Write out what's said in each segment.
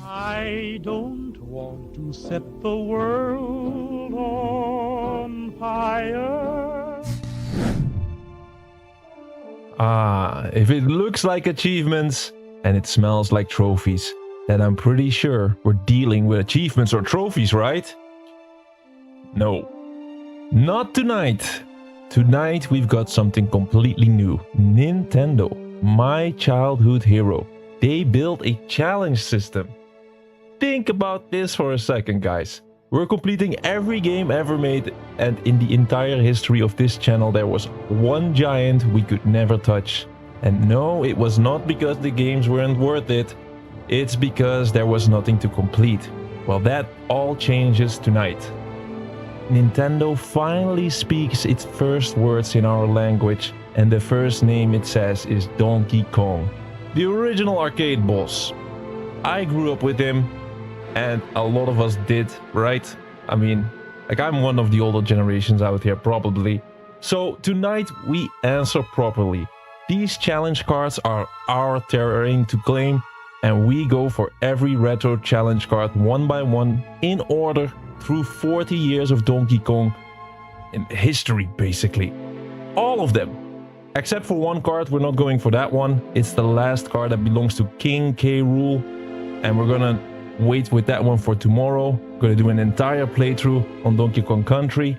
I don't want to set the world on fire. If it looks like achievements and it smells like trophies, then I'm pretty sure we're dealing with achievements or trophies, right? No. Not tonight. Tonight we've got something completely new. Nintendo, my childhood hero. They built a challenge system. Think about this for a second, guys. We're completing every game ever made, and in the entire history of this channel there was one giant we could never touch. And no, it was not because the games weren't worth it. It's because there was nothing to complete. Well, that all changes tonight. Nintendo finally speaks its first words in our language, and the first name it says is Donkey Kong, the original arcade boss. I grew up with him, and a lot of us did, right? I mean, like, I'm one of the older generations out here, probably. So tonight we answer properly. These challenge cards are our terrain to claim, and we go for every retro challenge card one by one in order through 40 years of Donkey Kong in history, basically. All of them. Except for one card, we're not going for that one. It's the last card that belongs to King K. Rool, and we're gonna wait with that one for tomorrow. We're gonna do an entire playthrough on Donkey Kong Country.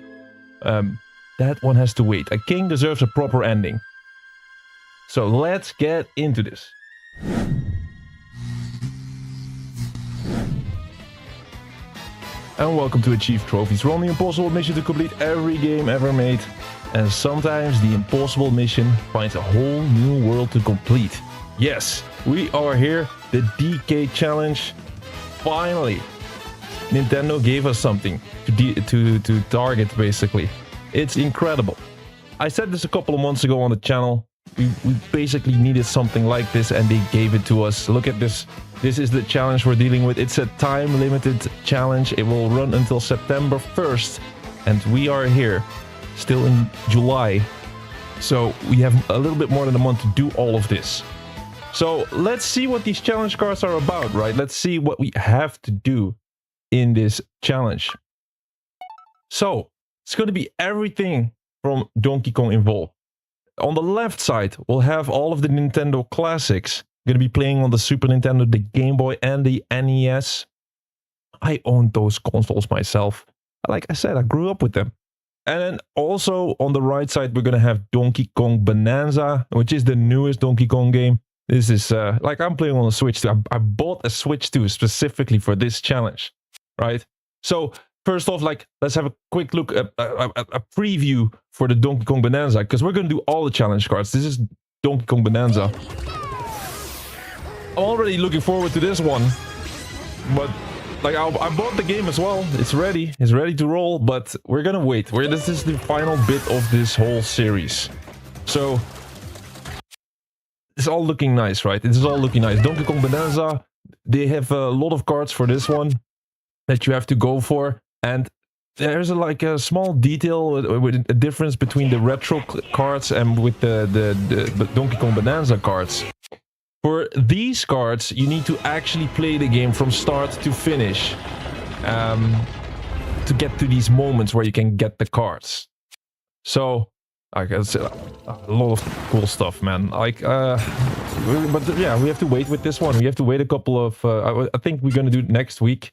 That one has to wait. A king deserves a proper ending. So let's get into this. And welcome to AchieveTrophies. We're on the impossible mission to complete every game ever made. And sometimes the impossible mission finds a whole new world to complete. Yes, we are here, the DK Challenge. Finally, Nintendo gave us something to target, basically. It's incredible. I said this a couple of months ago on the channel. We basically needed something like this, and they gave it to us. Look at this. This is the challenge we're dealing with. It's a time-limited challenge. It will run until September 1st, and we are here, still in July. So we have a little bit more than a month to do all of this. So let's see what these challenge cards are about, right? Let's see what we have to do in this challenge. So it's going to be everything from Donkey Kong involved. On the left side, we'll have all of the Nintendo classics. I'm going to be playing on the Super Nintendo, the Game Boy, and the NES. I owned those consoles myself. Like I said, I grew up with them. And then also on the right side, we're going to have Donkey Kong Bonanza, which is the newest Donkey Kong game. This is, like, I'm playing on a Switch too. I bought a Switch too, specifically for this challenge, right? So first off, like, let's have a quick look at a preview for the Donkey Kong Bonanza, because we're going to do all the challenge cards. This is Donkey Kong Bonanza. I'm already looking forward to this one, but like, I bought the game as well. It's ready to roll, but we're gonna wait. This is the final bit of this whole series. So it's all looking nice, right? This is all looking nice. Donkey Kong Bonanza, they have a lot of cards for this one that you have to go for, and there's like a small detail with a difference between the retro cards and with the Donkey Kong Bonanza cards. For these cards, you need to actually play the game from start to finish to get to these moments where you can get the cards. So, I guess a lot of cool stuff, man. Like, but yeah, we have to wait with this one. We have to wait a couple of. I think we're gonna do it next week.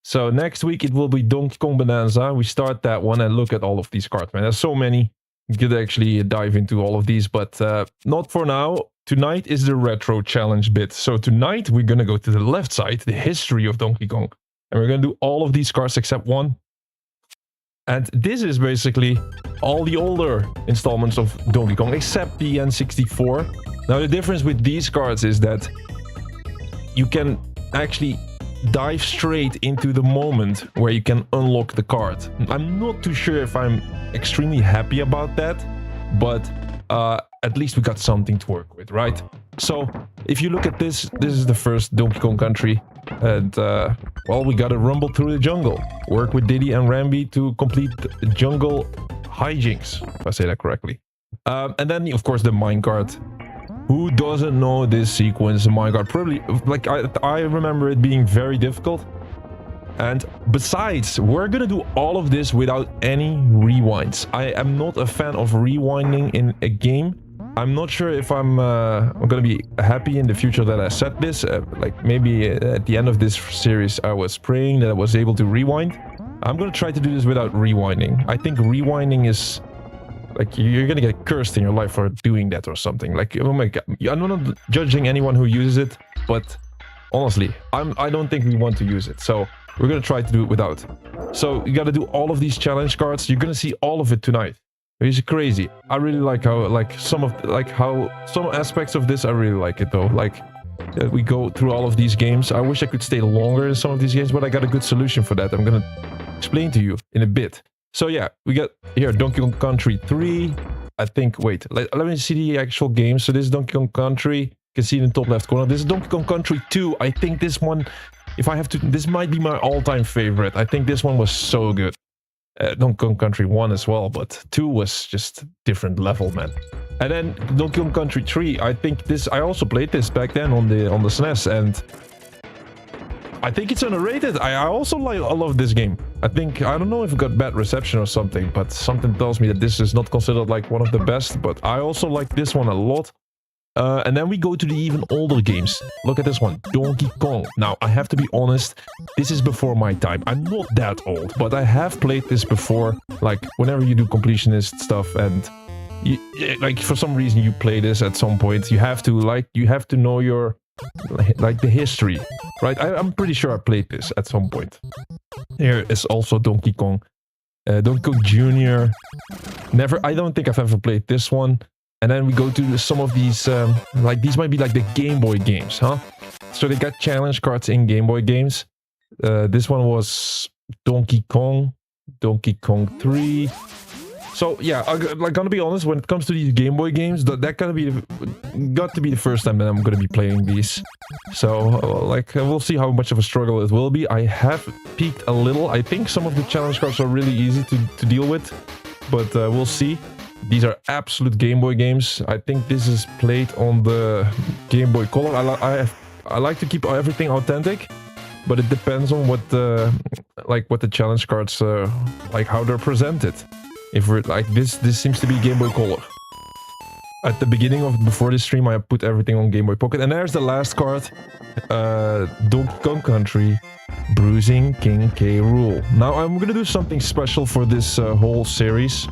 So next week it will be Donkey Kong Bonanza. We start that one and look at all of these cards, man. There's so many. You could actually dive into all of these, but not for now. Tonight is the retro challenge bit. So tonight we're gonna go to the left side, the history of Donkey Kong, and we're gonna do all of these cards except one. And this is basically all the older installments of Donkey Kong except the N64. Now the difference with these cards is that you can actually dive straight into the moment where you can unlock the card. I'm not too sure if I'm extremely happy about that, but at least we got something to work with, right? So if you look at this, this is the first Donkey Kong Country, and well, we gotta rumble through the jungle, work with Diddy and Rambi to complete the jungle hijinks, if I say that correctly. And then, of course, the minecart. Who doesn't know this sequence, the minecart? Probably, like, I remember it being very difficult. And besides, we're gonna do all of this without any rewinds. I am not a fan of rewinding in a game. I'm not sure if I'm gonna be happy in the future that I said this. Like, maybe at the end of this series, I was praying that I was able to rewind. I'm gonna try to do this without rewinding. I think rewinding is... like, you're gonna get cursed in your life for doing that or something. Like, oh my god, I'm not judging anyone who uses it, but honestly, I don't think we want to use it. So we're gonna try to do it without. So you gotta do all of these challenge cards. You're gonna see all of it tonight. It's crazy. I really like how, some aspects of this, I really like it though. Like, we go through all of these games. I wish I could stay longer in some of these games, but I got a good solution for that. I'm gonna explain to you in a bit. So yeah, we got here Donkey Kong Country 3. I think, wait, let me see the actual game. So this is Donkey Kong Country. You can see it in the top left corner. This is Donkey Kong Country 2. I think this one, if I have to, this might be my all-time favorite. I think this one was so good. Donkey Kong Country 1 as well, but 2 was just different level, man. And then Donkey Kong Country 3. I think this, I also played this back then on the SNES, and I think it's underrated. I also I love this game. I don't know if it got bad reception or something, but something tells me that this is not considered like one of the best, but I also like this one a lot. And then we go to the even older games. Look at this one, Donkey Kong. Now, I have to be honest, this is before my time. I'm not that old, but I have played this before. Like, whenever you do completionist stuff and like, for some reason you play this at some point, you have to know your... like the history, right? I'm pretty sure I played this at some point. Here is also Donkey Kong, Donkey Kong Jr. I don't think I've ever played this one. And then we go to some of these, like these might be like the Game Boy games, huh? So they got challenge cards in Game Boy games. This one was Donkey Kong 3. So yeah, like, gonna be honest, when it comes to these Game Boy games, that got to be the first time that I'm gonna be playing these. So like, we'll see how much of a struggle it will be. I have peaked a little. I think some of the challenge cards are really easy to deal with, but we'll see. These are absolute Game Boy games. I think this is played on the Game Boy Color. I like to keep everything authentic, but it depends on what the challenge cards like how they're presented. If we're like this seems to be Game Boy Color. At the beginning of before this stream, I put everything on Game Boy Pocket, and there's the last card, Donkey Kong Country, Bruising King K. Rool. Now I'm gonna do something special for this whole series,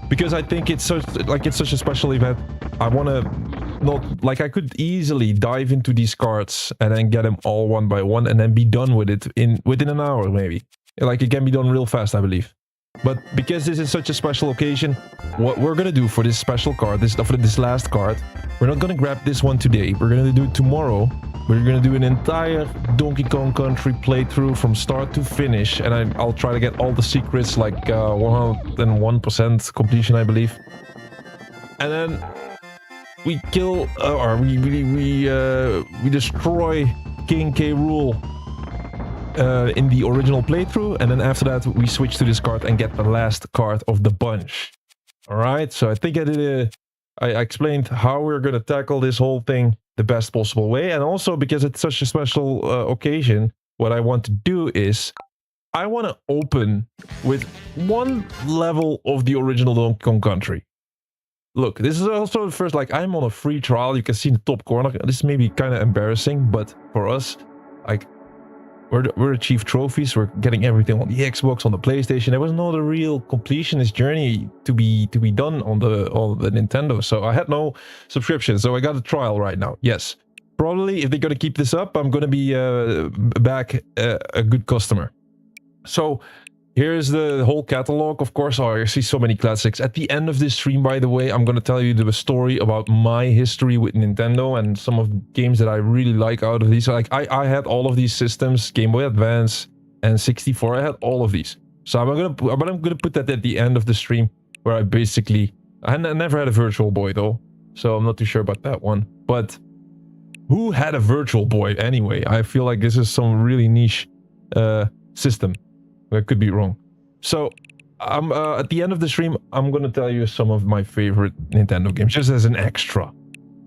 because I think it's such a special event. I wanna not like I could easily dive into these cards and then get them all one by one and then be done with it within an hour maybe. Like, it can be done real fast, I believe. But because this is such a special occasion, what we're gonna do for this special card, for this last card, we're not gonna grab this one today. We're gonna do it tomorrow. We're gonna do an entire Donkey Kong Country playthrough from start to finish, and I'll try to get all the secrets, like 101% completion, I believe. And then we kill, or we destroy King K. Rool. In the original playthrough, and then after that we switch to this card and get the last card of the bunch. All right, so I think I explained how we're gonna tackle this whole thing the best possible way, and also because it's such a special occasion, what I want to do is I want to open with one level of the original Donkey Kong Country. Look, this is also the first, like, I'm on a free trial. You can see in the top corner. This may be kind of embarrassing, but for us, like, we're AchieveTrophies. We're getting everything on the Xbox, on the PlayStation. There was not a real completionist journey to be done on the Nintendo. So I had no subscription. So I got a trial right now. Yes, probably if they're gonna keep this up, I'm gonna be back a good customer. So here's the whole catalog. Of course, I see so many classics. At the end of this stream, by the way, I'm going to tell you the story about my history with Nintendo and some of the games that I really like out of these. Like, I had all of these systems, Game Boy Advance and 64. I had all of these. So I'm going to put that at the end of the stream, where I never had a Virtual Boy though, so I'm not too sure about that one. But who had a Virtual Boy anyway? I feel like this is some really niche system. I could be wrong. So at the end of the stream, I'm gonna tell you some of my favorite Nintendo games, just as an extra.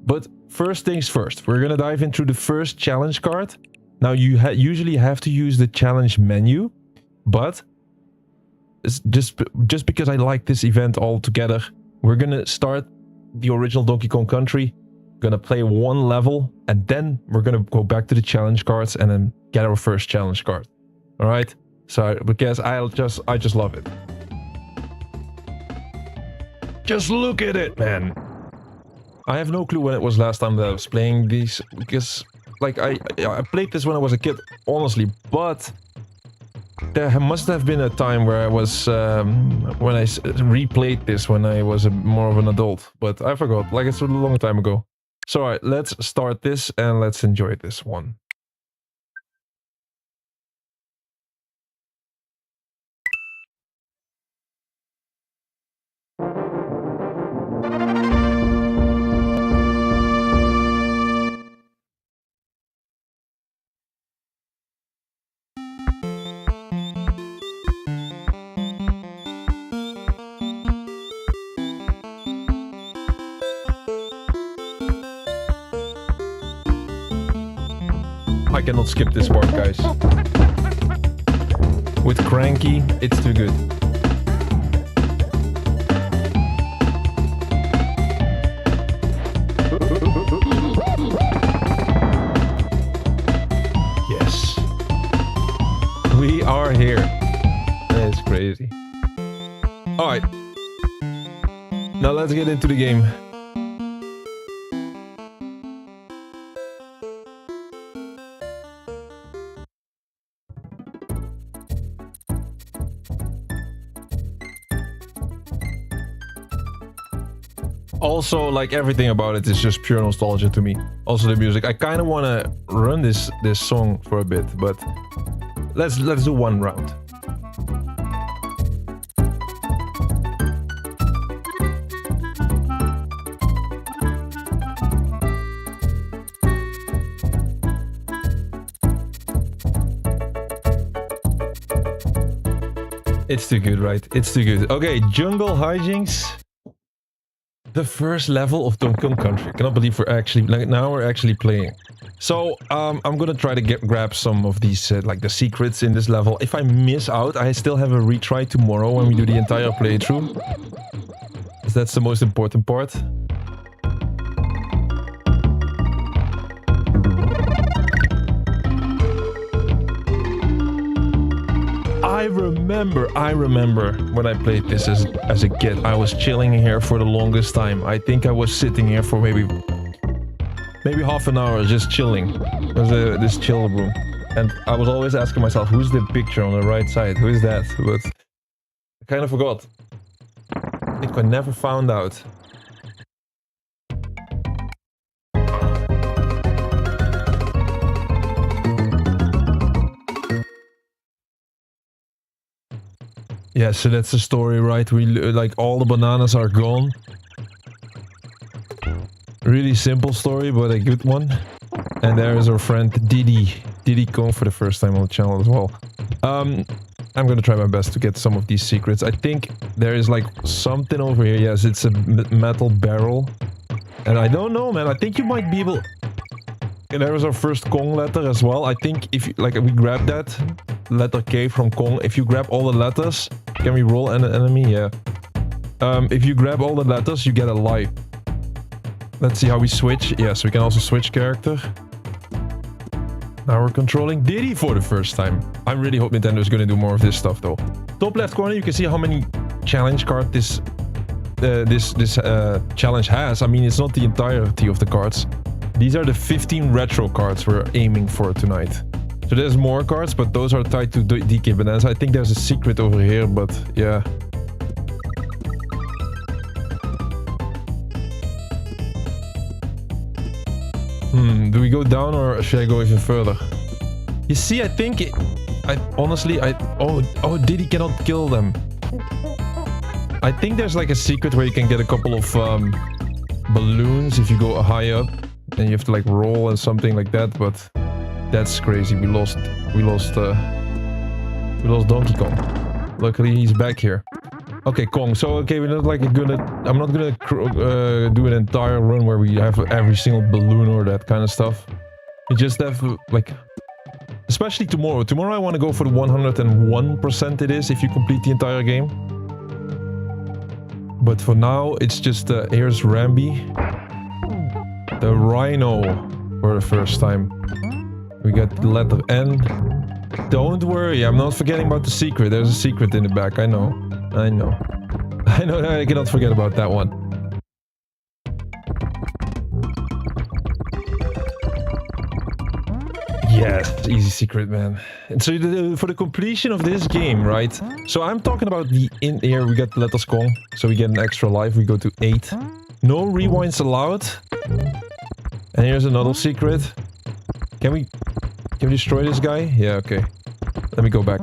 But first things first, we're gonna dive into the first challenge card. Now you usually have to use the challenge menu, but it's just because I like this event altogether, we're gonna start the original Donkey Kong Country, gonna play one level, and then we're gonna go back to the challenge cards and then get our first challenge card. All right? So because I just love it. Just look at it, man. I have no clue when it was last time that I was playing these, because like I played this when I was a kid, honestly, but there must have been a time where I was when I replayed this when I was more of an adult, but I forgot, like it's a long time ago. So alright, let's start this and let's enjoy this one. I cannot skip this part, guys. With Cranky, it's too good. Yes. We are here. That is crazy. Alright. Now let's get into the game. Also, like everything about it is just pure nostalgia to me. Also the music. I kind of want to run this song for a bit, but let's do one round. It's too good, right? It's too good. Okay, Jungle Hijinks. The first level of Donkey Kong Country. I cannot believe we're actually, like, now we're actually playing. So, I'm gonna try to grab some of these, like, the secrets in this level. If I miss out, I still have a retry tomorrow when we do the entire playthrough. Because that's the most important part. I remember when I played this as a kid. I was chilling here for the longest time. I think I was sitting here for maybe half an hour just chilling. It was this chill room. And I was always asking myself, who's the picture on the right side? Who is that? But I kind of forgot. I think I never found out. Yeah, so that's the story, right? We like all the bananas are gone. Really simple story, but a good one. And there is our friend Diddy Kong for the first time on the channel as well. I'm gonna try my best to get some of these secrets. I think there is like something over here. Yes, it's a metal barrel. And I don't know, man. I think you might be able... And there was our first Kong letter as well. I think if like we grab that letter K from Kong, if you grab all the letters, can we roll an enemy? Yeah. If you grab all the letters, you get a life. Let's see how we switch. Yes, we can also switch character. Now we're controlling Diddy for the first time. I really hope Nintendo is going to do more of this stuff though. Top left corner, you can see how many challenge cards this challenge has. I mean, it's not the entirety of the cards. These are the 15 retro cards we're aiming for tonight. So there's more cards, but those are tied to DK Bananas. I think there's a secret over here, but yeah. Do we go down or should I go even further? You see, I think... Oh, Diddy cannot kill them. I think there's like a secret where you can get a couple of balloons if you go high up. And you have to like roll and something like that, but that's crazy. We lost Donkey Kong. Luckily he's back here. Okay, Kong. So, okay, we're not like gonna... I'm not gonna do an entire run where we have every single balloon or that kind of stuff. We just have, like... Especially tomorrow. Tomorrow I want to go for the 101% it is if you complete the entire game. But for now, it's just... here's Rambi. The Rhino for the first time. We got the letter N. Don't worry, I'm not forgetting about the secret. There's a secret in the back, I know. I know. I know, I cannot forget about that one. Yes, easy secret, man. And so for the completion of this game, right? So I'm talking about the in here, we get the letters Kong. So we get an extra life, we go to 8. No rewinds allowed. And here's another secret. Can we destroy this guy? Yeah, okay. Let me go back.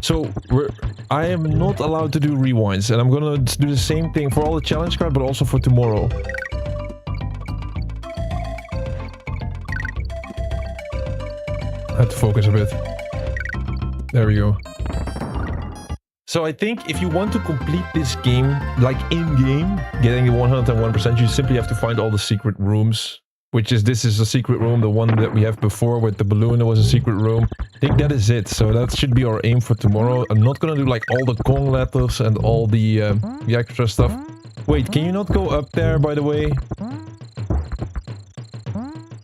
So I am not allowed to do rewinds, and I'm gonna do the same thing for all the challenge cards, but also for tomorrow. I have to focus a bit. There we go. So I think if you want to complete this game, like in-game, getting the 101%, you simply have to find all the secret rooms. This is a secret room, the one that we have before with the balloon, there was a secret room. I think that is it, so that should be our aim for tomorrow. I'm not gonna do like all the Kong letters and all the extra stuff. Wait, can you not go up there, by the way?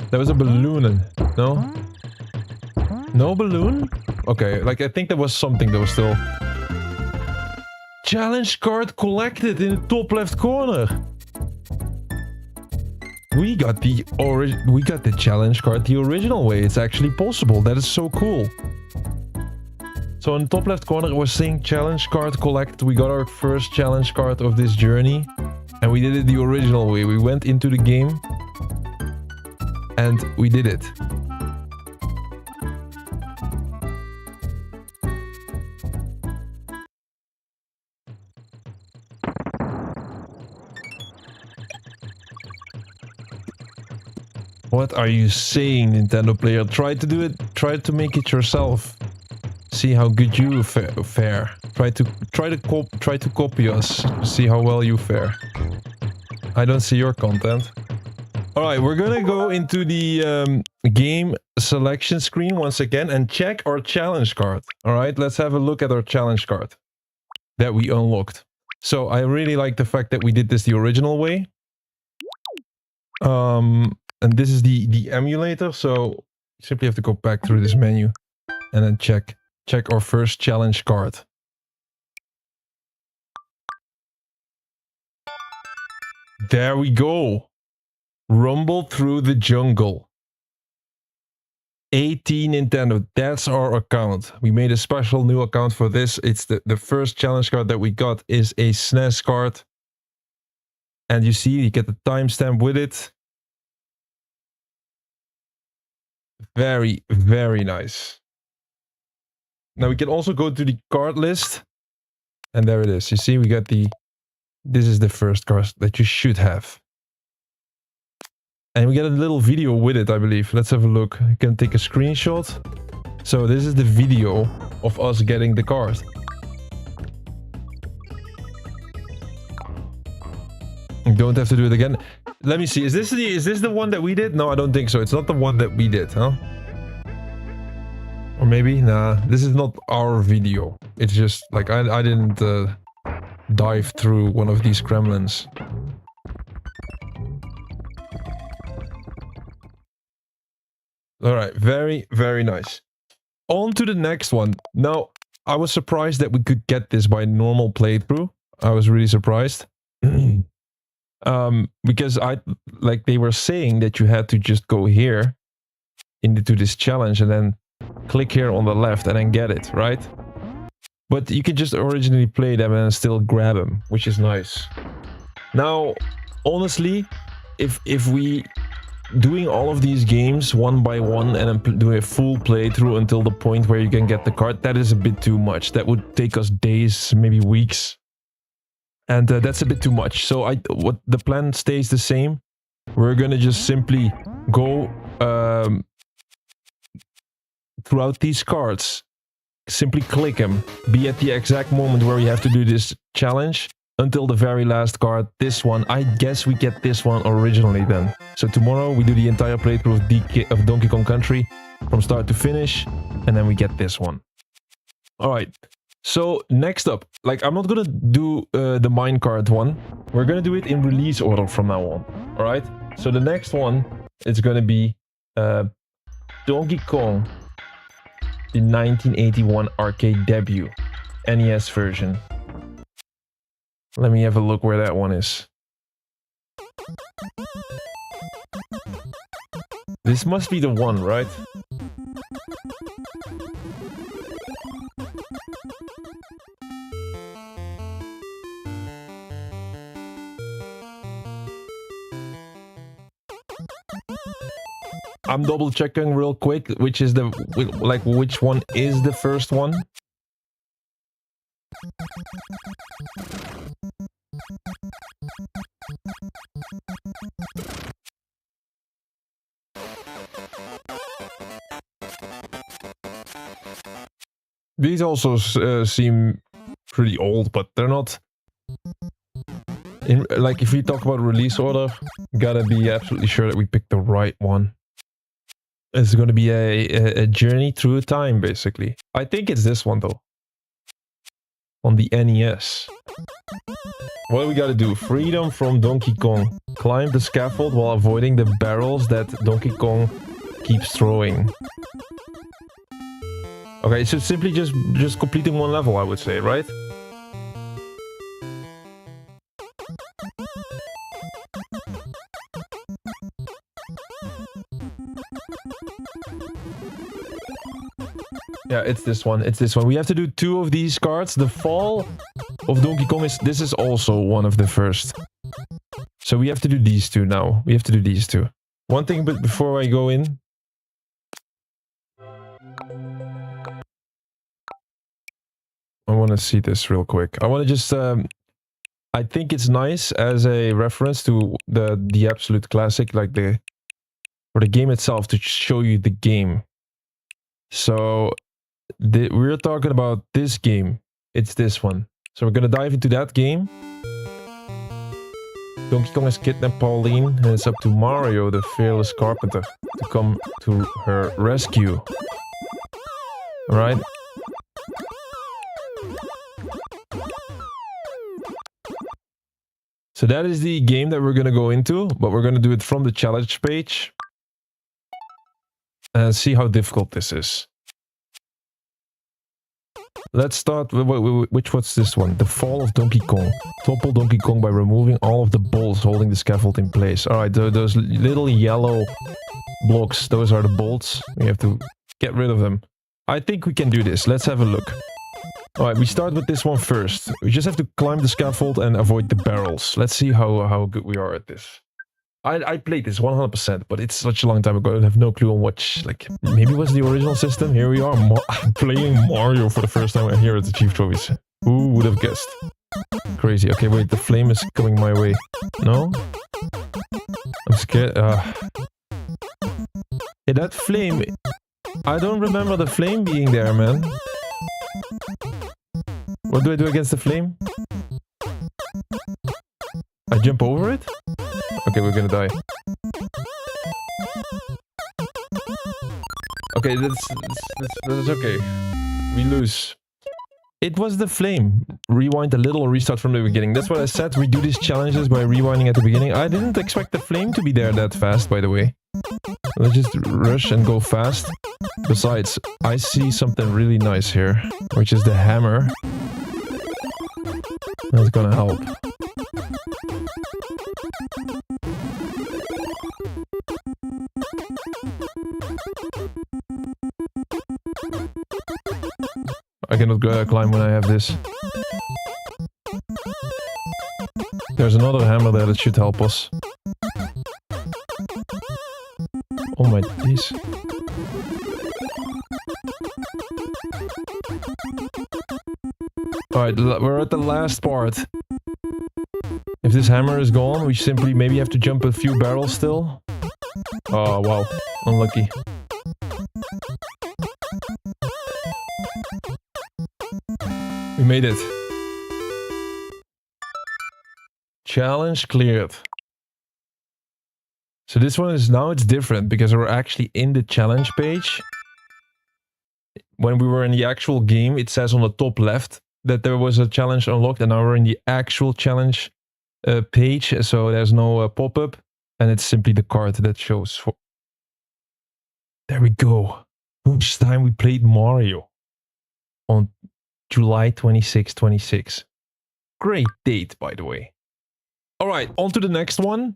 There was a balloon, no? No balloon? Okay, like I think there was something that was still... Challenge card collected in the top left corner! We got the challenge card the original way. It's actually possible. That is so cool. So in the top left corner it was saying challenge card collect. We got our first challenge card of this journey. And we did it the original way. We went into the game. And we did it. What are you saying, Nintendo player? Try to do it. Try to make it yourself. See how good you fare. Try to copy us. See how well you fare. I don't see your content. All right, we're gonna go into the game selection screen once again and check our challenge card. All right, let's have a look at our challenge card that we unlocked. So I really like the fact that we did this the original way. And this is the emulator, so you simply have to go back through this menu and then check our first challenge card. There we go. Rumble through the jungle. 18 Nintendo. That's our account. We made a special new account for this. It's the first challenge card that we got is a SNES card. And you see, you get the timestamp with it. Very, very nice. Now we can also go to the card list. And there it is. You see, we got this is the first card that you should have. And we get a little video with it, I believe. Let's have a look. You can take a screenshot. So this is the video of us getting the card. You don't have to do it again. Let me see. Is this the one that we did? No, I don't think so. It's not the one that we did, huh? Or maybe? Nah, this is not our video. It's just like I didn't dive through one of these gremlins. Alright, very, very nice. On to the next one. Now, I was surprised that we could get this by normal playthrough. I was really surprised. Because they were saying that you had to just go here into this challenge and then click here on the left and then get it, right? But you can just originally play them and still grab them, which is nice. Now, honestly, if we doing all of these games one by one and then doing a full playthrough until the point where you can get the card, that is a bit too much. That would take us days, maybe weeks. And that's a bit too much. So what the plan stays the same. We're gonna just simply go throughout these cards simply click him. Be at the exact moment where we have to do this challenge until the very last card. This one, I guess we get this one originally then. So tomorrow we do the entire playthrough of Donkey Kong Country from start to finish, and then we get this one. Alright, so next up, like I'm not gonna do the minecart one. We're gonna do it in release order from now on. Alright, so the next one is gonna be Donkey Kong, the 1981 arcade debut, NES version. Let me have a look where that one is. This must be the one, right? I'm double checking real quick, which is the, like, which one is the first one. These also seem pretty old, but they're not. Like, if we talk about release order, gotta be absolutely sure that we pick the right one. It's going to be a journey through time, basically. I think it's this one, though. On the NES. What do we got to do? Freedom from Donkey Kong. Climb the scaffold while avoiding the barrels that Donkey Kong keeps throwing. Okay, so simply just completing one level, I would say, right? Yeah, it's this one. It's this one. We have to do 2 of these cards. The fall of Donkey Kong is... This is also one of the first. So we have to do these 2 now. We have to do these 2. One thing, but before I go in... I want to see this real quick. I want to just... I think it's nice as a reference to the absolute classic, like the... or the game itself, to show you the game. So... we're talking about this game. It's this one. So we're gonna dive into that game. Donkey Kong has kidnapped Pauline, and it's up to Mario, the fearless carpenter, to come to her rescue. Alright? So that is the game that we're gonna go into, but we're gonna do it from the challenge page. And see how difficult this is. Let's start with what's this one? The fall of Donkey Kong. Topple Donkey Kong by removing all of the bolts holding the scaffold in place. Alright, those little yellow blocks, those are the bolts. We have to get rid of them. I think we can do this. Let's have a look. Alright, we start with this one first. We just have to climb the scaffold and avoid the barrels. Let's see how good we are at this. I played this 100%, but it's such a long time ago. I have no clue on what, like, maybe it was the original system. Here we are, playing Mario for the first time here at the AchieveTrophies. Who would have guessed? Crazy. Okay, wait, the flame is coming my way. No? I'm scared. Yeah, that flame... I don't remember the flame being there, man. What do I do against the flame? I jump over it? Okay, we're gonna die. Okay, that's okay. We lose. It was the flame. Rewind a little, restart from the beginning. That's what I said. We do these challenges by rewinding at the beginning. I didn't expect the flame to be there that fast, by the way. Let's just rush and go fast. Besides, I see something really nice here, which is the hammer. That's gonna help. I cannot climb when I have this. There's another hammer there that should help us. Oh my days. Alright, we're at the last part. If this hammer is gone, we simply maybe have to jump a few barrels still. Oh wow, unlucky. We made it. Challenge cleared. So this one is now it's different because we're actually in the challenge page. When we were in the actual game, it says on the top left that there was a challenge unlocked, and now we're in the actual challenge page. So there's no pop-up, and it's simply the card that shows. There we go. First time we played Mario on July 26, 26. Great date, by the way. All right, on to the next one.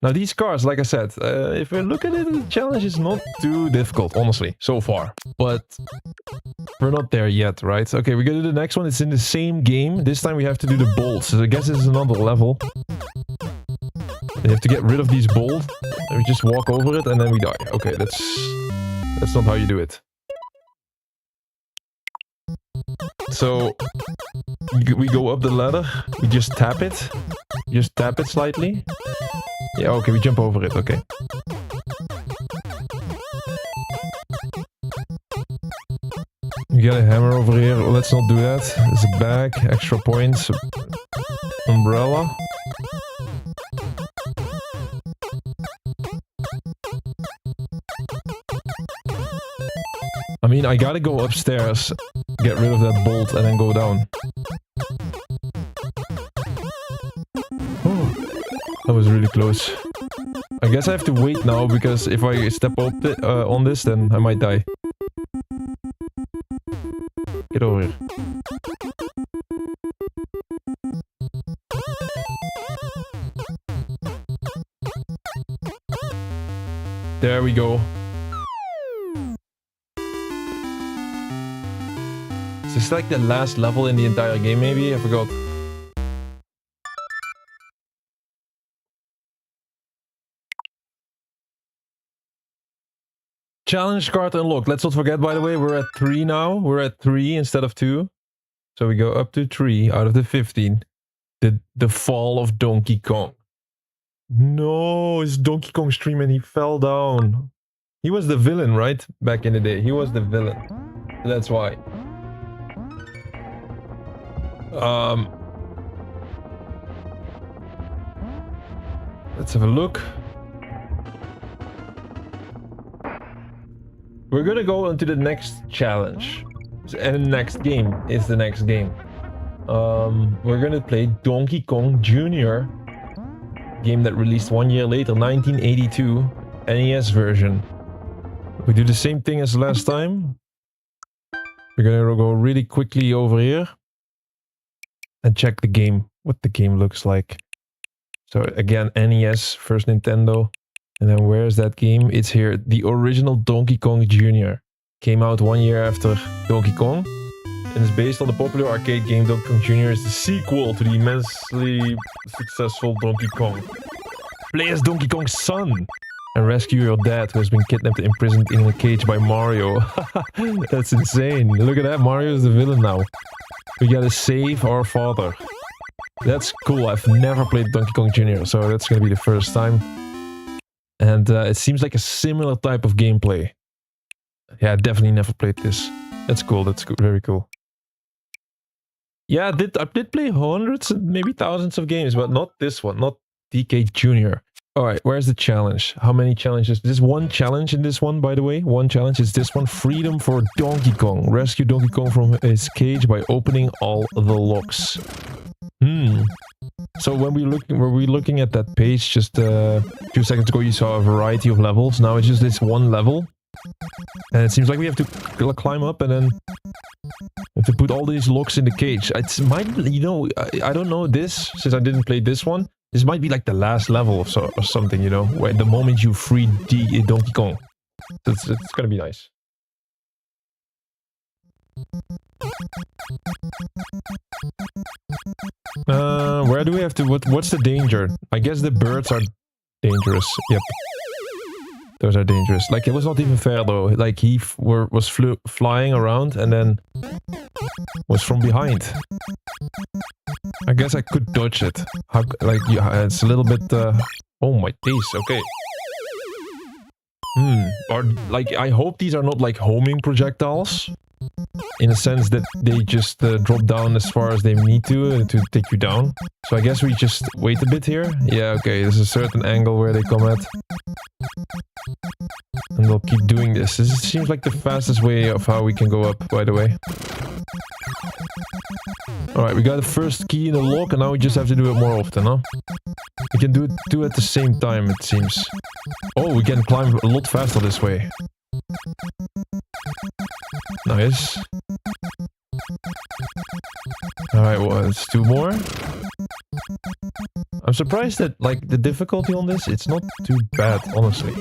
Now these cards, like I said, if we look at it, the challenge is not too difficult, honestly, so far. But we're not there yet, right? Okay, we go to the next one. It's in the same game. This time we have to do the bolts. So I guess this is another level. We have to get rid of these bolts. And we just walk over it and then we die. Okay, that's not how you do it. So we go up the ladder. We just tap it. Just tap it slightly. Yeah, okay, we jump over it, okay. We got a hammer over here. Well, let's not do that. There's a bag, extra points, umbrella. I mean, I gotta go upstairs, get rid of that bolt, and then go down. That was really close. I guess I have to wait now, because if I step up on this, then I might die. Get over here. There we go. Is this like the last level in the entire game, maybe? I forgot. Challenge card unlocked. Let's not forget, by the way, we're at 3 now. We're at 3 instead of 2. So we go up to 3 out of the 15. The fall of Donkey Kong. No, it's Donkey Kong stream and he fell down. He was the villain, right? Back in the day. He was the villain. That's why. Let's have a look. We're gonna go into the next challenge. And the next game is the next game. We're gonna play Donkey Kong Jr. Game that released 1 year later, 1982, NES version. We do the same thing as last time. We're gonna go really quickly over here and check the game, what the game looks like. So again, NES, first Nintendo. And then where's that game? It's here. The original Donkey Kong Jr. came out 1 year after Donkey Kong. And is based on the popular arcade game Donkey Kong Jr. is the sequel to the immensely successful Donkey Kong. Play as Donkey Kong's son and rescue your dad who has been kidnapped and imprisoned in a cage by Mario. That's insane. Look at that, Mario is the villain now. We gotta save our father. That's cool. I've never played Donkey Kong Jr., so that's gonna be the first time. And it seems like a similar type of gameplay. Yeah, I definitely never played this. That's cool, that's very cool. Yeah, I did play hundreds and maybe thousands of games, but not this one, not DK Jr. Alright, where's the challenge? How many challenges? There's one challenge in this one, by the way. One challenge is this one. Freedom for Donkey Kong. Rescue Donkey Kong from his cage by opening all the locks. So when we were looking at that page just a few seconds ago, you saw a variety of levels. Now it's just this one level. And it seems like we have to climb up and then we have to put all these locks in the cage. It might, you know, I don't know this, since I didn't play this one. This might be like the last level or something, you know, where the moment you free Donkey Kong. It's gonna be nice. Where do we have to... What's the danger? I guess the birds are dangerous. Yep. Those are dangerous. Like, it was not even fair, though. Like, he was flying around and then was from behind. I guess I could dodge it. Yeah, it's a little bit... Oh my days, okay. Or, like, I hope these are not, like, homing projectiles. in a sense that they just drop down as far as they need to take you down. So I guess we just wait a bit here. Yeah, okay, there's a certain angle where they come at. And they'll keep doing this. This seems like the fastest way of how we can go up, by the way. Alright, we got the first key in the lock, and now we just have to do it more often, huh? We can do it two at the same time, it seems. Oh, we can climb a lot faster this way. Nice. Alright, well, it's two more. I'm surprised that, like, the difficulty on this, it's not too bad, honestly.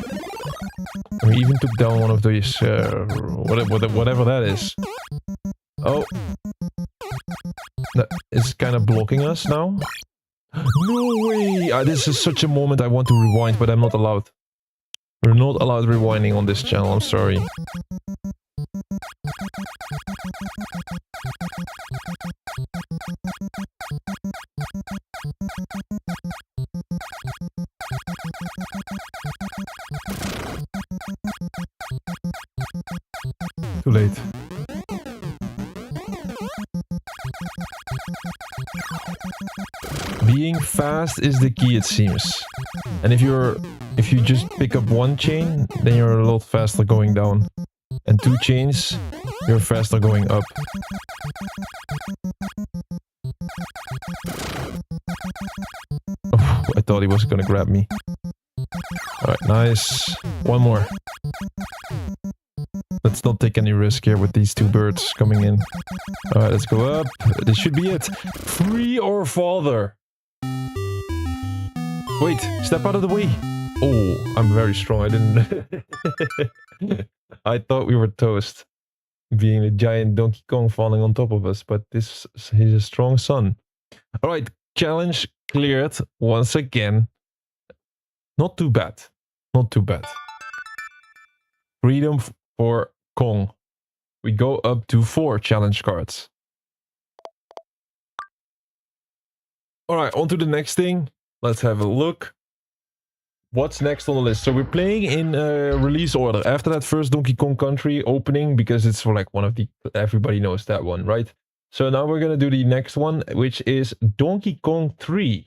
And we even took down one of these, whatever that is. Oh. That is kind of blocking us now. No way! This is such a moment I want to rewind, but I'm not allowed. We're not allowed rewinding on this channel, I'm sorry. Too late. Being fast is the key, it seems. And if you just pick up one chain, then you're a lot faster going down. And two chains, you're faster going up. Oh, I thought he was gonna grab me. Alright, nice. One more. Let's not take any risk here with these two birds coming in. Alright, let's go up. This should be it. Free or father. Wait, step out of the way. Oh, I'm very strong. I didn't... I thought we were toast. Being a giant Donkey Kong falling on top of us. But he's a strong son. Alright, challenge cleared once again. Not too bad. Not too bad. Freedom for Kong. We go up to 4 challenge cards. Alright, on to the next thing. Let's have a look. What's next on the list? So we're playing in release order. After that first Donkey Kong Country opening, because it's for like one of the... Everybody knows that one, right? So now we're gonna do the next one, which is Donkey Kong 3.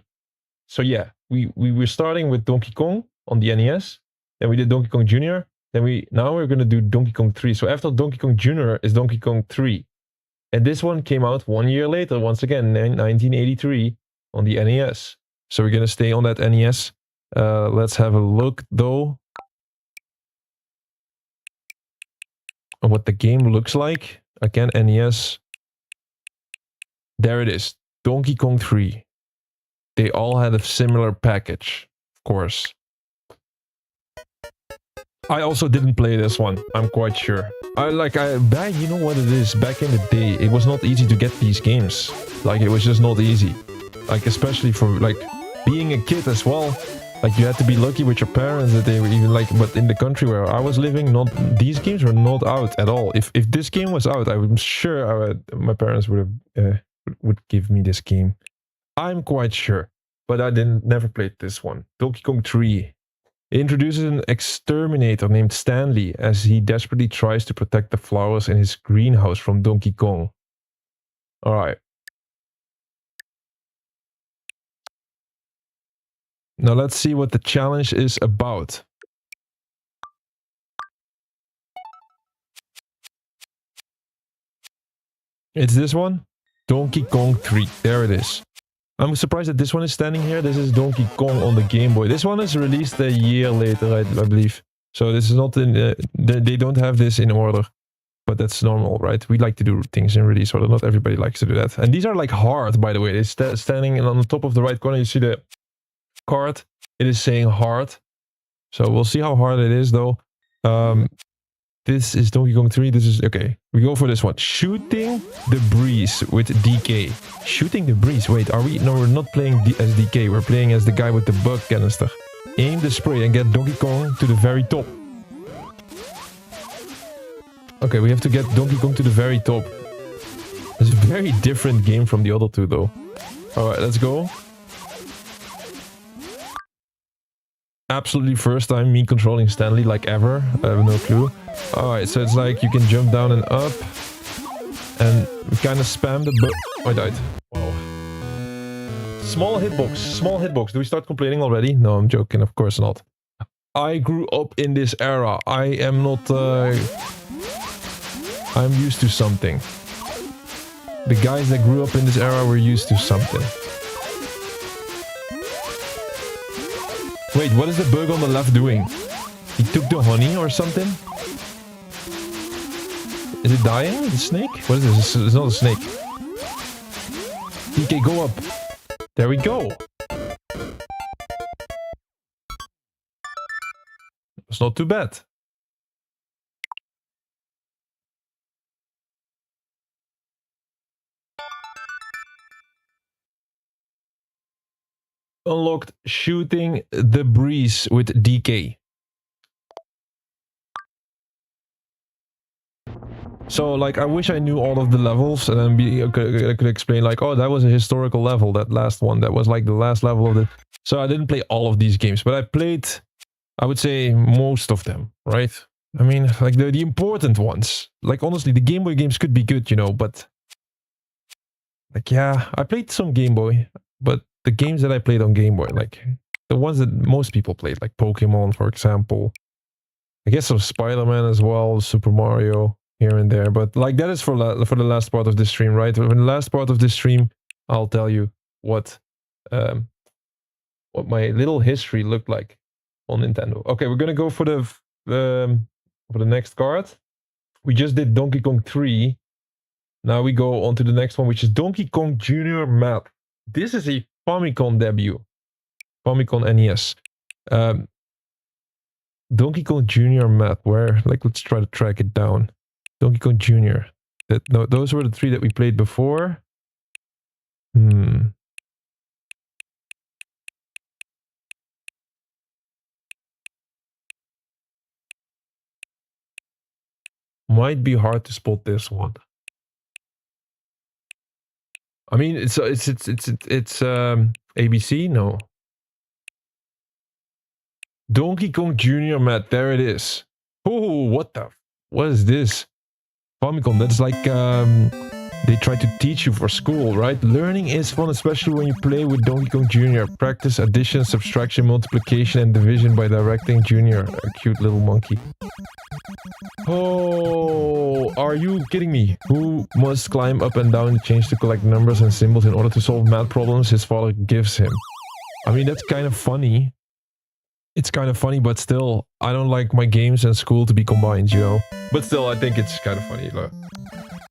So yeah, we were starting with Donkey Kong on the NES. Then we did Donkey Kong Jr. Then now we're gonna do Donkey Kong 3. So after Donkey Kong Jr. is Donkey Kong 3. And this one came out 1 year later, once again, 1983 on the NES. So we're gonna stay on that NES. Let's have a look though on what the game looks like. Again, NES. There it is. Donkey Kong 3. They all had a similar package, of course. I also didn't play this one, I'm quite sure. You know what it is, back in the day, it was not easy to get these games. Like, it was just not easy. Like, especially for, like, being a kid as well. Like, you had to be lucky with your parents that they were even like... But in the country where I was living, these games were not out at all. If this game was out, I'm sure my parents would give me this game. I'm quite sure. But I never played this one. Donkey Kong 3. It introduces an exterminator named Stanley as he desperately tries to protect the flowers in his greenhouse from Donkey Kong. Alright. Now let's see what the challenge is about. It's this one. Donkey Kong 3. There it is. I'm surprised that this one is standing here. This is Donkey Kong on the Game Boy. This one is released a year later, I believe. So this is not in... they don't have this in order. But that's normal, right? We like to do things in release order. Not everybody likes to do that. And these are like hard, by the way. They're standing on the top of the right corner. You see the card. It is saying hard. So we'll see how hard it is, though. This is Donkey Kong 3. This is... Okay, we go for this one. Shooting the breeze with DK. Shooting the breeze. Wait, are we... No, we're not playing as DK. We're playing as the guy with the bug canister. Aim the spray and get Donkey Kong to the very top. Okay, we have to get Donkey Kong to the very top. It's a very different game from the other two, though. Alright, let's go. Absolutely first time me controlling Stanley like ever. I have no clue. Alright, so it's like you can jump down and up. And we kind of spammed the I died. Wow. Small hitbox. Do we start complaining already? No, I'm joking, of course not. I grew up in this era. I am not... I'm used to something. The guys that grew up in this era were used to something. Wait, what is the bug on the left doing? He took the honey or something? Is it dying? The snake? What is this? It's not a snake. DK, go up. There we go. It's not too bad. Unlocked shooting the breeze with DK. So, like, I wish I knew all of the levels and then I could explain, like, oh, that was a historical level, that last one. That was, like, the last level of the... So, I didn't play all of these games, but I played, I would say, most of them, right? I mean, like, the important ones. Like, honestly, the Game Boy games could be good, you know, but... Like, yeah, I played some Game Boy, but the games that I played on Game Boy, like, the ones that most people played, like Pokemon, for example. I guess some Spider-Man as well, Super Mario... here and there, but like that is for the last part of this stream, right? For the last part of this stream, I'll tell you what my little history looked like on Nintendo. Okay, we're gonna go for the next card. We just did Donkey Kong 3. Now we go on to the next one, which is Donkey Kong Jr. Map. This is a Famicom debut, Famicom NES. Donkey Kong Jr. Map. Where? Like, let's try to track it down. Donkey Kong Jr. No, those were the three that we played before. Might be hard to spot this one. I mean, it's ABC? No. Donkey Kong Jr. Matt, there it is. Oh, what is this? Famicom, that's like they try to teach you for school, right? Learning is fun, especially when you play with Donkey Kong Jr. Practice addition, subtraction, multiplication, and division by directing Jr. A cute little monkey. Oh, are you kidding me? Who must climb up and down the change to collect numbers and symbols in order to solve math problems his father gives him? I mean, that's kind of funny. It's kind of funny, but still, I don't like my games and school to be combined, you know? But still, I think it's kind of funny. Look.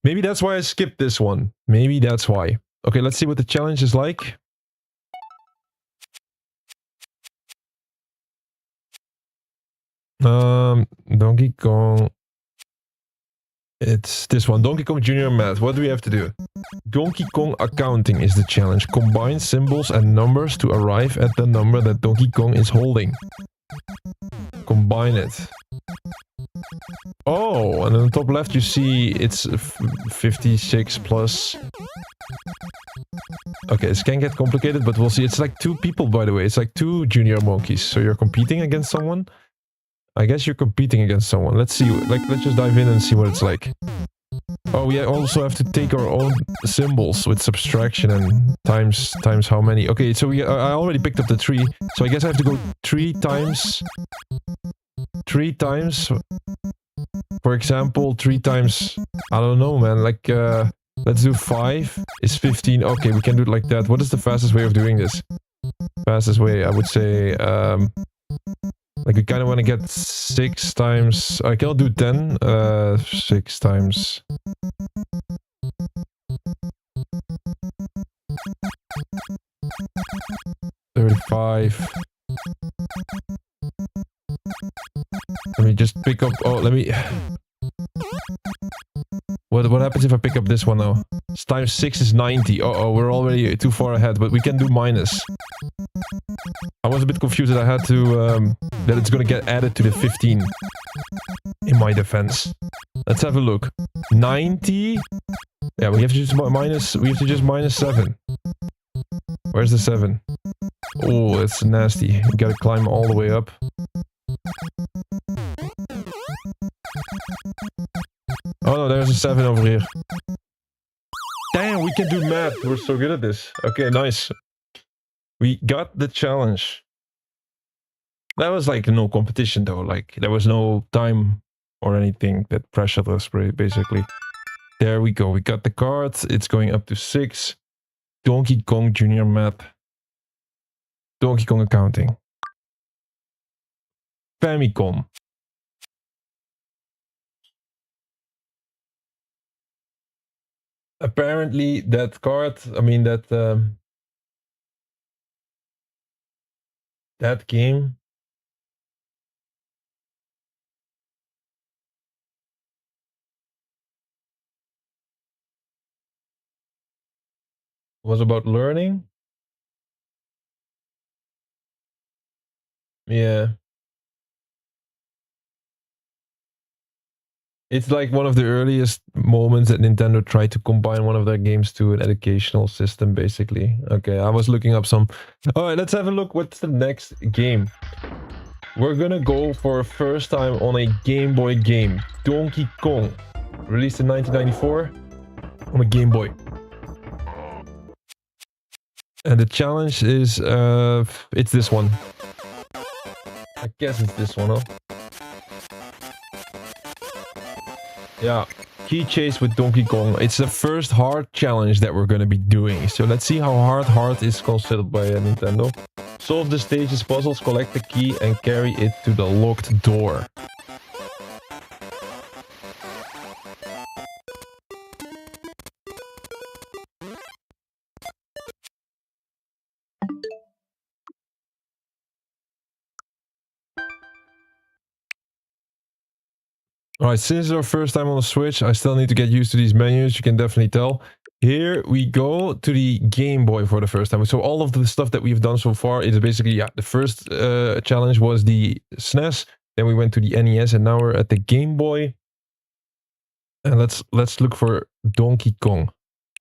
Maybe that's why I skipped this one. Maybe that's why. Okay, let's see what the challenge is like. Donkey Kong. It's this one. Donkey Kong Jr. Math. What do we have to do? Donkey Kong accounting is the challenge. Combine symbols and numbers to arrive at the number that Donkey Kong is holding. Combine it. Oh, and on the top left you see it's 56 plus. Okay, this can get complicated, but we'll see. It's like two people, by the way. It's like two junior monkeys. So you're competing against someone? I guess you're competing against someone. Let's see. Like, let's just dive in and see what it's like. Oh, we also have to take our own symbols with subtraction and times how many. Okay, so I already picked up the 3. So I guess I have to go 3 times. For example, 3 times. I don't know, man. Like, let's do 5 is 15. Okay, we can do it like that. What is the fastest way of doing this? Fastest way, I would say, like, we kind of want to get 6 times... I cannot do 10. 6 times... 35. Let me just pick up... Oh, let me... What happens if I pick up this one now? Times 6 is 90. Uh-oh, we're already too far ahead, but we can do minus. I was a bit confused that I had to... that it's gonna get added to the 15. In my defense. Let's have a look. 90... Yeah, we have to just minus... We have to just minus 7. Where's the 7? Oh, it's nasty. You gotta climb all the way up. Oh no, there's a 7 over here. we can do math. We're so good at this. Okay, nice. We got the challenge. That was like no competition though. Like there was no time or anything that pressured us basically. There we go. We got the card. It's going up to 6. Donkey Kong Junior Math. Donkey Kong Accounting. Famicom. Apparently that card, I mean that game was about learning. Yeah. It's like one of the earliest moments that Nintendo tried to combine one of their games to an educational system, basically. Okay, I was looking up some... Alright, let's have a look. What's the next game? We're gonna go for a first time on a Game Boy game. Donkey Kong. Released in 1994 on a Game Boy. And the challenge is... it's this one. I guess it's this one, huh? Yeah, Key Chase with Donkey Kong. It's the first hard challenge that we're gonna be doing. So let's see how hard is considered by Nintendo. Solve the stage's puzzles, collect the key and carry it to the locked door. Alright, since it's our first time on the Switch, I still need to get used to these menus, you can definitely tell. Here we go to the Game Boy for the first time. So all of the stuff that we've done so far is basically, yeah, the first challenge was the SNES, then we went to the NES, and now we're at the Game Boy. And let's look for Donkey Kong.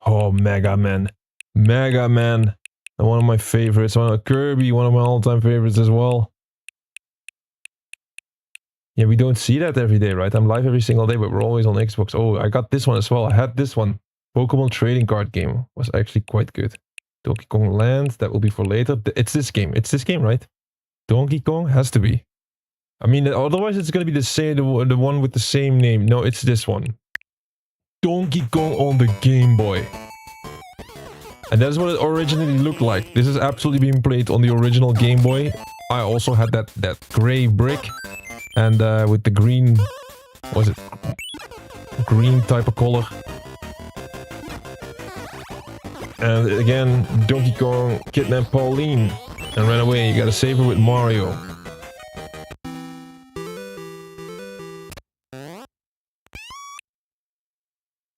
Oh, Mega Man. Mega Man. And one of my favorites. One of Kirby, one of my all-time favorites as well. Yeah, we don't see that every day, right? I'm live every single day, but we're always on Xbox. Oh, I got this one as well. I had this one. Pokemon trading card game was actually quite good. Donkey Kong Land, that will be for later. It's this game. It's this game, right? Donkey Kong has to be. I mean, otherwise it's gonna be the same, the one with the same name. No, it's this one. Donkey Kong on the Game Boy. And that's what it originally looked like. This is absolutely being played on the original Game Boy. I also had that gray brick. And with the green... what was it? Green type of color. And again, Donkey Kong kidnapped Pauline and ran away. You gotta save her with Mario.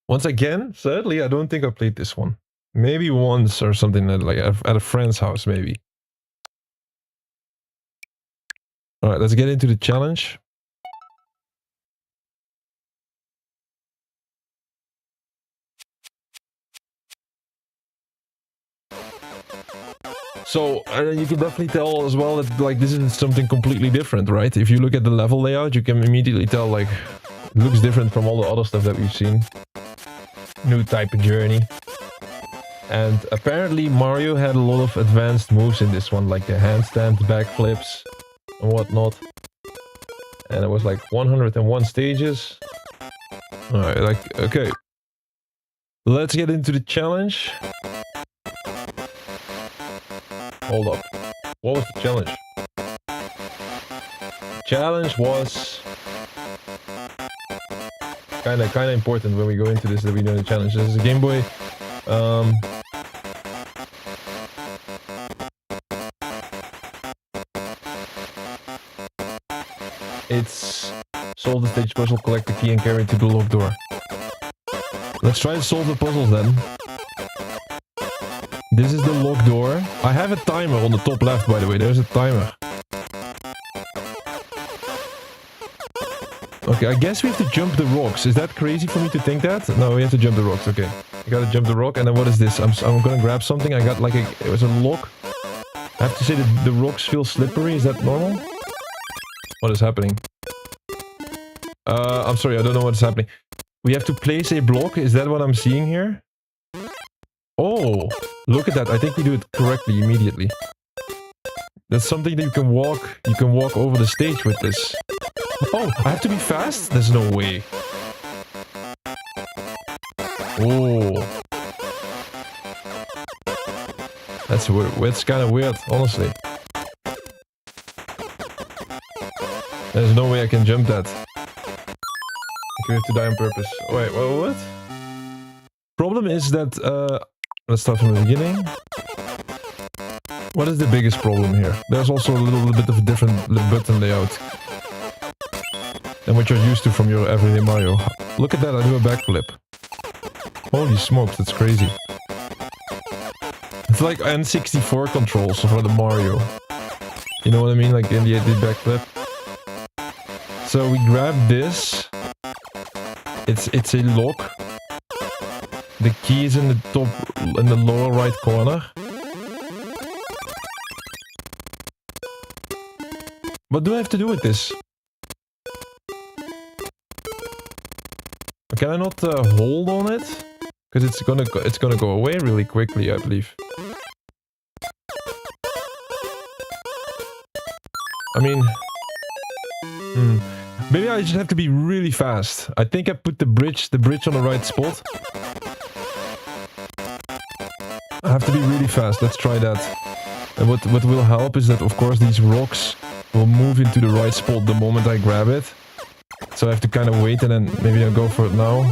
Once again, sadly, I don't think I played this one. Maybe once or something, like at a friend's house, maybe. Alright, let's get into the challenge. So, and you can definitely tell as well that, like, this is something completely different, right? If you look at the level layout, you can immediately tell, like, it looks different from all the other stuff that we've seen. New type of journey. And apparently Mario had a lot of advanced moves in this one, like the handstand, backflips, and whatnot. And it was like 101 stages. Alright, like, okay. Let's get into the challenge. Hold up. What was the challenge? Challenge was kinda important when we go into this, that we know the challenge. This is a Game Boy. It's solve the stage puzzle, collect the key and carry it to the locked door. Let's try to solve the puzzles then. This is the locked door. I have a timer on the top left, by the way. There's a timer. Okay, I guess we have to jump the rocks. Is that crazy for me to think that? No, we have to jump the rocks. Okay. You gotta jump the rock. And then what is this? I'm gonna grab something. I got like a... it was a lock. I have to say that the rocks feel slippery. Is that normal? What is happening? I'm sorry. I don't know what's happening. We have to place a block. Is that what I'm seeing here? Oh, look at that. I think we do it correctly immediately. That's something that you can walk over the stage with this. Oh, I have to be fast? There's no way. Oh. That's kind of weird, honestly. There's no way I can jump that. Okay, we have to die on purpose. Oh, wait, what? Problem is that, let's start from the beginning. What is the biggest problem here? There's also a little bit of a different button layout than what you're used to from your everyday Mario. Look at that, I do a backflip. Holy smokes, that's crazy. It's like N64 controls for the Mario. You know what I mean? Like in the 8-bit backflip. So we grab this. It's a lock. The key is in the top, in the lower right corner. What do I have to do with this? Can I not hold on it? Because it's gonna go away really quickly, I believe. I mean, maybe I just have to be really fast. I think I put the bridge on the right spot. I have to be really fast. Let's try that. And what will help is that, of course, these rocks will move into the right spot the moment I grab it. So I have to kind of wait and then maybe I'll go for it now.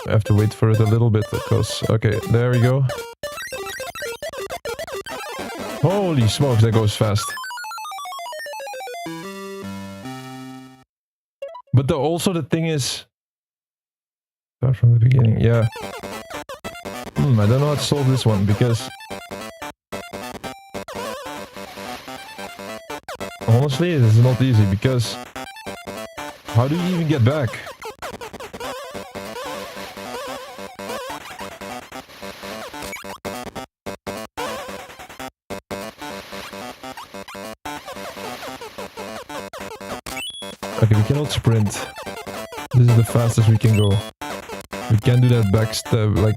I have to wait for it a little bit because... Okay, there we go. Holy smokes, that goes fast. But also the thing is... Start from the beginning, yeah. I don't know how to solve this one because... Honestly, it is not easy because... How do you even get back? Okay, we cannot sprint. This is the fastest we can go. We can do that backstep, like...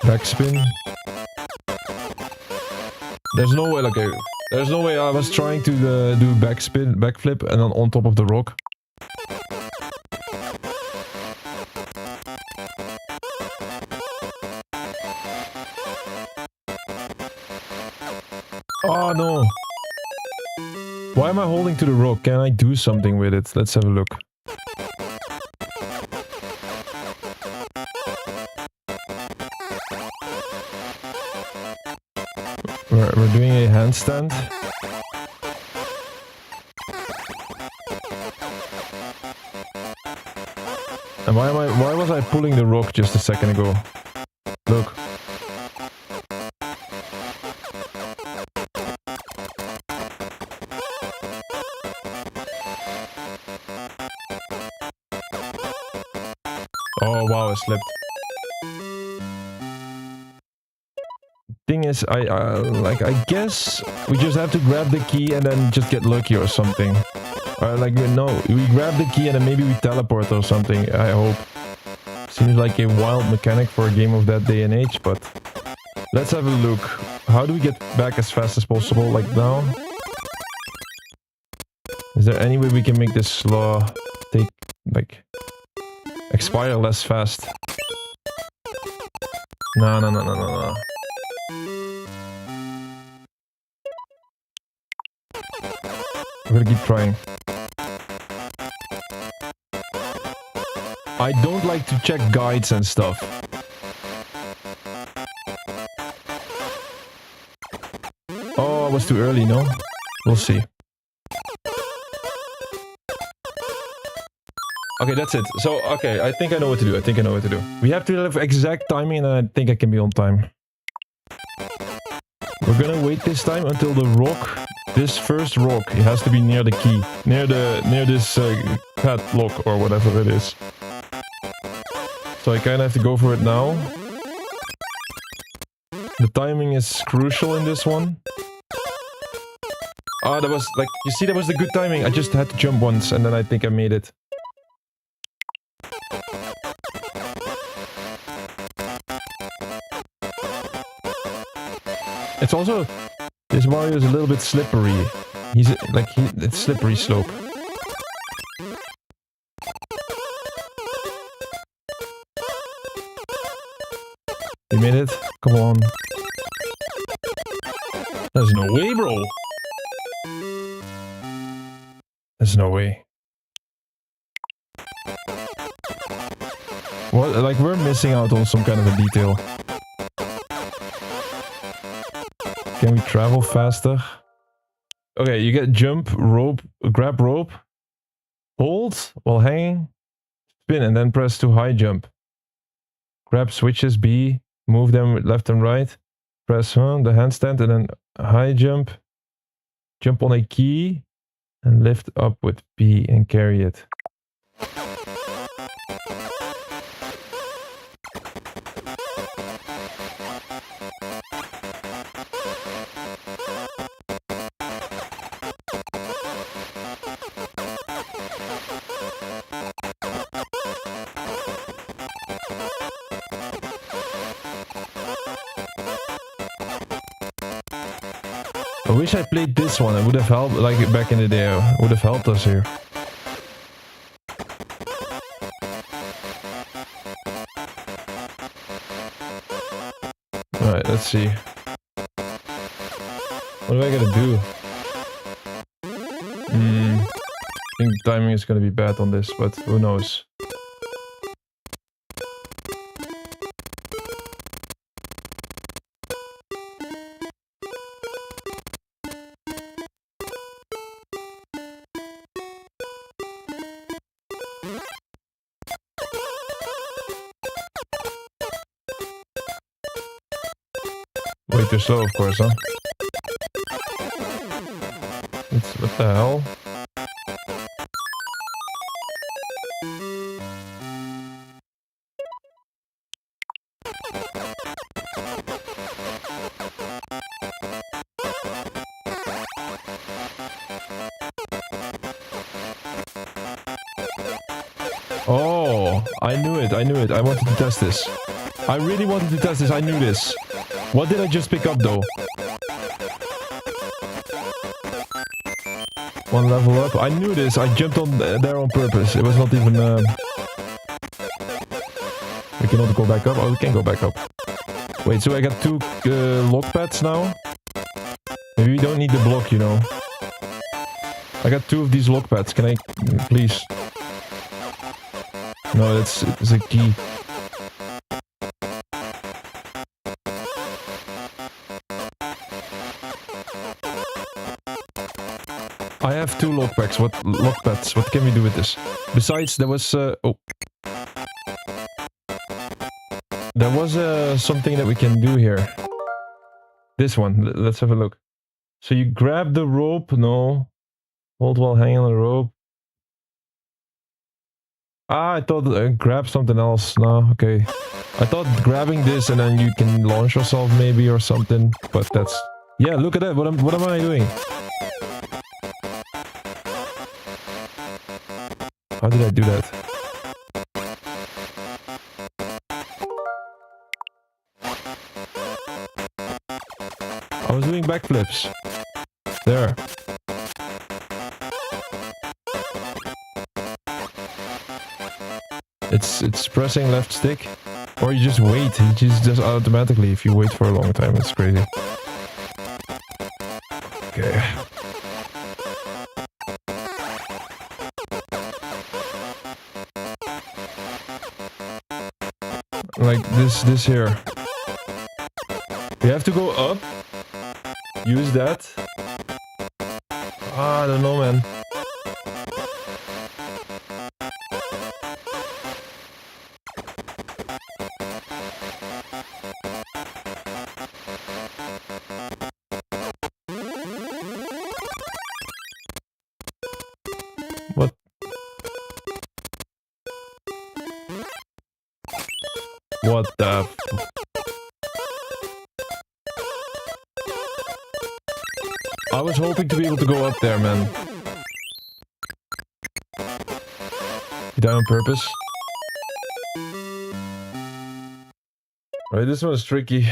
Backspin. There's no way, okay. There's no way I was trying to do backflip and then on top of the rock. Oh no! Why am I holding to the rock? Can I do something with it? Let's have a look. We're doing a handstand. And why was I pulling the rock just a second ago? Look. Oh wow, I slipped. Thing is, I guess we just have to grab the key and then just get lucky or something. Or like, no, we grab the key and then maybe we teleport or something, I hope. Seems like a wild mechanic for a game of that day and age, but... Let's have a look. How do we get back as fast as possible, like now? Is there any way we can make this slow take, like... expire less fast? No. I'm gonna keep trying. I don't like to check guides and stuff. Oh, I was too early, no? We'll see. Okay, that's it. So, okay, I think I know what to do. We have to have exact timing and I think I can be on time. We're gonna wait this time until the rock, this first rock, it has to be near the key. Near this padlock or whatever it is. So I kinda have to go for it now. The timing is crucial in this one. Ah, that was like, you see, that was the good timing. I just had to jump once and then I think I made it. It's also... This Mario is a little bit slippery. It's slippery slope. You made it? Come on. There's no way, bro. There's no way. What? Like, we're missing out on some kind of a detail. Can we travel faster? Okay, you get jump, rope, grab rope, hold while hanging, spin, and then press to high jump. Grab switches B, move them left and right, press the handstand, and then high jump, jump on a key, and lift up with B and carry it. I wish I played this one. It would have helped, like back in the day, it would have helped us here. Alright, let's see. What do I gotta do? I think the timing is gonna be bad on this, but who knows. Way too slow, of course, huh? What the hell? Oh, I knew it, I knew it. I wanted to test this. I really wanted to test this, I knew this. What did I just pick up though? One level up. I knew this. I jumped on there on purpose. It was not even... We cannot go back up. Oh, we can go back up. Wait, so I got two lock pads now? Maybe we don't need the block, you know. I got two of these lock pads. Can I... Please. No, it's a key. I have two lockpacks. Lock pads? What can we do with this? Besides, there was there was something that we can do here. This one. Let's have a look. So you grab the rope. No. Hold while hanging on the rope. Ah, I thought grab something else. No, okay. I thought grabbing this and then you can launch yourself maybe or something. But that's... Yeah, look at that. What am I doing? How did I do that? I was doing backflips. There. It's pressing left stick. Or you just wait. It just does automatically if you wait for a long time. It's crazy. Okay. Like this here. We have to go up. Use that. Ah, I don't know, man. What? What the... I was hoping to be able to go up there, man. You died on purpose? Alright, this one is tricky.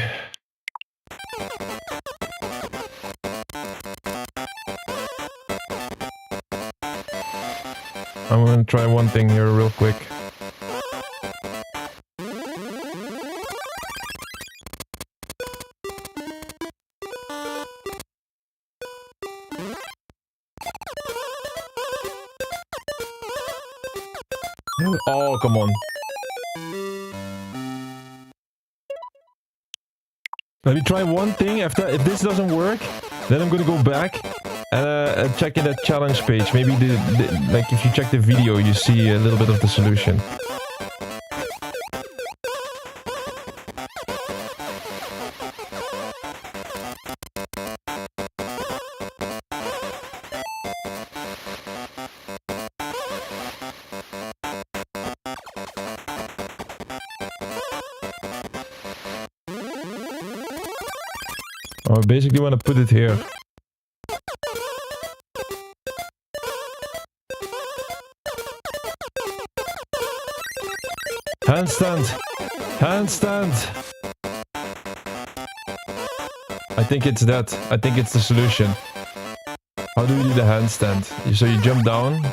try one thing here real quick. Oh, come on. Let me try one thing. If this doesn't work, then I'm gonna go back and check in that challenge page. Maybe like if you check the video, you see a little bit of the solution. I basically want to put it here. Handstand! Handstand! I think it's that. I think it's the solution. How do you do the handstand? So you jump down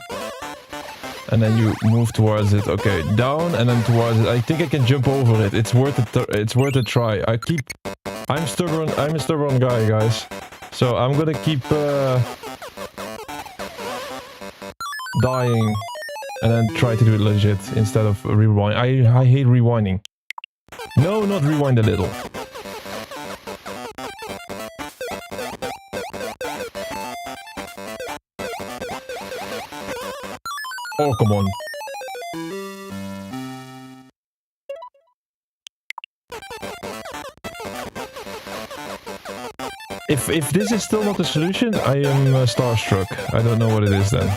and then you move towards it. Okay, down and then towards it. I think I can jump over it. It's worth it. It's worth a try. I'm stubborn. I'm a stubborn guy, guys. So I'm gonna keep dying and then try to do it legit instead of rewind. I hate rewinding. No, not rewind a little. Oh, come on. If this is still not the solution, I am starstruck. I don't know what it is then.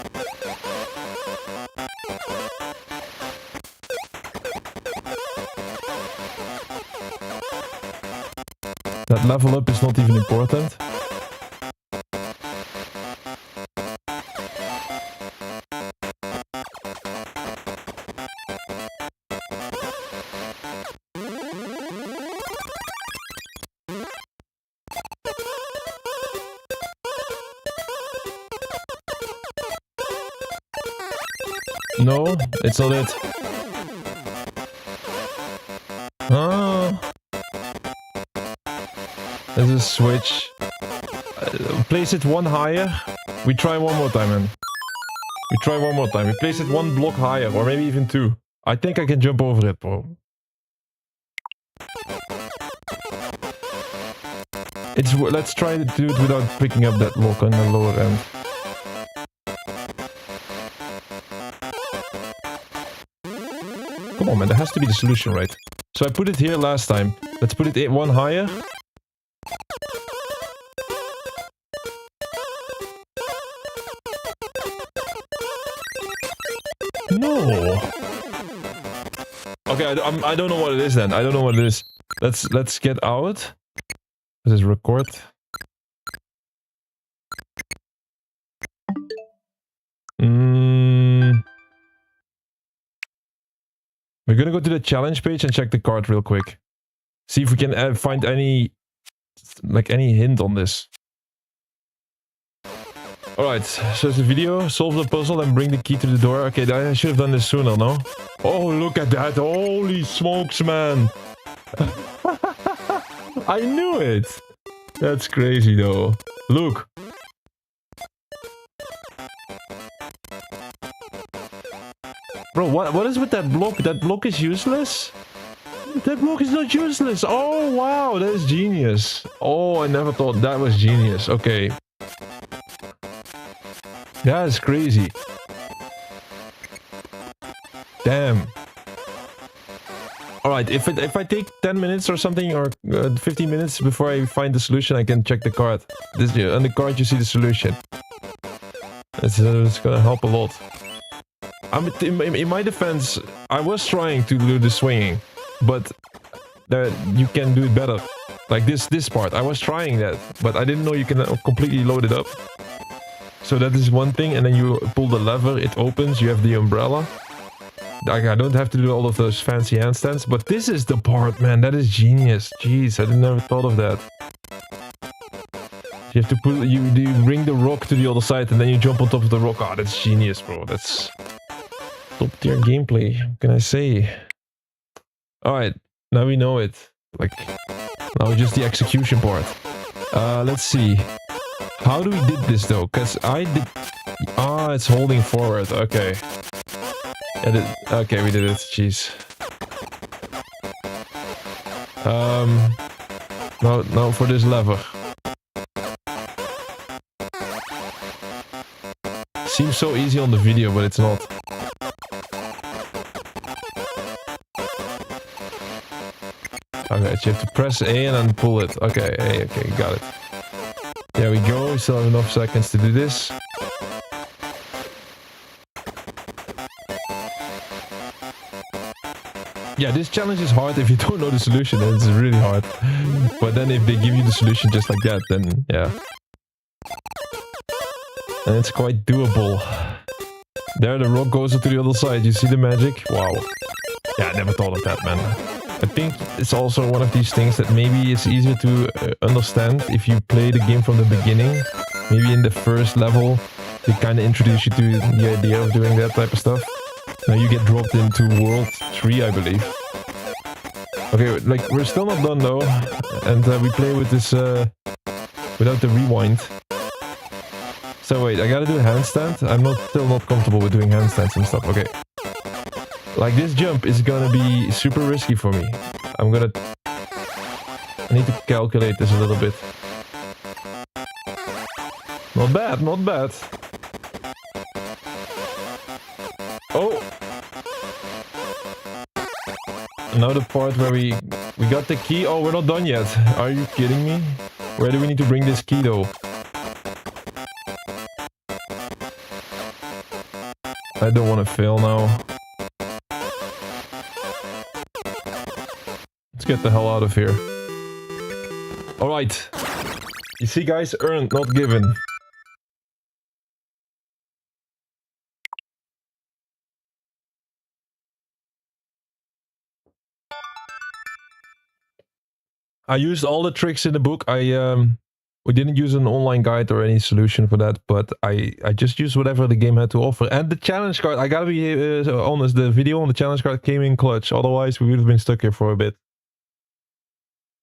That level up is not even important. No, it's not it. Ah. There's a switch. Place it one higher. We try one more time, man. We try one more time. We place it one block higher, or maybe even two. I think I can jump over it, bro. Let's try to do it without picking up that block on the lower end. Come on, man, that has to be the solution, right? So I put it here last time. Let's put it one higher. No. Okay, I don't know what it is then. I don't know what it is. Let's get out. This is record. We're gonna go to the challenge page and check the card real quick. See if we can find any hint on this. Alright, so it's the video. Solve the puzzle and bring the key to the door. Okay, I should have done this sooner, no? Oh, look at that. Holy smokes, man. I knew it. That's crazy, though. Look. Bro, what is with that block? That block is useless? That block is not useless. Oh, wow. That is genius. Oh, I never thought that was genius. Okay. That is crazy. Damn. Alright, if I take 10 minutes or something, or 15 minutes before I find the solution, I can check the card. On the card you see the solution. It's gonna help a lot. In my defense, I was trying to do the swinging, but you can do it better. Like this part, I was trying that, but I didn't know you can completely load it up. So that is one thing, and then you pull the lever, it opens, you have the umbrella. I don't have to do all of those fancy handstands, but this is the part, man, that is genius. Jeez, I never thought of that. You have to you bring the rock to the other side, and then you jump on top of the rock. Oh, that's genius, bro. Top tier gameplay. What can I say? Alright, now we know it. Like, now just the execution part. Let's see. How do we did this though? Because I did... Ah, it's holding forward. Okay. Okay, we did it. Jeez. Now for this lever. Seems so easy on the video, but it's not. Okay, so you have to press A and then pull it. Okay, A, okay, got it. There we go, we still have enough seconds to do this. Yeah, this challenge is hard if you don't know the solution, then it's really hard. But then if they give you the solution just like that, then yeah. And it's quite doable. There, the rock goes to the other side. You see the magic? Wow. Yeah, I never thought of that, man. I think it's also one of these things that maybe it's easier to understand if you play the game from the beginning. Maybe in the first level, they kind of introduce you to the idea of doing that type of stuff. Now you get dropped into World 3, I believe. Okay, like, we're still not done though. And we play with this, without the rewind. So wait, I gotta do a handstand? I'm still not comfortable with doing handstands and stuff, okay. Like, this jump is gonna be super risky for me. I need to calculate this a little bit. Not bad, not bad. Oh! Now the part where we got the key. Oh, we're not done yet. Are you kidding me? Where do we need to bring this key though? I don't want to fail now. Let's get the hell out of here. Alright. You see guys, earned, not given. I used all the tricks in the book. We didn't use an online guide or any solution for that, but I just used whatever the game had to offer. And the challenge card, I gotta be honest, the video on the challenge card came in clutch. Otherwise, we would have been stuck here for a bit.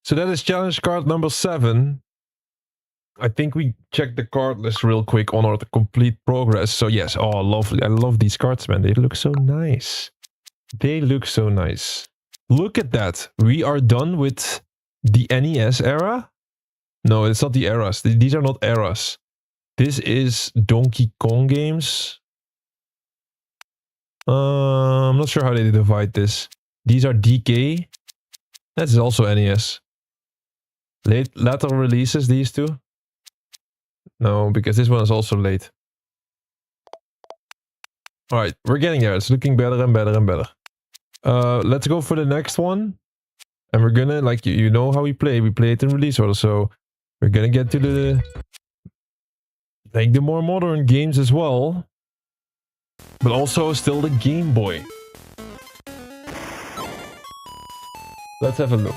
So that is challenge card number 7. I think we checked the card list real quick on our complete progress. So yes, oh, lovely. I love these cards, man. They look so nice. They look so nice. Look at that. We are done with the NES era? No, it's not the eras. These are not eras. This is Donkey Kong games. I'm not sure how they divide this. These are DK. That is also NES. Later releases, these two? No, because this one is also late. Alright, we're getting there. It's looking better and better and better. Let's go for the next one. And we're gonna, like, you know how we play. We play it in release order, so we're gonna get to the... like, the more modern games as well. But also still the Game Boy. Let's have a look.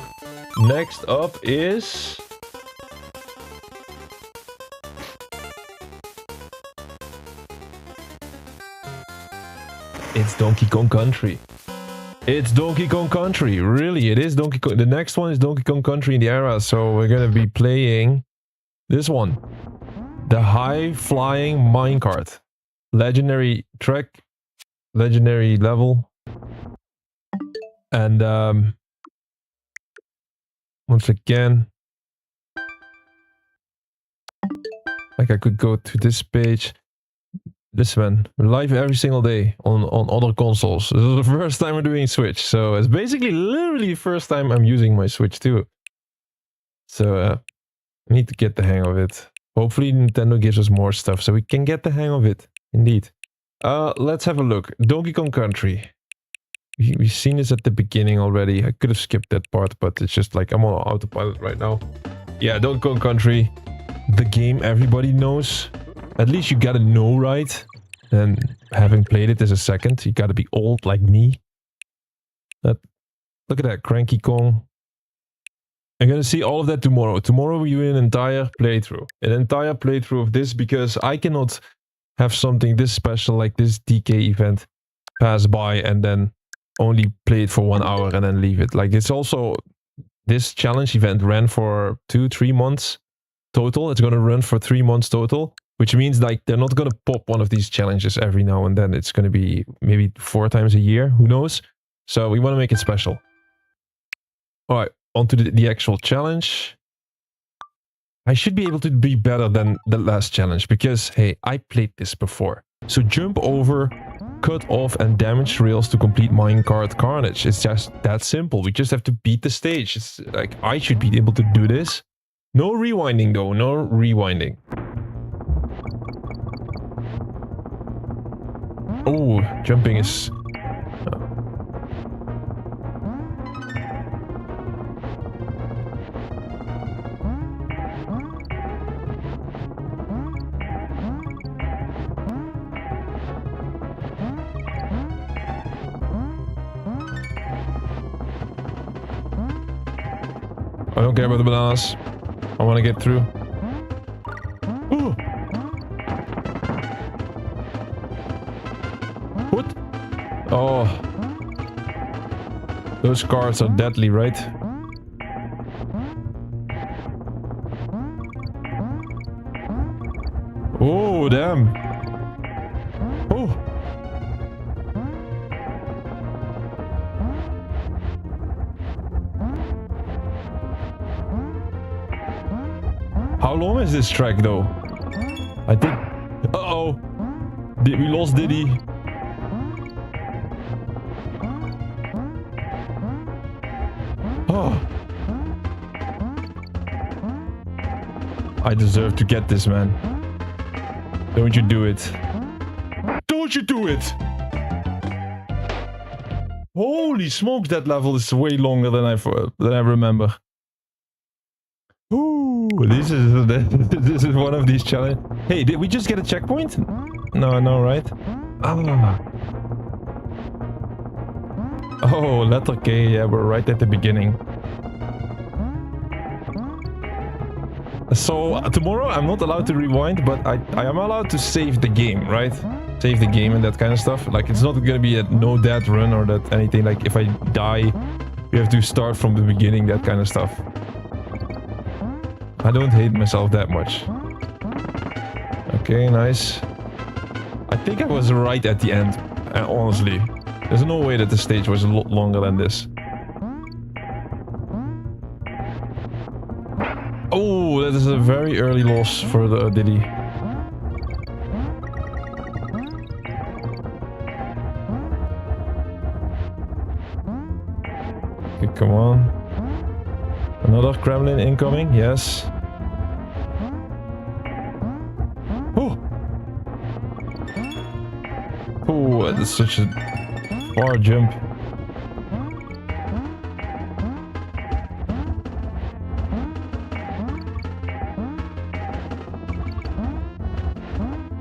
Next up is... it's Donkey Kong Country. It's Donkey Kong Country. Really, it is Donkey Kong. The next one is Donkey Kong Country in the era. So we're going to be playing this one. The High Flying Minecart. Legendary track. Legendary level. And once again, like I could go to this page. This one, live every single day on other consoles. This is the first time we're doing Switch, so it's basically literally the first time I'm using my Switch too. So I need to get the hang of it. Hopefully Nintendo gives us more stuff so we can get the hang of it. Indeed. Let's have a look. Donkey Kong Country. We've seen this at the beginning already. I could have skipped that part, but it's just like I'm on autopilot right now. Yeah, Donkey Kong Country. The game everybody knows. At least you gotta know, right? And having played it as a second, you gotta be old like me. Look at that, Cranky Kong. I'm gonna see all of that tomorrow. Tomorrow we do an entire playthrough. An entire playthrough of this because I cannot have something this special like this DK event pass by and then only play it for 1 hour and then leave it. Like, it's also, this challenge event ran for 2-3 months total. It's going to run for 3 months total, which means like they're not going to pop one of these challenges every now and then. It's going to be maybe 4 times a year, who knows. So we want to make it special. All right, on to the actual challenge. I should be able to be better than the last challenge because, hey, I played this before. So jump over, cut off and damage rails to complete minecart carnage. It's just that simple. We just have to beat the stage. It's like, I should be able to do this. No rewinding though, no rewinding. Oh, jumping is... I don't care about the bananas. I want to get through. Ooh. What? Oh. Those cards are deadly, right? Oh, damn. Oh. How long is this track though? I think... Uh-oh! We lost Diddy. Oh! I deserve to get this, man. Don't you do it. Don't you do it! Holy smokes, that level is way longer than I remember. Ooh, this is one of these challenges. Hey, did we just get a checkpoint? No, right? Ah. Oh, letter K. Yeah, we're right at the beginning. So tomorrow I'm not allowed to rewind, but I am allowed to save the game, right? Save the game and that kind of stuff. Like, it's not gonna be a no death run or that anything. Like, if I die, you have to start from the beginning, that kind of stuff. I don't hate myself that much. Okay, nice. I think I was right at the end, honestly. There's no way that the stage was a lot longer than this. Oh, that is a very early loss for the Diddy. Okay, come on. Another Kremlin incoming, yes. Oh! Oh, that's such a far jump.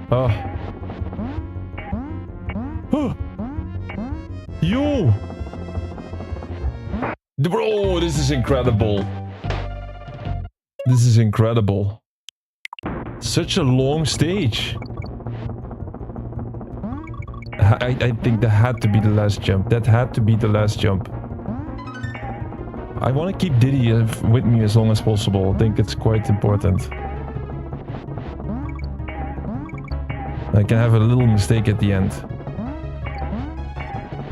Oh. Oh. Yo! Bro, this is incredible. This is incredible. Such a long stage. I think that had to be the last jump. That had to be the last jump. I want to keep Diddy with me as long as possible. I think it's quite important. I can have a little mistake at the end.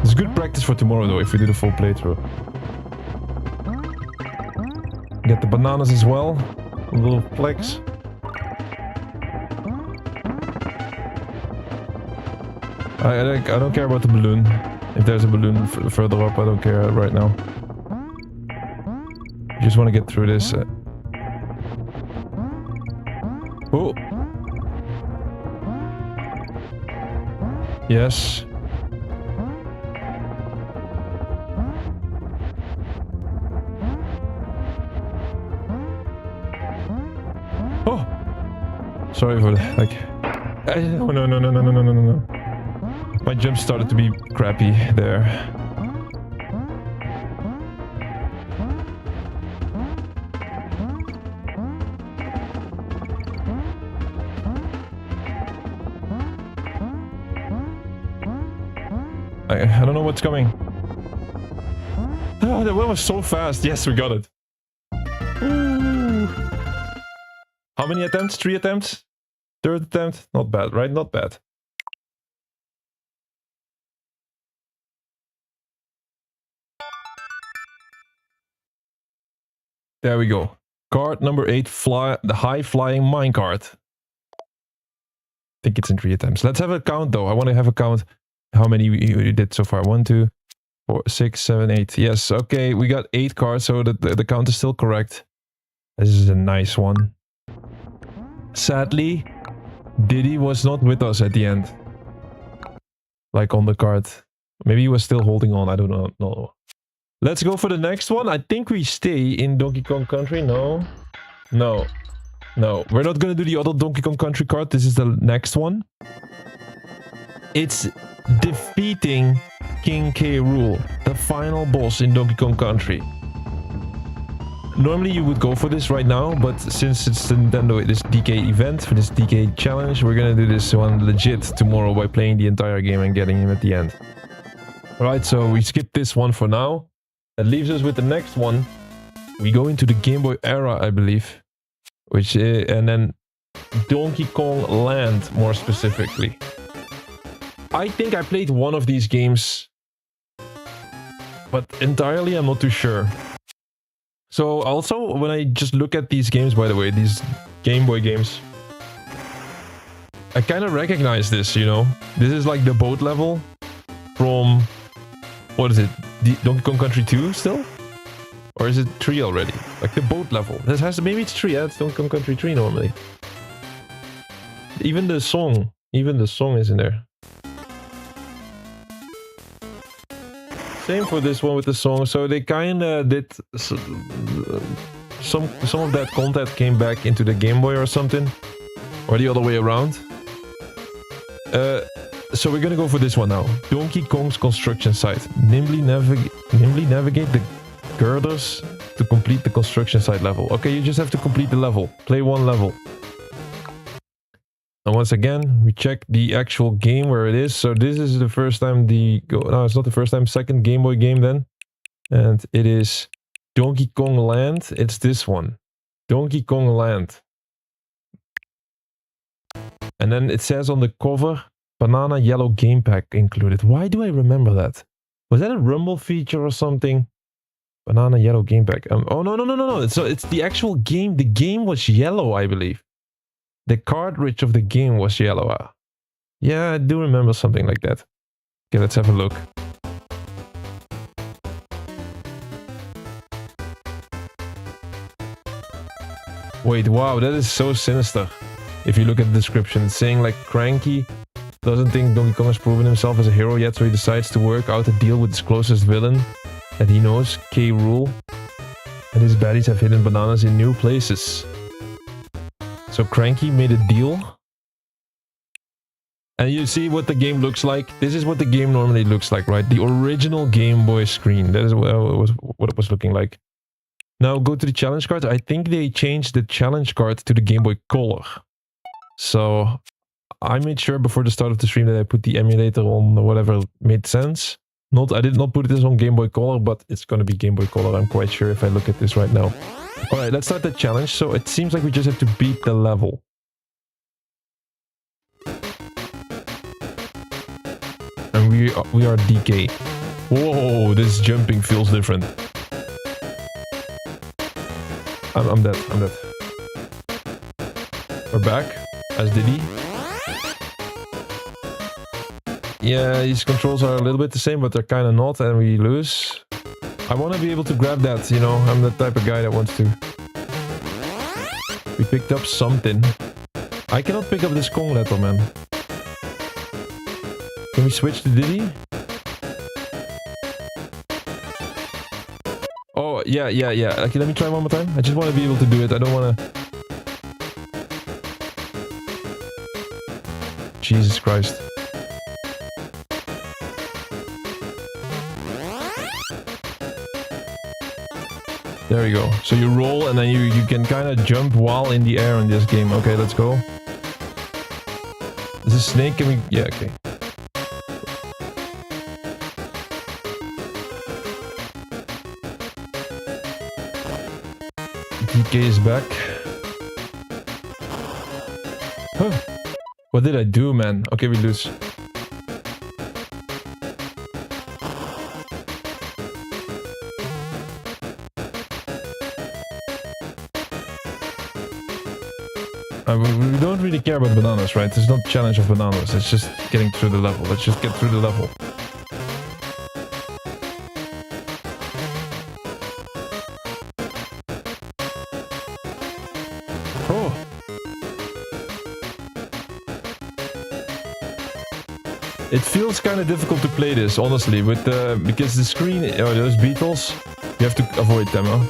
It's good practice for tomorrow though, if we do the full playthrough. Get the bananas as well. A little flex. I don't care about the balloon. If there's a balloon further up, I don't care right now. Just want to get through this. Oh! Yes. Oh! Sorry for that. Like... No. My jump started to be crappy there. I don't know what's coming. Oh, that one was so fast. Yes, we got it. Ooh. How many attempts? 3 attempts? 3rd attempt? Not bad, right? Not bad. There we go. Card number 8, the high-flying minecart. I think it's in 3 attempts. Let's have a count, though. I want to have a count how many you did so far. 1, 2, 4, 6, 7, 8. Yes, okay. We got 8 cards, so the count is still correct. This is a nice one. Sadly, Diddy was not with us at the end. Like on the card. Maybe he was still holding on. I don't know. No. Let's go for the next one. I think we stay in Donkey Kong Country. No. No. No. We're not going to do the other Donkey Kong Country card. This is the next one. It's defeating King K. Rool, the final boss in Donkey Kong Country. Normally you would go for this right now, but since it's the Nintendo, this DK event, for this DK challenge, we're gonna do this one legit tomorrow by playing the entire game and getting him at the end. Alright, so we skip this one for now. That leaves us with the next one. We go into the Game Boy era, I believe. Which and then Donkey Kong Land, more specifically. I think I played one of these games, but entirely I'm not too sure. So also, when I just look at these games, by the way, these Game Boy games, I kind of recognize this, you know? This is like the boat level from, what is it, Donkey Kong Country 2 still? Or is it 3 already? Like the boat level. This has, maybe it's 3, yeah, it's Donkey Kong Country 3 normally. Even the song is in there. Same for this one with the song, so they kinda did some of that content came back into the Game Boy or something, or the other way around. So we're gonna go for this one now. Donkey Kong's construction site. Nimbly navigate the girders to complete the construction site level. Okay, you just have to complete the level. Play one level. And once again, we check the actual game where it is. So this is the first time no, it's not the first time, second Game Boy game then. And it is Donkey Kong Land. It's this one. Donkey Kong Land. And then it says on the cover, banana yellow game pack included. Why do I remember that? Was that a Rumble feature or something? Banana yellow game pack. Oh, no. So it's the actual game. The game was yellow, I believe. The cartridge of the game was yellow. Yeah, I do remember something like that. Okay, let's have a look. Wait, wow, that is so sinister. If you look at the description, it's saying like Cranky doesn't think Donkey Kong has proven himself as a hero yet, so he decides to work out a deal with his closest villain that he knows, K. Rool. And his baddies have hidden bananas in new places. So Cranky made a deal. And you see what the game looks like. This is what the game normally looks like, right? The original Game Boy screen. That is what it was looking like. Now go to the challenge card. I think they changed the challenge card to the Game Boy Color. So I made sure before the start of the stream that I put the emulator on whatever made sense. I did not put this on Game Boy Color, but it's gonna be Game Boy Color. I'm quite sure if I look at this right now. Alright, let's start the challenge. So it seems like we just have to beat the level. And we are DK. Whoa, this jumping feels different. I'm dead. We're back as Diddy. Yeah, these controls are a little bit the same, but they're kind of not, and we lose. I want to be able to grab that, you know, I'm the type of guy that wants to. We picked up something. I cannot pick up this Kong letter, man. Can we switch to Diddy? Oh, yeah. Okay, let me try one more time. I just want to be able to do it. I don't want to... Jesus Christ. There we go. So you roll and then you can kind of jump while in the air in this game. Okay, let's go. Is this snake? Can we... Yeah, okay. TK is back. Huh. What did I do, man? Okay, we lose. We don't really care about bananas, right? There's no challenge of bananas. It's just getting through the level. Let's just get through the level. Oh. It feels kind of difficult to play this, honestly, with because the screen, those beetles, you have to avoid them, huh?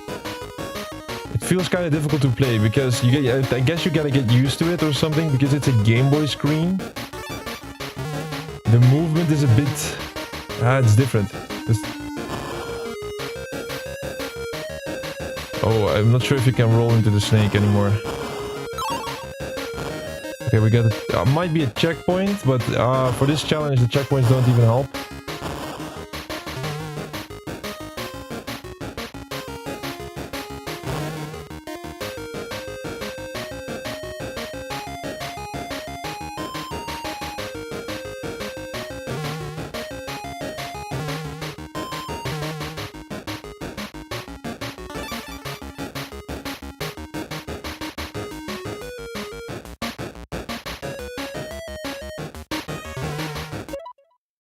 It feels kind of difficult to play because you get, I guess you gotta get used to it or something because it's a Game Boy screen. The movement is a bit, it's different. Oh, I'm not sure if you can roll into the snake anymore. Okay, we got it. Might be a checkpoint, but for this challenge, the checkpoints don't even help.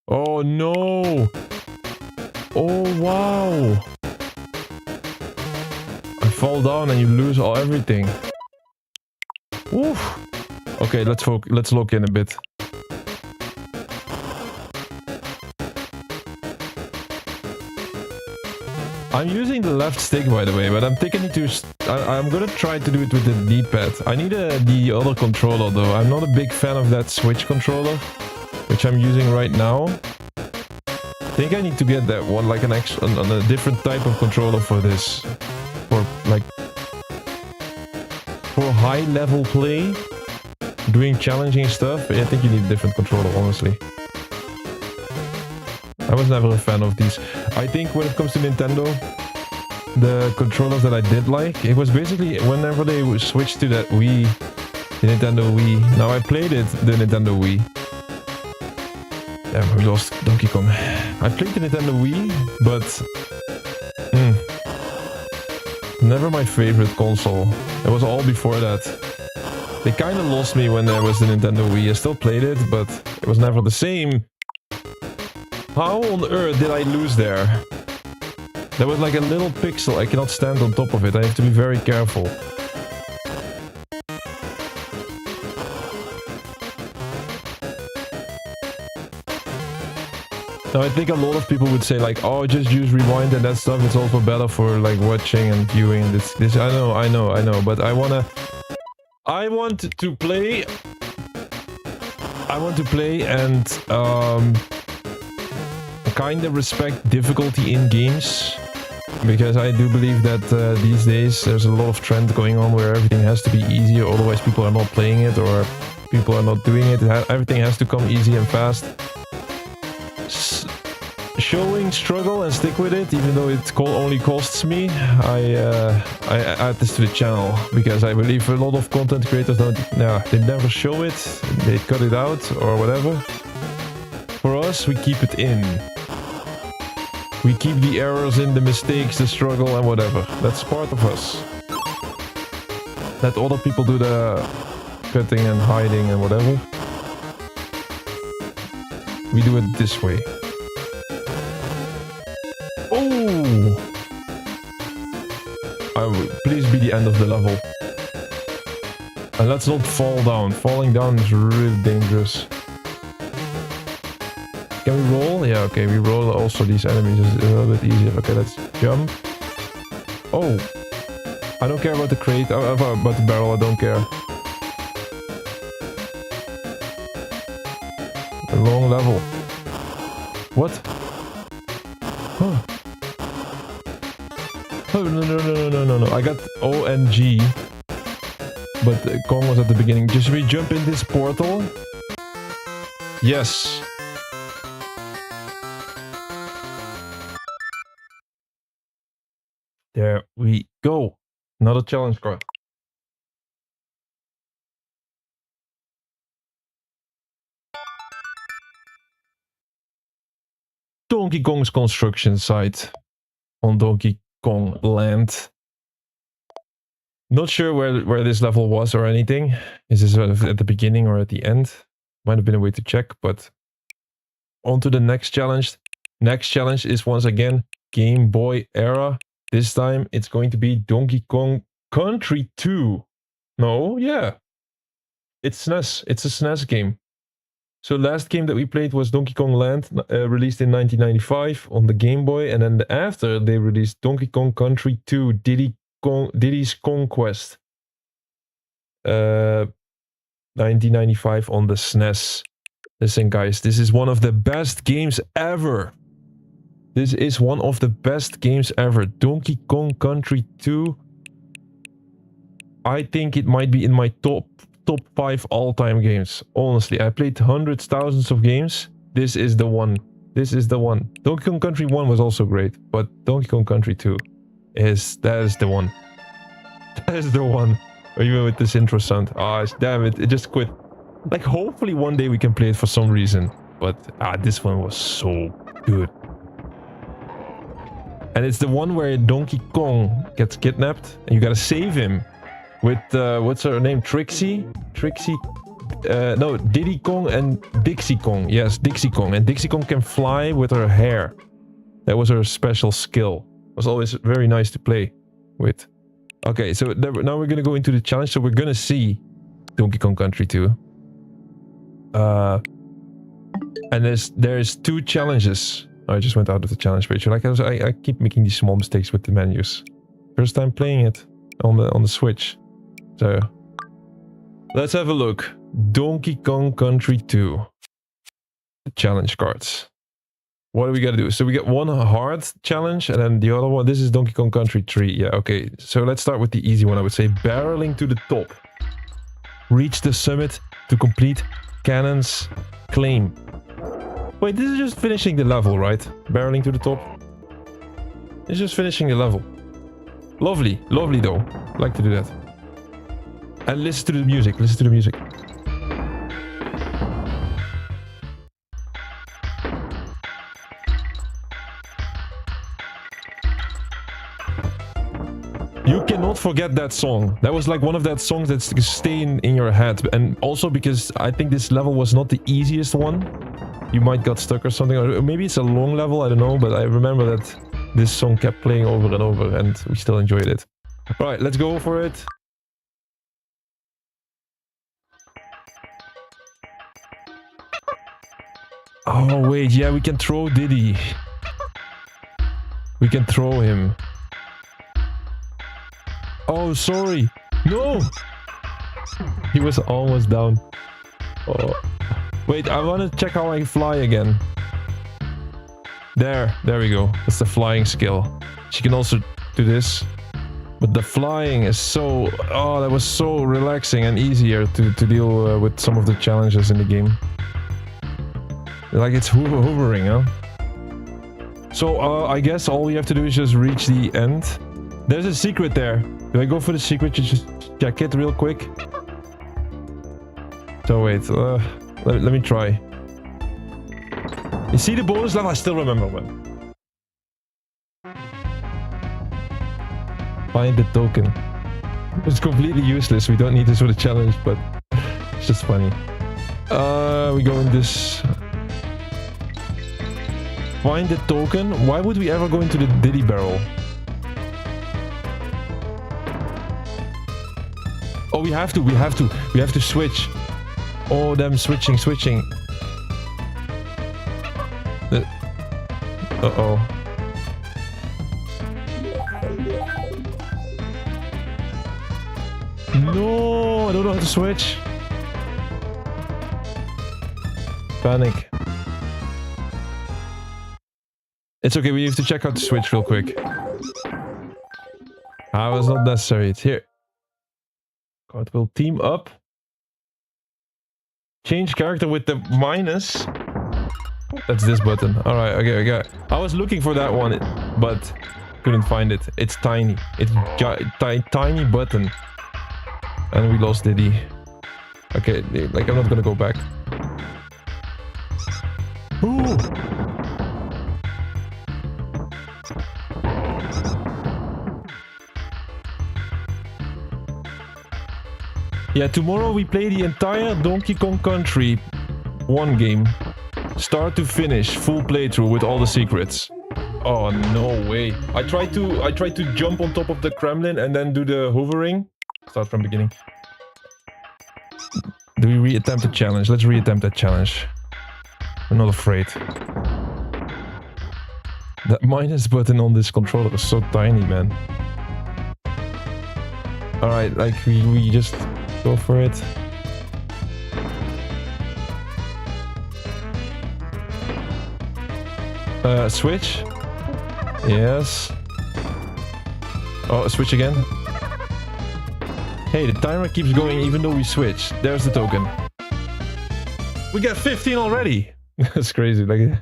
Oh no! Oh wow! I fall down and you lose everything. Oof! Okay, let's look in a bit. I'm using the left stick, by the way, but I'm thinking I'm gonna try to do it with the D-pad. I need the other controller though. I'm not a big fan of that Switch controller, which I'm using right now. I think I need to get that one, like on a different type of controller for this. For high level play, doing challenging stuff, I think you need a different controller, honestly. I was never a fan of these. I think when it comes to Nintendo, the controllers that I did like, it was basically whenever they switched to that Wii, the Nintendo Wii. Now I played the Nintendo Wii. Damn, we lost Donkey Kong. I played the Nintendo Wii, but never my favorite console. It was all before that. They kind of lost me when there was the Nintendo Wii. I still played it, but it was never the same. How on earth did I lose there? There was like a little pixel. I cannot stand on top of it. I have to be very careful. Now, I think a lot of people would say like, oh, just use rewind and that stuff. It's also better for like watching and viewing. This. I know. But I want to play. I want to play and kind of respect difficulty in games, because I do believe that these days there's a lot of trend going on where everything has to be easier, otherwise people are not playing it or people are not doing it. Everything has to come easy and fast. Showing struggle and stick with it, even though it only costs me, I add this to the channel because I believe a lot of content creators they never show it, they cut it out or whatever. For us, we keep it in. We keep the errors in, the mistakes, the struggle and whatever. That's part of us. Let other people do the cutting and hiding and whatever. We do it this way. Oh! Please be the end of the level. And let's not fall down. Falling down is really dangerous. Can we roll? Yeah, okay, we roll. Also, these enemies is a little bit easier. Okay, let's jump. Oh! I don't care about the crate, about the barrel, I don't care. A long level. What? Huh. Oh, no. I got O and G. But Kong was at the beginning. Should we jump in this portal? Yes. There we go. Not a challenge card. Donkey Kong's construction site on Donkey Kong Land. Not sure where this level was or anything. Is this at the beginning or at the end? Might have been a way to check, but on to the next challenge. Next challenge is once again Game Boy era. This time it's going to be Donkey Kong Country 2. No, yeah. It's SNES. It's a SNES game. So last game that we played was Donkey Kong Land, released in 1995 on the Game Boy, and then after they released Donkey Kong Country 2 Diddy's Conquest. 1995 on the SNES. Listen guys, this is one of the best games ever. This is one of the best games ever. Donkey Kong Country 2. I think it might be in my top 5 all-time games. Honestly, I played hundreds, thousands of games. This is the one. This is the one. Donkey Kong Country 1 was also great, but Donkey Kong Country 2 is the one. That is the one. Even with this intro sound. Ah, damn it, it just quit. Like, hopefully one day we can play it for some reason. But, this one was so good. And it's the one where Donkey Kong gets kidnapped and you gotta save him. With, what's her name? Trixie? No, Diddy Kong and Dixie Kong. Yes, Dixie Kong. And Dixie Kong can fly with her hair. That was her special skill. It was always very nice to play with. Okay, so now we're gonna go into the challenge. So we're gonna see Donkey Kong Country 2. And there's 2 challenges. I just went out of the challenge page. Like I keep making these small mistakes with the menus. First time playing it on the Switch. So let's have a look. Donkey Kong Country 2. The challenge cards. What do we gotta do? So we get one hard challenge and then the other one. This is Donkey Kong Country 3. Yeah, okay. So let's start with the easy one, I would say. Barreling to the top. Reach the summit to complete Cannon's claim. Wait, this is just finishing the level, right? Barreling to the top. It's just finishing the level. Lovely. Lovely though. I like to do that. And listen to the music. Listen to the music. You cannot forget that song. That was like one of that songs that's staying in your head. And also because I think this level was not the easiest one. You might got stuck or something. Or maybe it's a long level, I don't know. But I remember that this song kept playing over and over and we still enjoyed it. Alright, let's go for it. Oh wait, yeah, we can throw Diddy. We can throw him. Oh, sorry. No! He was almost down. Oh. Wait, I want to check how I fly again. There we go. That's the flying skill. She can also do this. But the flying is so... Oh, that was so relaxing and easier to deal with some of the challenges in the game. Like it's hovering, huh? So, I guess all we have to do is just reach the end. There's a secret there. Do I go for the secret? Just check it real quick. So wait, let me try. You see the bonus level? I still remember one. Find the token. It's completely useless. We don't need this for the challenge, but it's just funny. We go in this. Find the token. Why would we ever go into the Diddy barrel? Oh, we have to switch. Oh, them switching. Uh-oh. No, I don't know how to switch. Panic. It's okay, we have to check out the switch real quick. Ah, it's not necessary. It's here. God will team up. Change character with the minus. That's this button. Alright, okay, I got it. I was looking for that one, but couldn't find it. It's tiny. It's tiny button. And we lost Diddy. Okay, like I'm not gonna go back. Ooh. Yeah, tomorrow we play the entire Donkey Kong Country 1 game. Start to finish, full playthrough with all the secrets. Oh, no way. I tried to jump on top of the Kremlin and then do the hovering. Start from beginning. Do we re-attempt the challenge? Let's re-attempt that challenge. I'm not afraid. That minus button on this controller is so tiny, man. Alright, like we just go for it. Switch. Yes. Oh, switch again. Hey, the timer keeps going even though we switch. There's the token. We got 15 already. That's crazy. Like,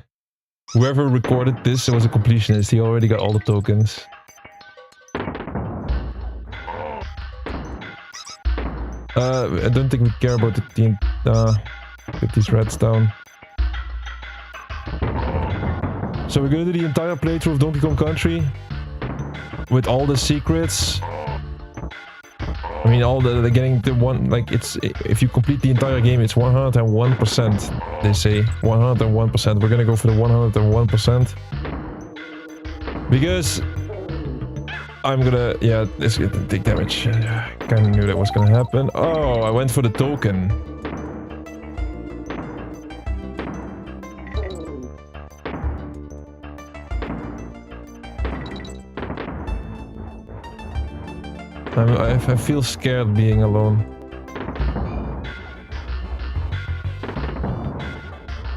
whoever recorded this was a completionist. He already got all the tokens. I don't think we care about the team. Get these reds down. So we're gonna do the entire playthrough of Donkey Kong Country with all the secrets. I mean, all the getting the one, like, it's, if you complete the entire game, it's 101%. They say 101%. We're gonna go for the 101% because I'm gonna, yeah, it's gonna take damage. Kinda knew that was gonna happen. Oh, I went for the token. I feel scared being alone.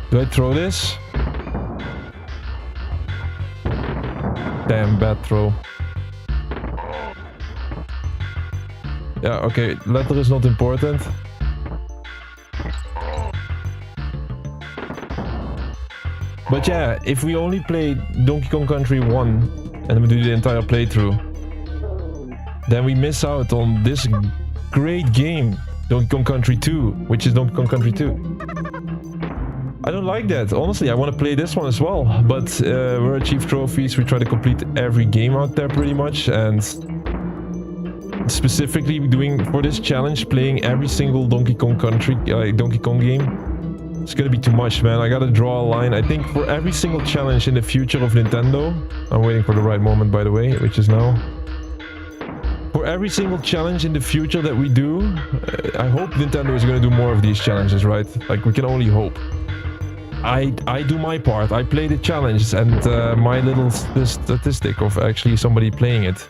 Do I throw this? Damn, bad throw. Yeah, okay, letter is not important. But yeah, if we only play Donkey Kong Country 1 and we do the entire playthrough, then we miss out on this great game, Donkey Kong Country 2, which is Donkey Kong Country 2. I don't like that. Honestly, I want to play this one as well, but we're AchieveTrophies. We try to complete every game out there pretty much, and specifically doing for this challenge, playing every single Donkey Kong Country, Donkey Kong game. It's gonna be too much, man. I gotta draw a line. I think for every single challenge in the future of Nintendo, I'm waiting for the right moment, by the way, which is now. For every single challenge in the future that we do, I hope Nintendo is going to do more of these challenges, right? Like, we can only hope. I do my part. I play the challenge, and my little statistic of actually somebody playing it,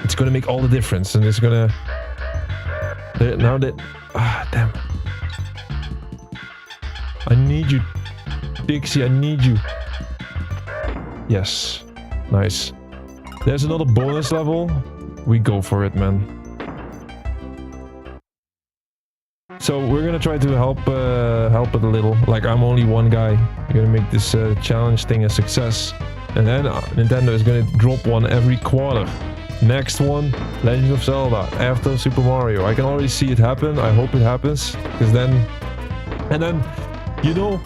it's going to make all the difference, and it's going to... Now that... Ah, damn. I need you, Dixie. I need you. Yes. Nice. There's another bonus level. We go for it, man. So we're gonna try to help it a little. Like, I'm only one guy. We're gonna make this challenge thing a success, and then Nintendo is gonna drop one every quarter. Next one, Legend of Zelda. After Super Mario, I can already see it happen. I hope it happens, because then, and then, you know,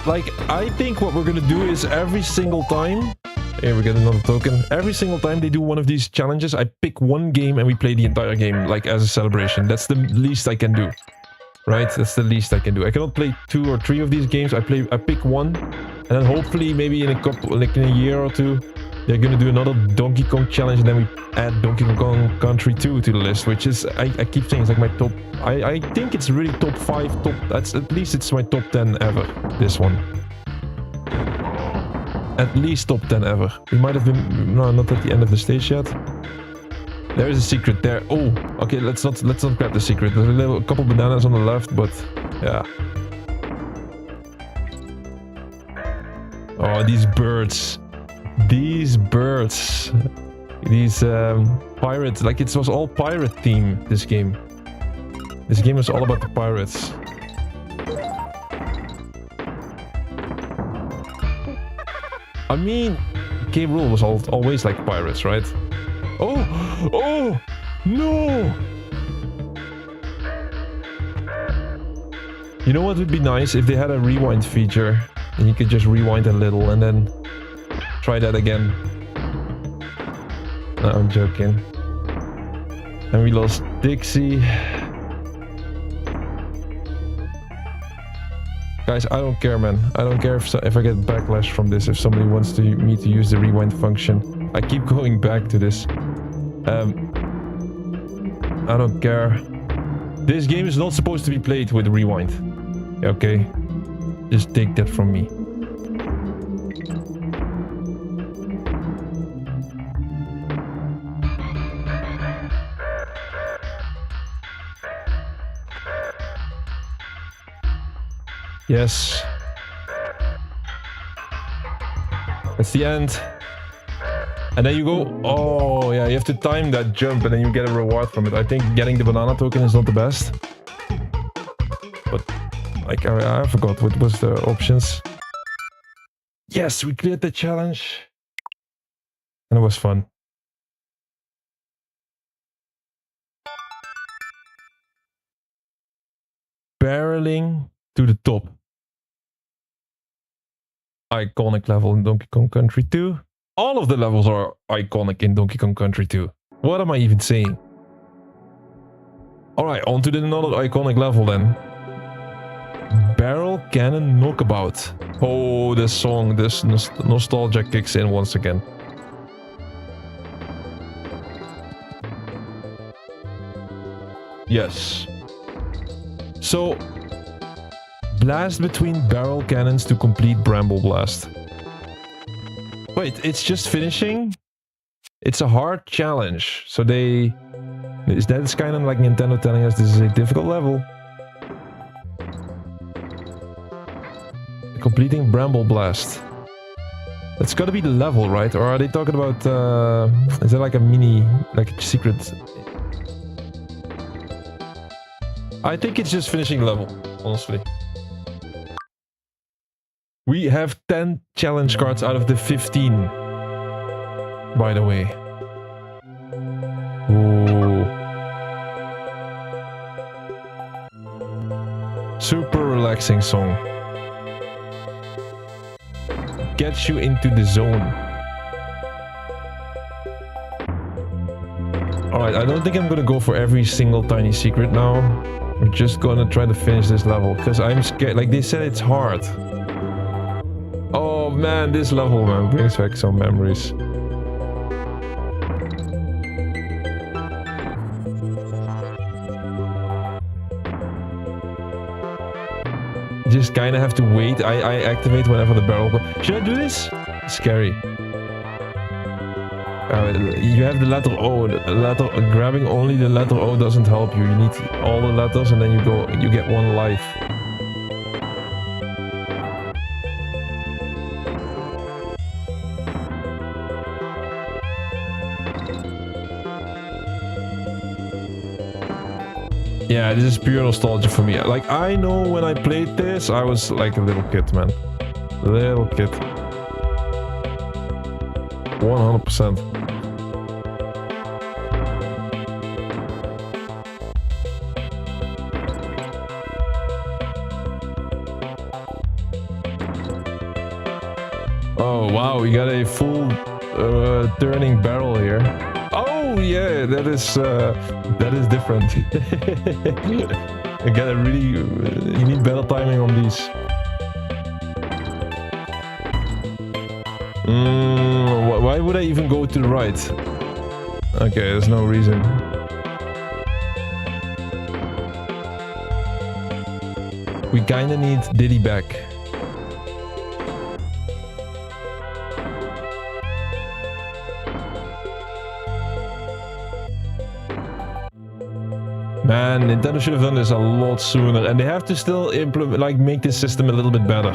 like, I think what we're gonna do is every single time. Here we get another token. Every single time they do one of these challenges, I pick one game and we play the entire game, like, as a celebration. That's the least I can do. Right? That's the least I can do. I cannot play 2 or 3 of these games. I pick one, and then hopefully maybe in a couple, like in a year or two, they're gonna do another Donkey Kong challenge, and then we add Donkey Kong Country 2 to the list, which is, I keep saying it's like my top, I think it's really top 5, that's, at least it's my top 10 ever, this one. At least top 10 ever. We might have been, no, not at the end of the stage yet. There is a secret there. Oh, okay, let's not grab the secret. There's a couple bananas on the left, but yeah. Oh, these birds. These birds. These pirates. Like, it was all pirate theme, this game. This game was all about the pirates. I mean, Rool was always like pirates, right? Oh! Oh! No! You know what would be nice? If they had a rewind feature. And you could just rewind a little and then try that again. No, I'm joking. And we lost Dixie. Guys, I don't care, man. I don't care if I get backlash from this, if somebody wants me to use the rewind function. I keep going back to this. I don't care. This game is not supposed to be played with rewind. Okay? Just take that from me. Yes. That's the end. And then you go... Oh, yeah, you have to time that jump and then you get a reward from it. I think getting the banana token is not the best. But, like, I forgot what was the options. Yes, we cleared the challenge. And it was fun. Barreling to the top. Iconic level in Donkey Kong Country 2. All of the levels are iconic in Donkey Kong Country 2. What am I even saying? Alright, on to another iconic level then. Barrel Cannon Knockabout. Oh, this song, this nostalgia kicks in once again. Yes. So, blast between barrel cannons to complete Bramble Blast. Wait, it's just finishing? It's a hard challenge. So they... Is that kind of like Nintendo telling us this is a difficult level? Completing Bramble Blast. That's gotta be the level, right? Or are they talking about... is that like a mini... like a secret... I think it's just finishing the level, honestly. We have 10 challenge cards out of the 15. By the way. Ooh. Super relaxing song. Gets you into the zone. Alright, I don't think I'm gonna go for every single tiny secret now. I'm just gonna try to finish this level, because I'm scared. Like they said, it's hard. Oh man, this level, man, brings back some memories. You just kinda have to wait. I activate whenever the barrel... Should I do this? Scary. You have the letter O. Grabbing only the letter O doesn't help you. You need all the letters and then you get one life. Yeah, this is pure nostalgia for me. Like, I know when I played this, I was like a little kid, man. Little kid. 100%. Oh wow, we got a full turning barrel here. Oh yeah, that is different. You gotta really, you need better timing on these. Why would I even go to the right? Okay, there's no reason. We kinda need Diddy back. Man, Nintendo should have done this a lot sooner, and they have to still implement, like, make this system a little bit better.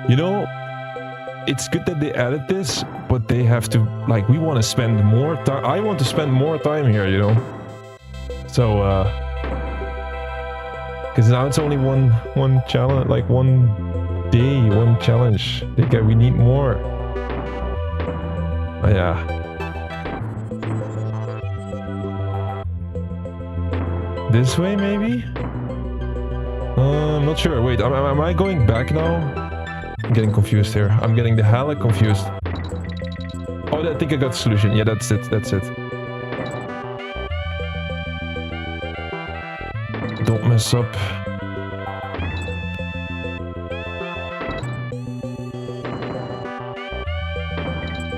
You know, it's good that they added this, but they have to, like, we want to spend more time. I want to spend more time here, you know. So, because now it's only one challenge, like one day, one challenge. We need more. Yeah. This way, maybe? I'm not sure. Wait, am I going back now? I'm getting confused here. I'm getting the hella confused. Oh, I think I got the solution. Yeah, that's it. That's it. Don't mess up.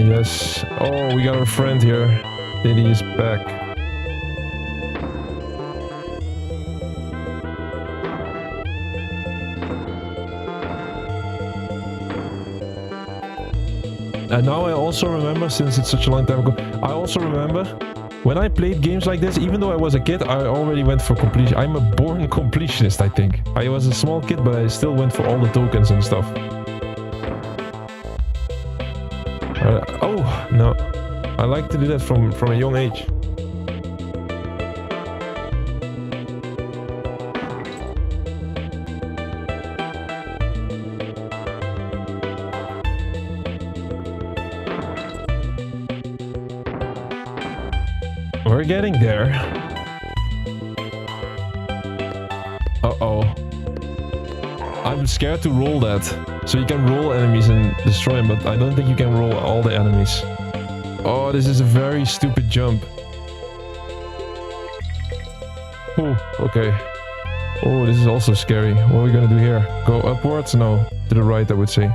Yes. Oh, we got our friend here. Diddy is back. And now I also remember, since it's such a long time ago, I also remember when I played games like this, even though I was a kid, I already went for completion. I'm a born completionist, I think. I was a small kid, but I still went for all the tokens and stuff. Oh, no. I like to do that from a young age. We're getting there. Uh-oh. I'm scared to roll that. So you can roll enemies and destroy them, but I don't think you can roll all the enemies. Oh, this is a very stupid jump. Oh, okay. Oh, this is also scary. What are we gonna do here? Go upwards? No. To the right, I would say.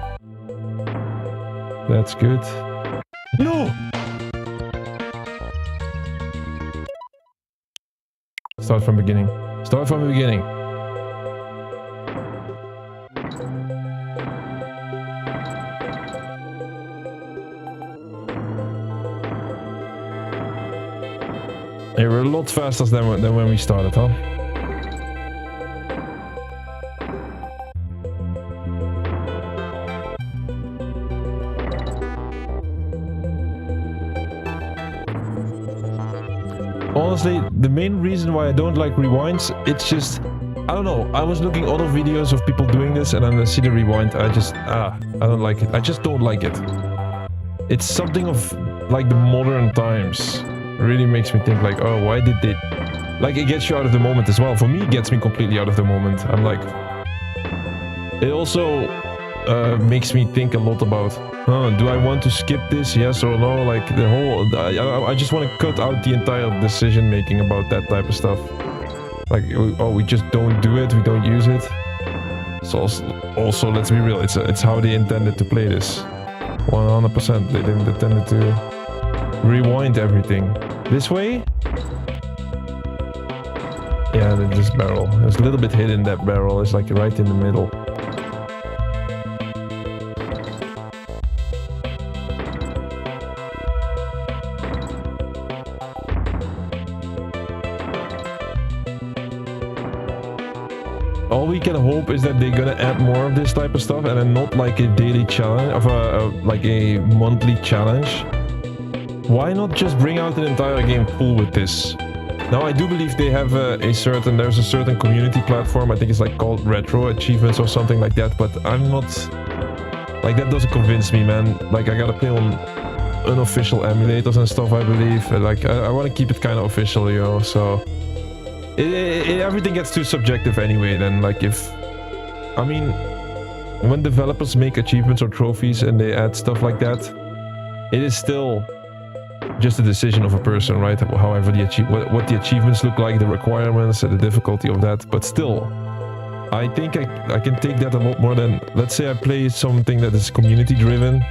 That's good. No! Start from beginning. Start from the beginning. Hey, we're a lot faster than when we started, huh? Honestly, the main reason why I don't like rewinds, it's just, I don't know, I was looking other videos of people doing this and then I see the rewind, I don't like it. I just don't like it. It's something of like the modern times. It really makes me think like, oh, why did they... Like, it gets you out of the moment as well. For me, it gets me completely out of the moment. I'm like... It also makes me think a lot about, do I want to skip this, yes or no? Like, the whole... I just want to cut out the entire decision making about that type of stuff. Like, oh, we just don't do it, we don't use it. So also, let's be real, it's how they intended to play this. 100%. They didn't intend to rewind everything. This way? Yeah, this barrel. There's a little bit hidden, that barrel. It's like right in the middle. All we can hope is that they're gonna add more of this type of stuff and then not like a daily challenge, of like a monthly challenge. Why not just bring out an entire game full with this? Now, I do believe they have there's a certain community platform, I think it's like called Retro Achievements or something like that, but I'm not... Like, that doesn't convince me, man. Like, I gotta play on unofficial emulators and stuff, I believe. Like, I want to keep it kind of official, you know, so... everything gets too subjective anyway, then, like, if... I mean, when developers make achievements or trophies and they add stuff like that, it is still... just a decision of a person, right? However, what the achievements look like, the requirements, the difficulty of that. But still, I think I can take that a lot more than, let's say I play something that is community driven.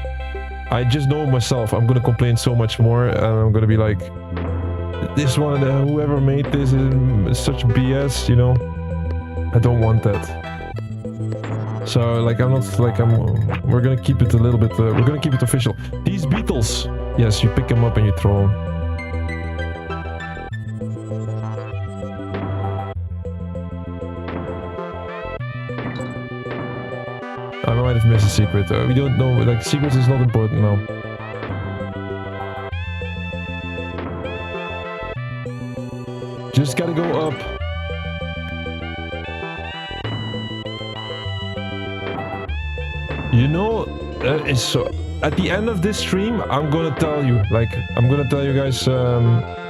I just know myself, I'm gonna complain so much more, and I'm gonna be like, this one, whoever made this is such BS, you know? I don't want that. So, like, we're gonna keep it a little bit, we're gonna keep it official. These beetles, yes, you pick them up and you throw them. I might have missed a secret. We don't know, like, secrets is not important now. Just gotta go up. You know, that is so... at the end of this stream, I'm gonna tell you, guys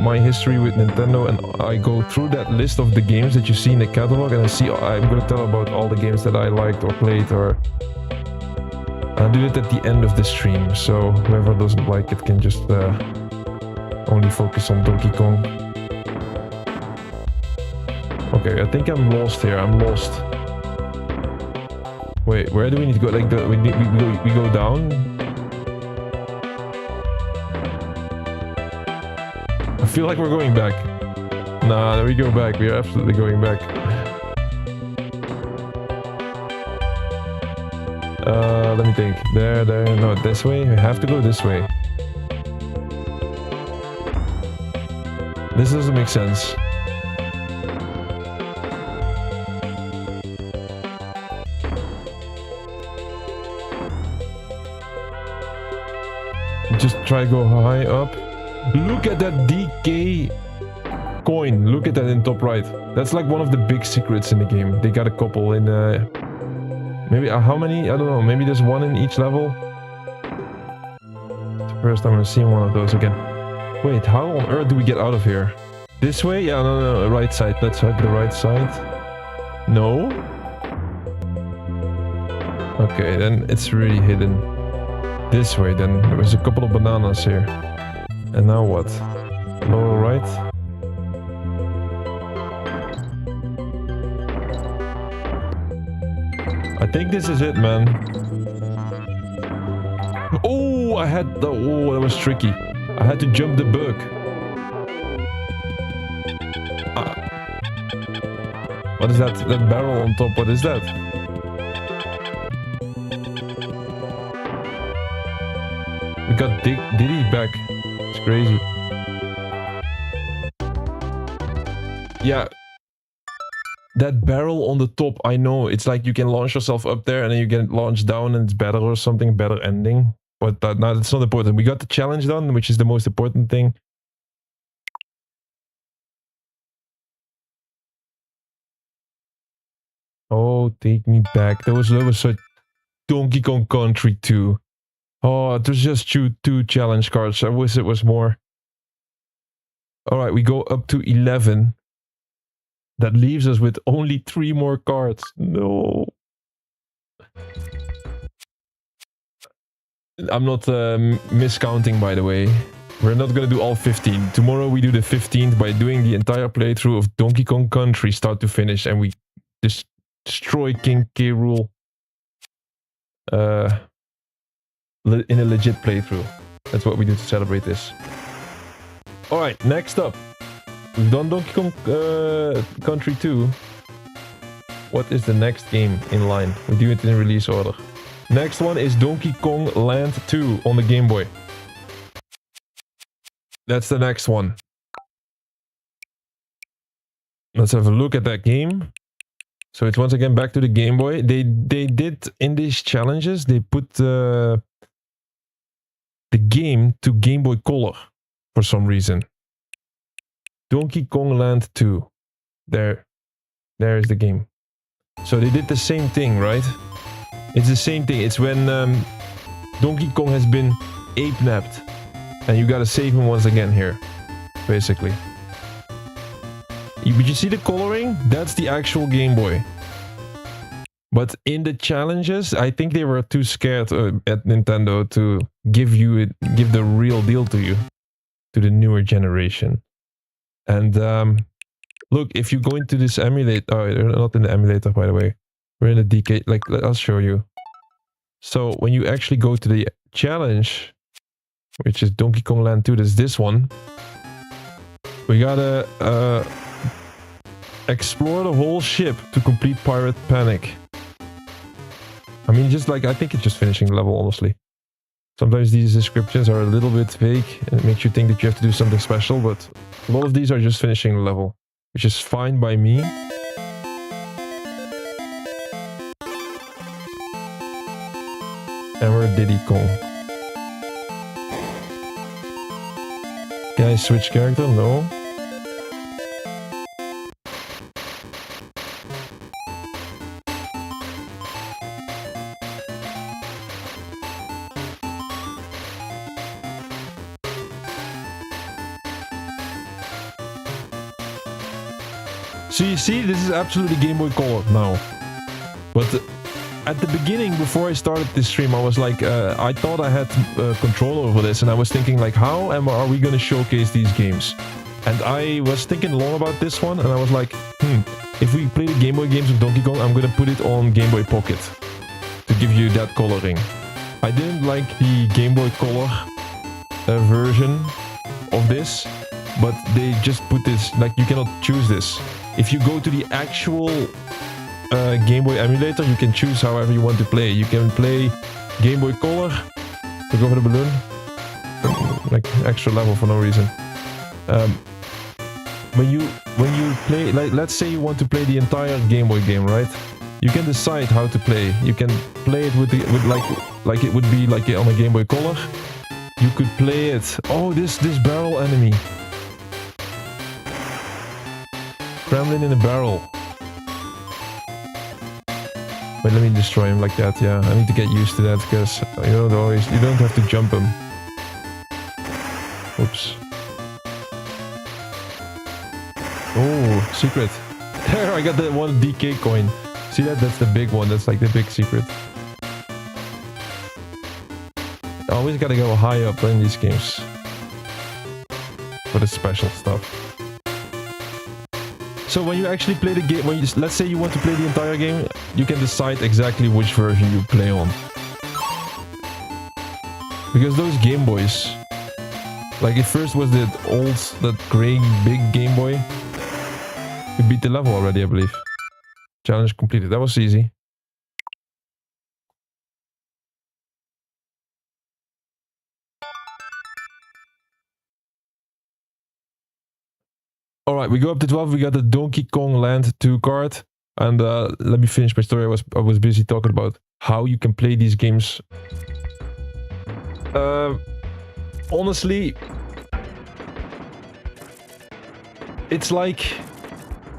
my history with Nintendo, and I go through that list of the games that you see in the catalog, and I'm gonna tell about all the games that I liked or played, or I'll do it at the end of the stream, so whoever doesn't like it can just only focus on Donkey Kong. Okay, I think I'm lost here. I'm lost. Wait, where do we need to go? Like we go down. I feel like we're going back. Nah, we go back. We are absolutely going back. Let me think. There. No, this way. We have to go this way. This doesn't make sense. Just try to go high up. Look at that DK coin. Look at that in top right. That's like one of the big secrets in the game. They got a couple in maybe how many? I don't know. Maybe there's one in each level. It's the first time I'm seeing one of those again. Wait, how on earth do we get out of here? This way? Yeah, no, right side. Let's have the right side. No? Okay, then it's really hidden. This way then. There was a couple of bananas here. And now what? Lower right? I think this is it, man. Oh, I had the... Oh, that was tricky. I had to jump the bug. What is that? That barrel on top, what is that? We got Diddy back. It's crazy. Yeah. That barrel on the top, I know. It's like you can launch yourself up there and then you get launched down and it's better or something. Better ending. But no, that's not important. We got the challenge done, which is the most important thing. Oh, take me back. That was such Donkey Kong Country 2. Oh, it was just two challenge cards. I wish it was more. Alright, we go up to 11. That leaves us with only 3 more cards. No. I'm not miscounting, by the way. We're not gonna do all 15. Tomorrow we do the 15th by doing the entire playthrough of Donkey Kong Country start to finish, and we destroy King K. Rool. In a legit playthrough. That's what we do to celebrate this. Alright, next up. We've done Donkey Kong Country 2. What is the next game in line? We do it in release order. Next one is Donkey Kong Land 2 on the Game Boy. That's the next one. Let's have a look at that game. So it's once again back to the Game Boy. They did in these challenges, they put the game to Game Boy Color for some reason. Donkey Kong Land 2. There is the game. So they did the same thing, right? It's the same thing. It's when Donkey Kong has been ape-napped. And you gotta save him once again here. Basically. But you see the coloring? That's the actual Game Boy. But in the challenges, I think they were too scared at Nintendo to give the real deal to you. To the newer generation. And look, if you go into this emulator... Oh, you're not in the emulator, by the way. We're in the DK... Like, I'll show you. So, when you actually go to the challenge, which is Donkey Kong Land 2, that's this one. We gotta explore the whole ship to complete Pirate Panic. I mean, just like, I think it's just finishing the level, honestly. Sometimes these descriptions are a little bit vague and it makes you think that you have to do something special, but a lot of these are just finishing the level, which is fine by me. And we're Diddy Kong. Can I switch character? No. So you see, this is absolutely Game Boy Color now. But at the beginning, before I started this stream, I was like, I thought I had control over this, and I was thinking like, how are we going to showcase these games? And I was thinking long about this one, and I was like, if we play the Game Boy games of Donkey Kong, I'm going to put it on Game Boy Pocket to give you that coloring. I didn't like the Game Boy Color version of this, but they just put this, like, you cannot choose this. If you go to the actual Game Boy emulator, you can choose however you want to play. You can play Game Boy Color. Look over the balloon. Like extra level for no reason. When you play, like, let's say you want to play the entire Game Boy game, right? You can decide how to play. You can play it with like it would be like on a Game Boy Color. You could play it. Oh, this barrel enemy. Gremlin in a barrel. Wait, let me destroy him like that. Yeah, I need to get used to that because you don't have to jump him. Oops. Oh, secret. There, I got the one DK coin. See that? That's the big one. That's like the big secret. Always gotta go high up in these games for the special stuff. So when you actually play the game, let's say you want to play the entire game, you can decide exactly which version you play on. Because those Game Boys, like it first was that gray big Game Boy. We beat the level already, I believe. Challenge completed. That was easy. Alright, we go up to 12. We got the Donkey Kong Land 2 card. And let me finish my story. I was busy talking about how you can play these games. Honestly, it's like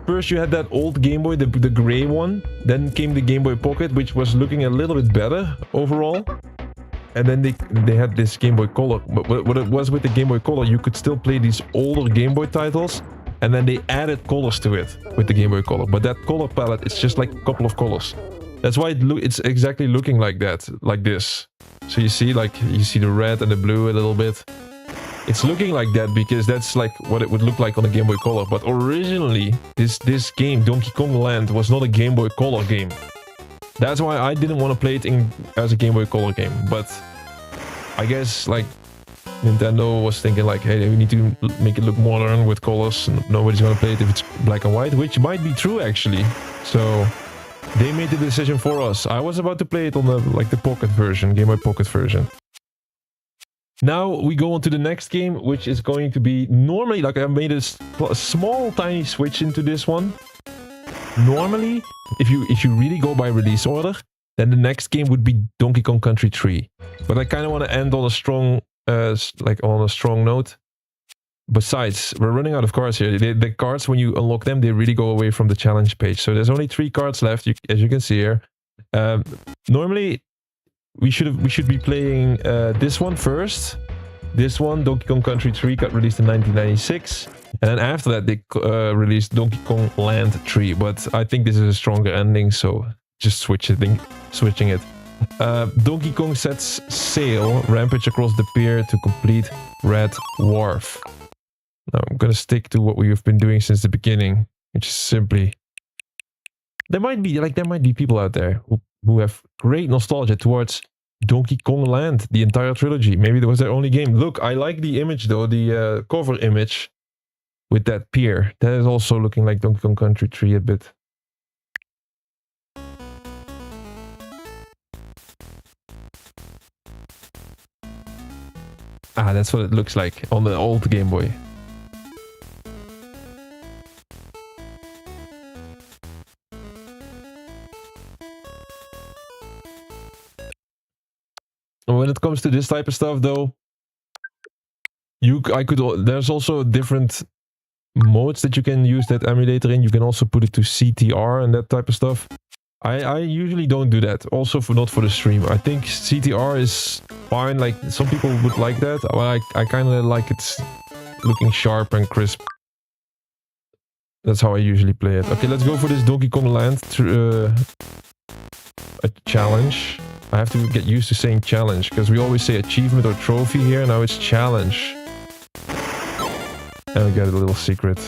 first you had that old Game Boy, the gray one. Then came the Game Boy Pocket, which was looking a little bit better overall. And then they had this Game Boy Color. But what it was with the Game Boy Color, you could still play these older Game Boy titles. And then they added colors to it with the Game Boy Color. But that color palette, it's just like a couple of colors. That's why it's exactly looking like that, like this. So you see the red and the blue a little bit. It's looking like that because that's like what it would look like on a Game Boy Color. But originally, this game, Donkey Kong Land, was not a Game Boy Color game. That's why I didn't want to play it as a Game Boy Color game. But I guess like Nintendo was thinking like, hey, we need to make it look modern with colors. Nobody's gonna play it if it's black and white, which might be true actually. So they made the decision for us. I was about to play it on the Pocket version, Game Boy Pocket version. Now we go on to the next game, which is going to be normally, like I made a small tiny switch into this one. Normally, if you really go by release order, then the next game would be Donkey Kong Country 3. But I kind of want to end on a strong note. Besides, we're running out of cards here. The cards, when you unlock them, they really go away from the challenge page. So there's only 3 cards left, as you can see here. Normally, we should be playing this one first. This one, Donkey Kong Country 3, got released in 1996. And then after that, they released Donkey Kong Land 3. But I think this is a stronger ending, so just switching it. Donkey Kong sets sail, rampage across the pier to complete Red Wharf. Now I'm gonna stick to what we've been doing since the beginning, which is simply... There might be people out there who have great nostalgia towards Donkey Kong Land, the entire trilogy. Maybe that was their only game. Look, I like the image though, the cover image with that pier. That is also looking like Donkey Kong Country 3 a bit. Ah, that's what it looks like on the old Game Boy. When it comes to this type of stuff though, there's also different modes that you can use that emulator in. You can also put it to CTR and that type of stuff. I usually don't do that. Also not for the stream. I think CTR is fine. Like some people would like that. But I kind of like it looking sharp and crisp. That's how I usually play it. Okay, let's go for this Donkey Kong Land a challenge. I have to get used to saying challenge, because we always say achievement or trophy here. Now it's challenge. And we got a little secret.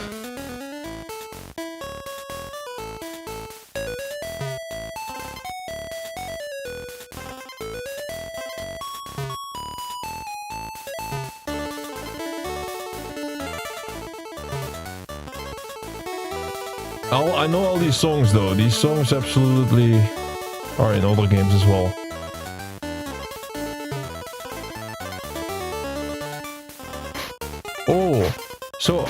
I know all these songs though. These songs absolutely are in other games as well. Oh, so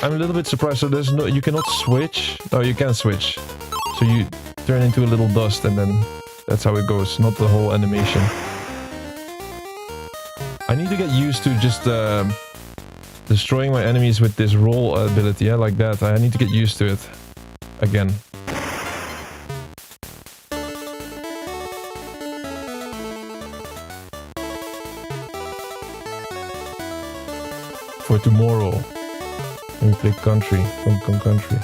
I'm a little bit surprised. So there's no, you cannot switch. No, you can switch. So you turn into a little dust and then that's how it goes. Not the whole animation. I need to get used to just destroying my enemies with this roll ability. Yeah, like that. I need to get used to it again. For tomorrow, when we play country, Donkey Kong Country.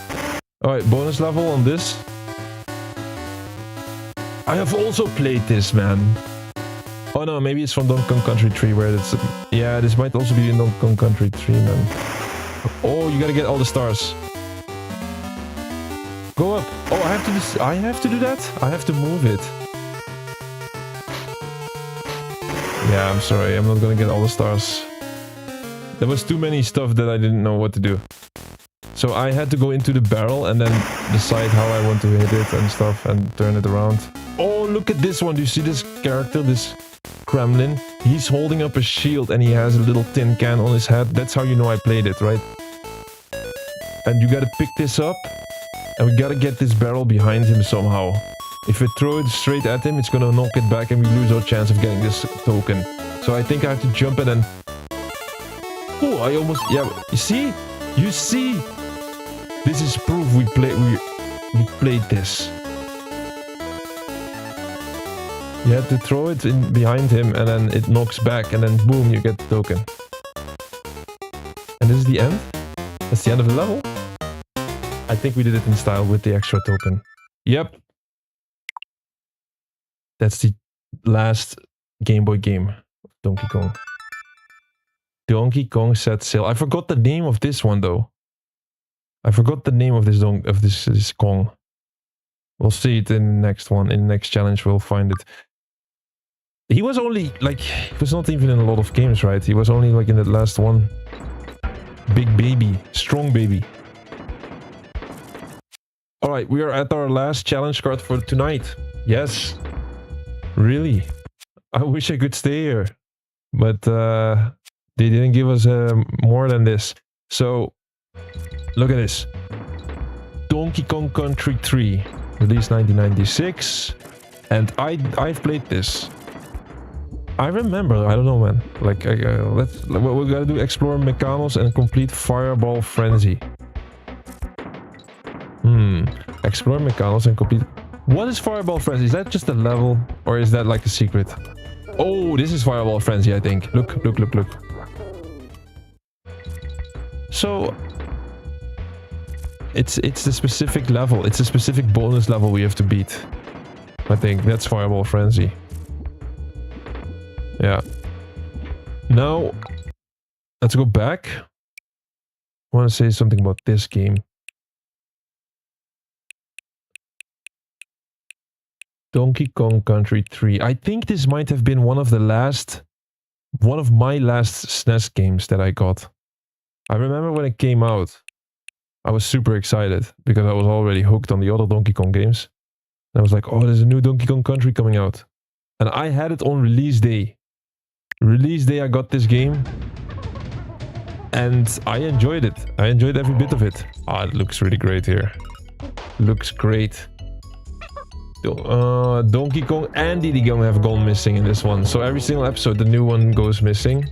Alright, bonus level on this. I have also played this, man. Oh no, maybe it's from Donkey Kong Country 3 where it's... Yeah, this might also be in Donkey Kong Country 3, man. Oh, you gotta get all the stars. Go up. Oh, I have to do that? I have to move it. Yeah, I'm sorry. I'm not gonna get all the stars. There was too many stuff that I didn't know what to do. So I had to go into the barrel and then decide how I want to hit it and stuff and turn it around. Oh, look at this one. Do you see this character, this Kremlin? He's holding up a shield and he has a little tin can on his head. That's how you know I played it, right? And you gotta pick this up and we gotta get this barrel behind him somehow. If we throw it straight at him, it's gonna knock it back and we lose our chance of getting this token. So I think I have to jump and then... Oh, I almost... Yeah, you see? You see? This is proof we played this. You have to throw it in behind him and then it knocks back and then boom, you get the token. And this is the end? That's the end of the level? I think we did it in style with the extra token. Yep. That's the last Game Boy game of Donkey Kong. Donkey Kong Set Sail. I forgot the name of this one though. I forgot the name of this Kong. We'll see it in the next one. In the next challenge we'll find it. He was only like, he was not even in a lot of games, right? He was only like in the last one. Big baby, strong baby. Alright, we are at our last challenge card for tonight. Yes. Really. I wish I could stay here. But they didn't give us more than this. So, look at this. Donkey Kong Country 3. Released 1996. And I've played this. I remember, I don't know man. Like, we gotta do explore Mechanos and complete Fireball Frenzy. Explore Mechanos and complete... What is Fireball Frenzy? Is that just a level? Or is that like a secret? Oh, this is Fireball Frenzy, I think. Look. So... It's the specific level. It's a specific bonus level we have to beat. I think that's Fireball Frenzy. Yeah. Now, let's go back. I want to say something about this game. Donkey Kong Country 3. I think this might have been one of my last SNES games that I got. I remember when it came out, I was super excited because I was already hooked on the other Donkey Kong games. And I was like, oh, there's a new Donkey Kong Country coming out. And I had it on release day. Release day I got this game. And I enjoyed it. I enjoyed every bit of it. Ah, it looks really great here. Looks great. Donkey Kong and Diddy Kong have gone missing in this one. So every single episode the new one goes missing.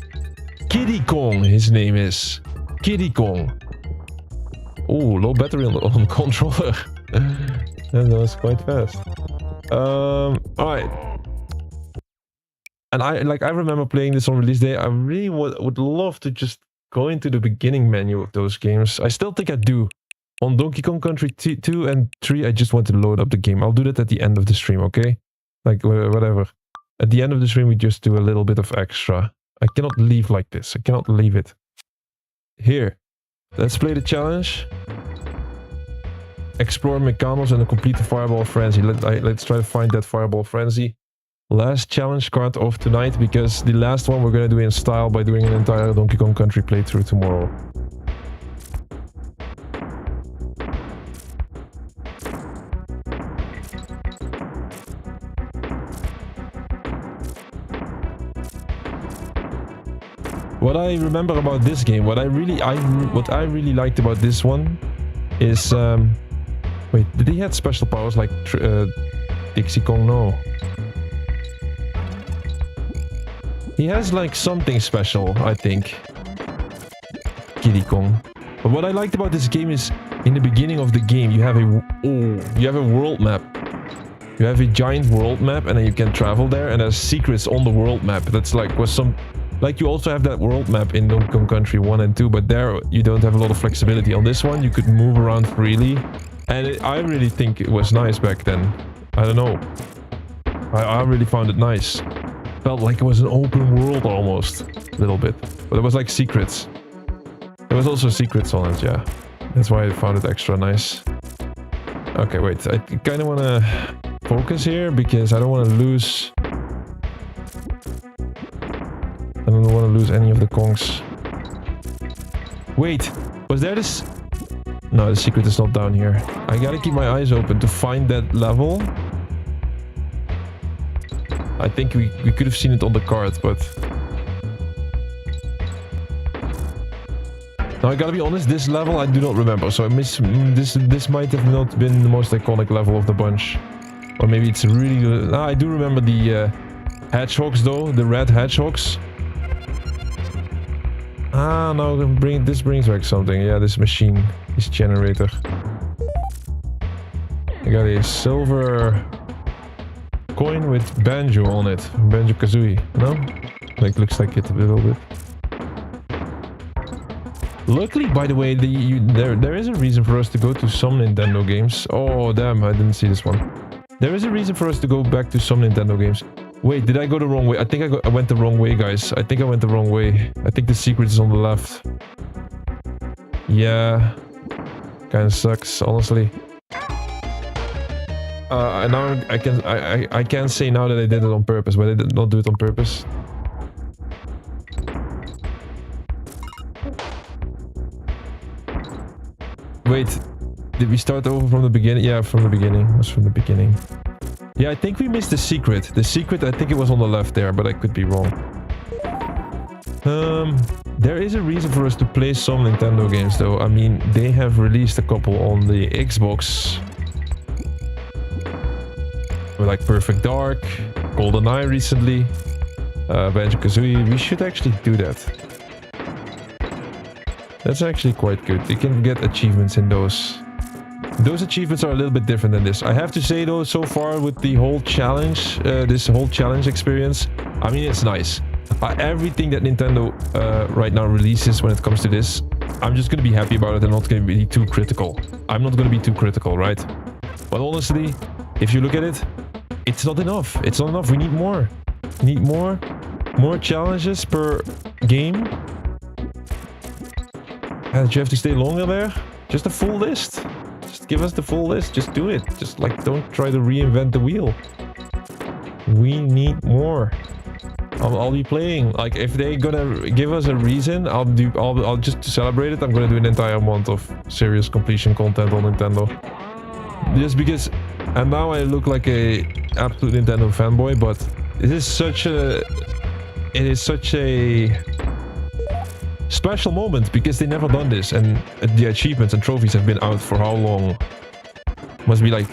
Kiddy Kong, his name is. Kiddy Kong. Oh, low battery on the controller. That was quite fast. Alright. And I remember playing this on release day. I really would love to just go into the beginning menu of those games. I still think I do. on Donkey Kong Country 2 and 3, I just want to load up the game. I'll do that at the end of the stream, okay? Like, whatever. At the end of the stream, we just do a little bit of extra. I cannot leave like this. I cannot leave it. Here. Let's play the challenge. Explore mechanos and complete the Fireball Frenzy. Let's try to find that Fireball Frenzy. Last challenge card of tonight, because the last one we're going to do in style by doing an entire Donkey Kong Country playthrough tomorrow. What I remember about this game, what I really liked about this one is wait, did he have special powers like Dixie Kong? No. He has like something special, I think. Kiddy Kong. But what I liked about this game is in the beginning of the game you have a world map. You have a giant world map and then you can travel there and there's secrets on the world map. That's like like you also have that world map in Donkey Kong Country 1 and 2, but there you don't have a lot of flexibility. On this one you could move around freely. And I really think it was nice back then. I don't know. I really found it nice. Felt like it was an open world almost. A little bit. But there was like secrets. There was also secrets on it, yeah. That's why I found it extra nice. Okay, wait. I kind of want to focus here because I don't want to lose... I don't want to lose any of the Kongs. Wait, was there this... No, the secret is not down here. I gotta keep my eyes open to find that level. I think we could have seen it on the card, but... Now I gotta be honest, this level I do not remember, so this might have not been the most iconic level of the bunch. Or maybe it's really... No, I do remember the hedgehogs though, the red hedgehogs. Ah, no, this brings back something. Yeah, this machine, this generator. I got a silver coin with banjo on it. Banjo-Kazooie, no? Like, looks like it a little bit. Luckily, by the way, there is a reason for us to go to some Nintendo games. Oh, damn, I didn't see this one. There is a reason for us to go back to some Nintendo games. Wait, did I go the wrong way? I think I went the wrong way, guys. I think I went the wrong way. I think the secret is on the left. Yeah. Kinda sucks, honestly. Now I can say now that I did it on purpose, but I did not do it on purpose. Wait, did we start over from the beginning? Yeah, from the beginning. It was from the beginning. Yeah, I think we missed the secret. The secret, I think it was on the left there, but I could be wrong. There is a reason for us to play some Nintendo games, though. I mean, they have released a couple on the Xbox. Like Perfect Dark, GoldenEye recently, Banjo-Kazooie. We should actually do that. That's actually quite good. You can get achievements in those. Those achievements are a little bit different than this. I have to say though, so far with the whole challenge, this whole challenge experience, I mean, it's nice. Everything that Nintendo right now releases when it comes to this, I'm just going to be happy about it and not going to be too critical. I'm not going to be too critical, right? But honestly, if you look at it, it's not enough. It's not enough. We need more. We need more challenges per game. And you have to stay longer there? Just a full list? Just give us the full list. Just do it. Just like, don't try to reinvent the wheel. We need more. I'll be playing. Like, if they're gonna give us a reason, I'll just to celebrate it, I'm gonna do an entire month of serious completion content on Nintendo. Just because, and now I look like a absolute Nintendo fanboy, but it is such a special moment because they never done this, and the achievements and trophies have been out for how long? Must be like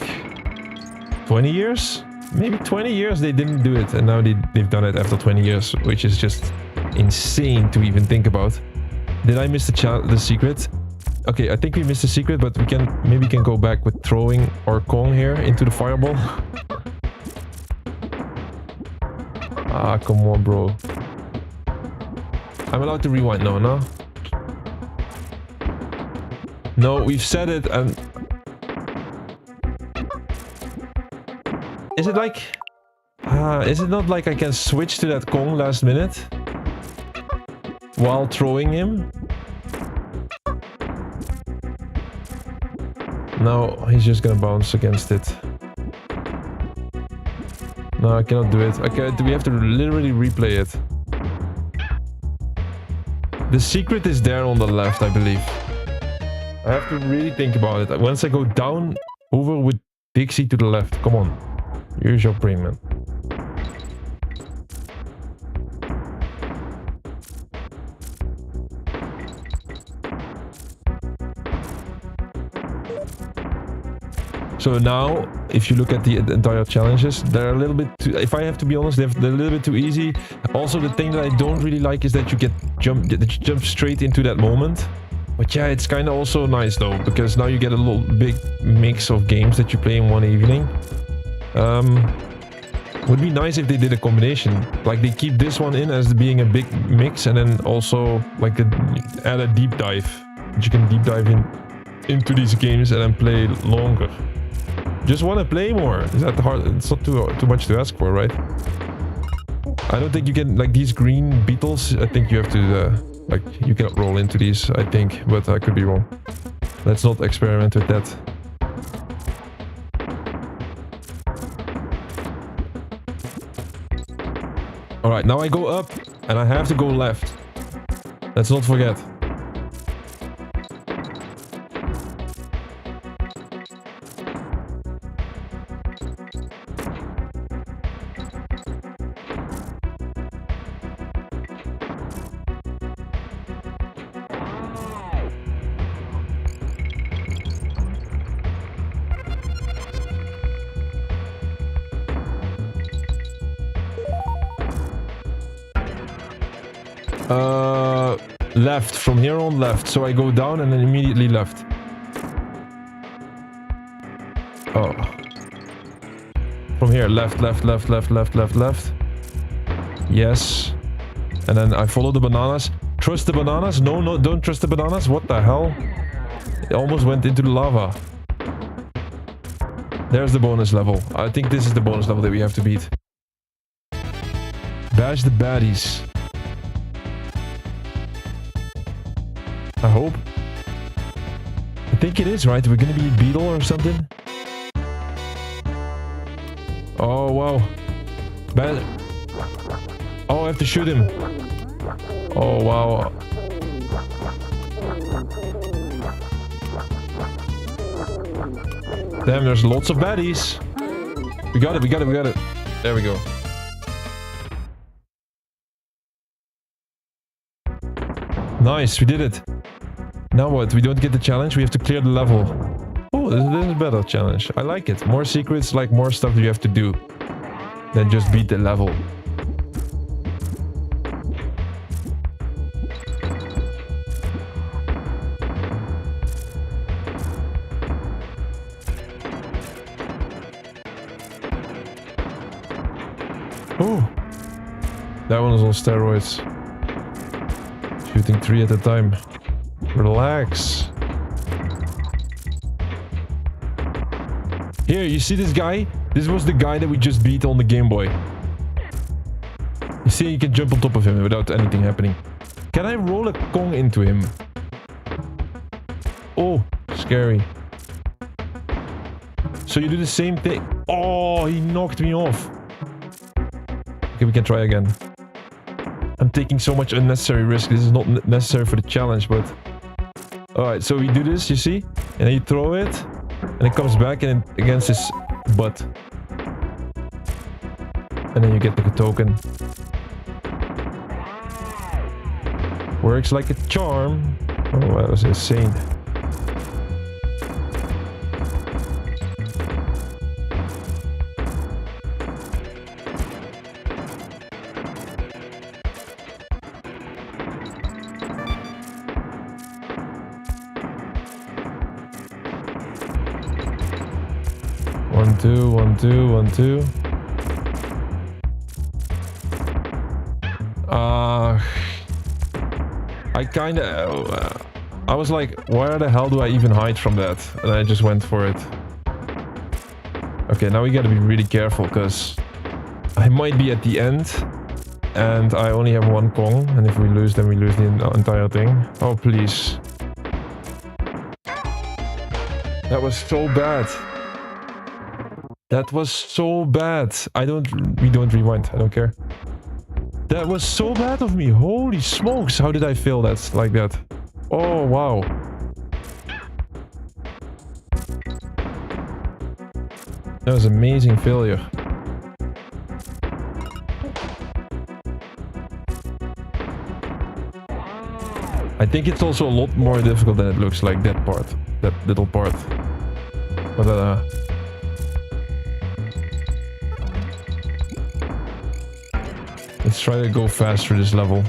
20 years? Maybe 20 years they didn't do it, and now they've done it after 20 years, which is just insane to even think about. Did I miss the secret? Okay, I think we missed the secret, but maybe we can go back with throwing our Kong here into the fireball. Ah, come on, bro. I'm allowed to rewind now, no? No, we've said it and... Is it like... is it not like I can switch to that Kong last minute? While throwing him? No, he's just gonna bounce against it. No, I cannot do it. We have to literally replay it. The secret is there on the left, I believe. I have to really think about it. Once I go down, over with Dixie to the left. Come on. Here's your premium. So now, if you look at the entire challenges, they're a little bit too, if I have to be honest, they're a little bit too easy. Also, the thing that I don't really like is that you jump straight into that moment. But yeah, it's kind of also nice though, because now you get a little big mix of games that you play in one evening. Would be nice if they did a combination. Like they keep this one in as being a big mix, and then also like add a deep dive. That you can deep dive into these games and then play longer. Just want to play more. Is that hard? It's not too much to ask for, right? I don't think you can, like these green beetles, I think you have to, like, you cannot roll into these, I think, but I could be wrong. Let's not experiment with that. Alright, now I go up, and I have to go left. Let's not forget. Left. From here on left. So I go down and then immediately left. Oh. From here, left. Yes. And then I follow the bananas. Trust the bananas? No, don't trust the bananas. What the hell? It almost went into the lava. There's the bonus level. I think this is the bonus level that we have to beat. Bash the baddies. I hope. I think it is, right? We're gonna be a beetle or something. Oh, wow. Bad. Oh, I have to shoot him. Oh, wow. Damn, there's lots of baddies. We got it. There we go. Nice, we did it. Now what? We don't get the challenge, we have to clear the level. Oh, this is a better challenge. I like it. More secrets, like more stuff that you have to do than just beat the level. Oh, that one is on steroids. Shooting 3 at a time. Relax. Here, you see this guy? This was the guy that we just beat on the Game Boy. You see, you can jump on top of him without anything happening. Can I roll a Kong into him? Oh, scary. So you do the same thing. Oh, he knocked me off. Okay, we can try again. I'm taking so much unnecessary risk. This is not necessary for the challenge, but... Alright, so we do this, you see? And then you throw it. And it comes back and against his butt. And then you get the token. Works like a charm. Oh, that was insane. One, two. I kinda... I was like, where the hell do I even hide from that? And I just went for it. Okay, now we gotta be really careful, because I might be at the end. And I only have one Kong. And if we lose, then we lose the entire thing. Oh, please. That was so bad. That was so bad. We don't rewind. I don't care. That was so bad of me. Holy smokes. How did I fail that like that? Oh, wow. That was amazing failure. I think it's also a lot more difficult than it looks like, that part. That little part. But, let's try to go fast through this level.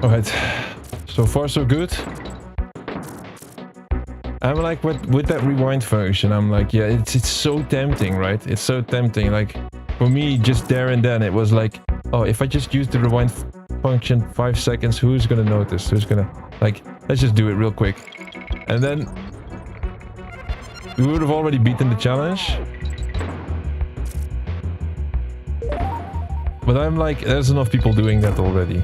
Alright, so far so good. I'm like, with that rewind function, I'm like, yeah, it's so tempting, right? It's so tempting. Like, for me, just there and then, it was like, oh, if I just use the rewind function 5 seconds, who's gonna notice? Who's gonna, like, let's just do it real quick. And then we would have already beaten the challenge. But I'm like, there's enough people doing that already.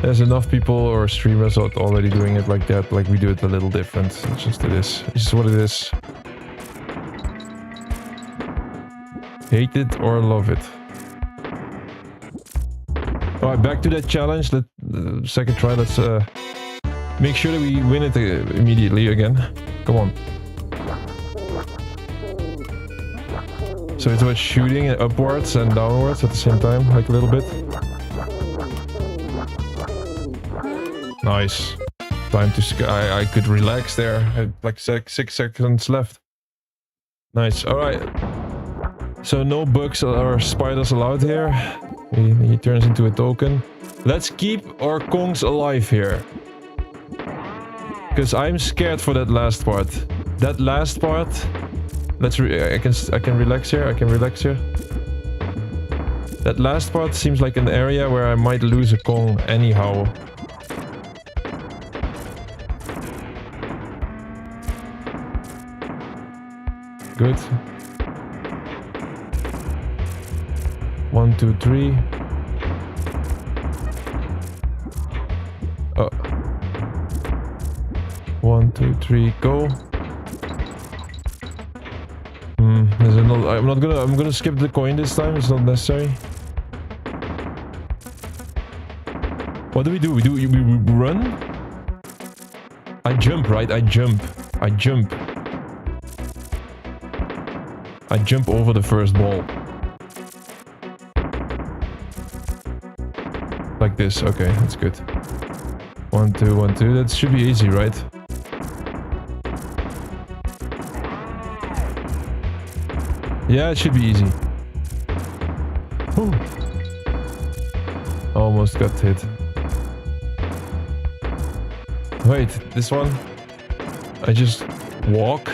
There's enough people or streamers already doing it like that. Like, we do it a little different. It's just this. It's just what it is. Hate it or love it. Alright, back to that challenge. Second try. Let's make sure that we win it immediately again. Come on. So it's about shooting upwards and downwards at the same time, like a little bit. Nice. Time to... I could relax there. I had like 6 seconds left. Nice. Alright. So no bugs or spiders allowed here. He turns into a token. Let's keep our Kongs alive here. Because I'm scared for that last part. That last part... I can relax here. I can relax here. That last part seems like an area where I might lose a Kong anyhow. Good. 1, 2, 3. Oh. 1, 2, 3, go. There's another, I'm gonna skip the coin this time. It's not necessary. What do? We run? I jump, right? I jump over the first ball. Like this. Okay, that's good. 1, 2, 1, 2. That should be easy, right? Yeah, it should be easy. Whew. Almost got hit. Wait, this one? I just walk?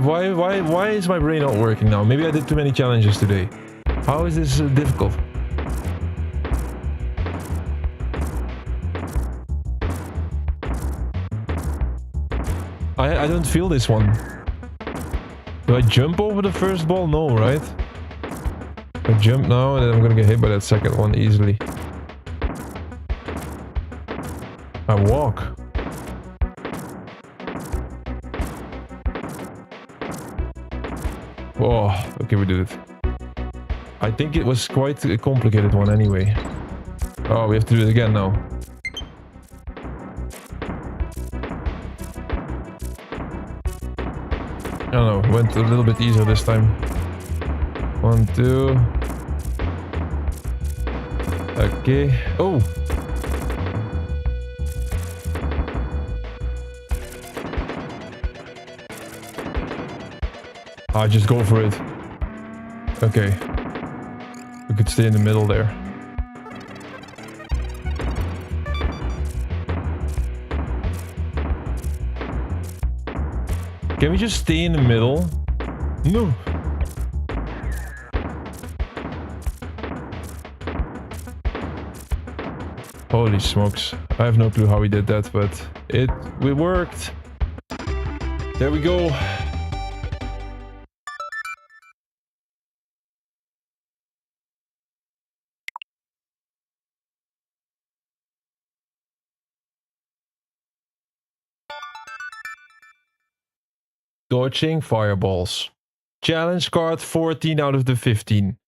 Why is my brain not working now? Maybe I did too many challenges today. How is this difficult? I don't feel this one. Do I jump over the first ball? No, right? I jump now and then I'm gonna get hit by that second one easily. I walk. Oh, okay, we did it. I think it was quite a complicated one anyway. Oh, we have to do it again now. I don't know, went a little bit easier this time. 1, 2. Okay. Oh! Just go for it. Okay. We could stay in the middle there. Can we just stay in the middle? No. Holy smokes. I have no clue how we did that, but it worked. There we go. Dodging fireballs. Challenge card 14 out of the 15.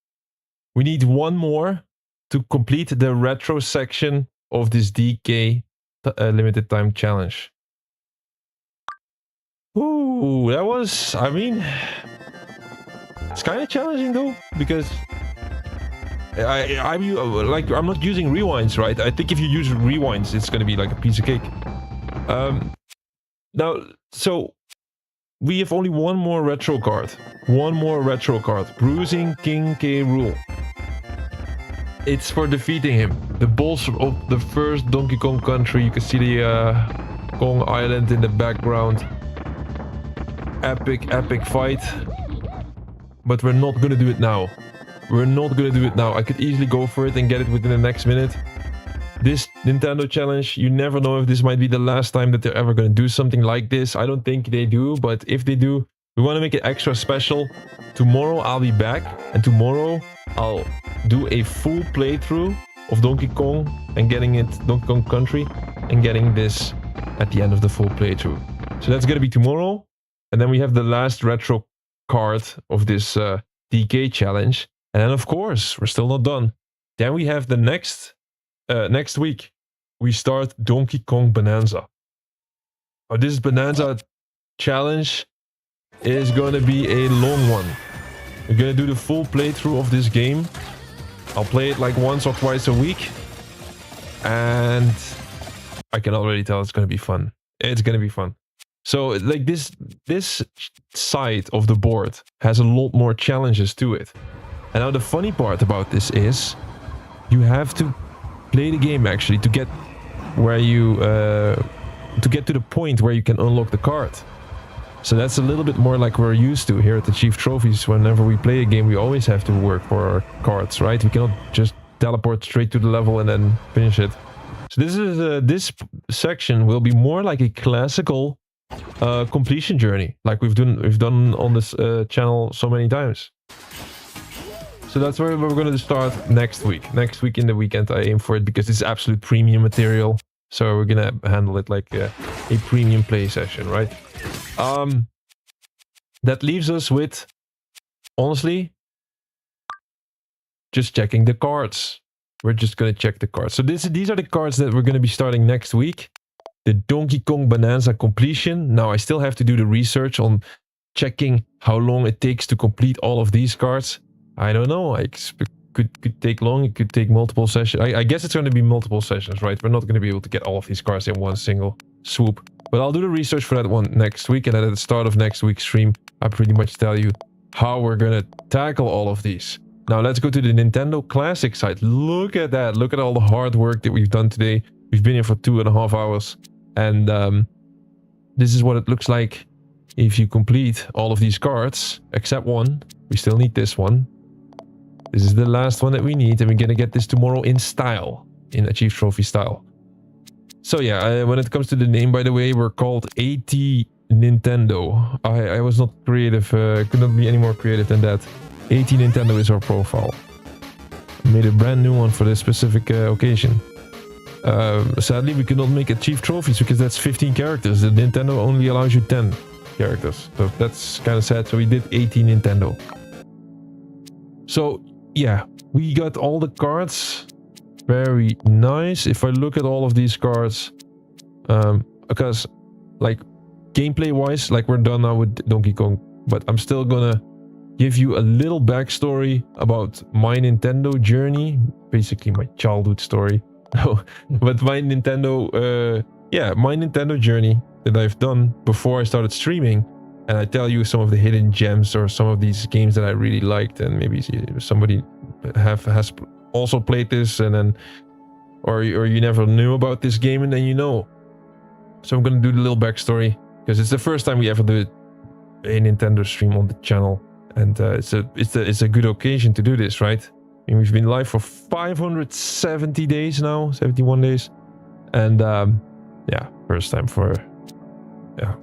We need one more to complete the retro section of this DK limited time challenge. Ooh, that was, I mean, it's kind of challenging though, because I'm not using rewinds, right? I think if you use rewinds, it's going to be like a piece of cake. Now, so we have only one more retro card. One more retro card. Bruising King K. Rool. It's for defeating him. The boss of the first Donkey Kong country. You can see the Kong Island in the background. Epic fight. But we're not gonna do it now. We're not gonna do it now. I could easily go for it and get it within the next minute. This Nintendo challenge, you never know if this might be the last time that they're ever going to do something like this. I don't think they do, but if they do, we want to make it extra special. Tomorrow I'll be back, and tomorrow I'll do a full playthrough of Donkey Kong and getting it, Donkey Kong Country, and getting this at the end of the full playthrough. So that's going to be tomorrow, and then we have the last retro card of this DK challenge. And then of course, we're still not done. Then we have the next week, we start Donkey Kong Bonanza. This Bonanza challenge is going to be a long one. We're going to do the full playthrough of this game. I'll play it like once or twice a week. And I can already tell it's going to be fun. It's going to be fun. So like this side of the board has a lot more challenges to it. And now the funny part about this is you have to play the game actually to get where you to get to the point where you can unlock the card. So that's a little bit more like we're used to here at AchieveTrophies. Whenever we play a game, we always have to work for our cards, right? We cannot just teleport straight to the level and then finish it. So this is this section will be more like a classical completion journey, like we've done on this channel so many times. So that's where we're going to start next week. Next week in the weekend, I aim for it because it's absolute premium material. So we're going to handle it like a premium play session, right? That leaves us with, honestly, just checking the cards. We're just going to check the cards. So these are the cards that we're going to be starting next week. The Donkey Kong Bonanza completion. Now I still have to do the research on checking how long it takes to complete all of these cards. I don't know. It could take long. It could take multiple sessions. I guess it's going to be multiple sessions, right? We're not going to be able to get all of these cards in one single swoop. But I'll do the research for that one next week. And then at the start of next week's stream, I pretty much tell you how we're going to tackle all of these. Now let's go to the Nintendo Classic side. Look at that. Look at all the hard work that we've done today. We've been here for 2.5 hours. And this is what it looks like if you complete all of these cards, except one. We still need this one. This is the last one that we need, and we're gonna get this tomorrow in style, in AchieveTrophy style. So yeah, when it comes to the name, by the way, we're called AT Nintendo. I was not creative, could not be any more creative than that. AT Nintendo is our profile. I made a brand new one for this specific occasion. Sadly, we could not make AchieveTrophies because that's 15 characters. The Nintendo only allows you 10 characters. So that's kind of sad. So we did AT Nintendo. So yeah, we got all the cards. Very nice. If I look at all of these cards, because like gameplay wise, like we're done now with Donkey Kong, but I'm still gonna give you a little backstory about my Nintendo journey, basically my childhood story. But my Nintendo, my Nintendo journey that I've done before I started streaming, and I tell you some of the hidden gems or some of these games that I really liked, and maybe somebody has also played this, and then or you never knew about this game, and then you know. So I'm gonna do the little backstory because it's the first time we ever do a Nintendo stream on the channel, and it's a good occasion to do this, right? I mean, we've been live for 570 days now, 71 days, and yeah, first time for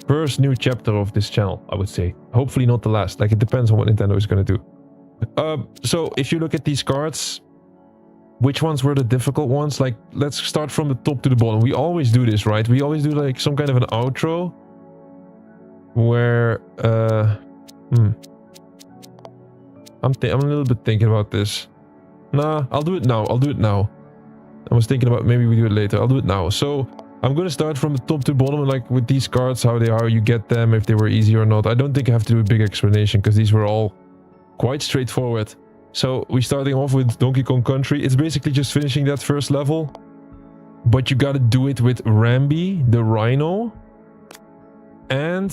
first new chapter of this channel, I would say. Hopefully not the last. Like, it depends on what Nintendo is gonna do. So if you look at these cards, which ones were the difficult ones? Like, let's start from the top to the bottom. We always do this, right? We always do like some kind of an outro where I'm a little bit thinking about this. Nah, I'll do it now. I was thinking about maybe we do it later. I'll do it now. So I'm gonna start from the top to the bottom, like with these cards, how you get them, if they were easy or not. I don't think I have to do a big explanation because these were all quite straightforward. So we're starting off with Donkey Kong Country. It's basically just finishing that first level, but you gotta do it with Rambi, the rhino, and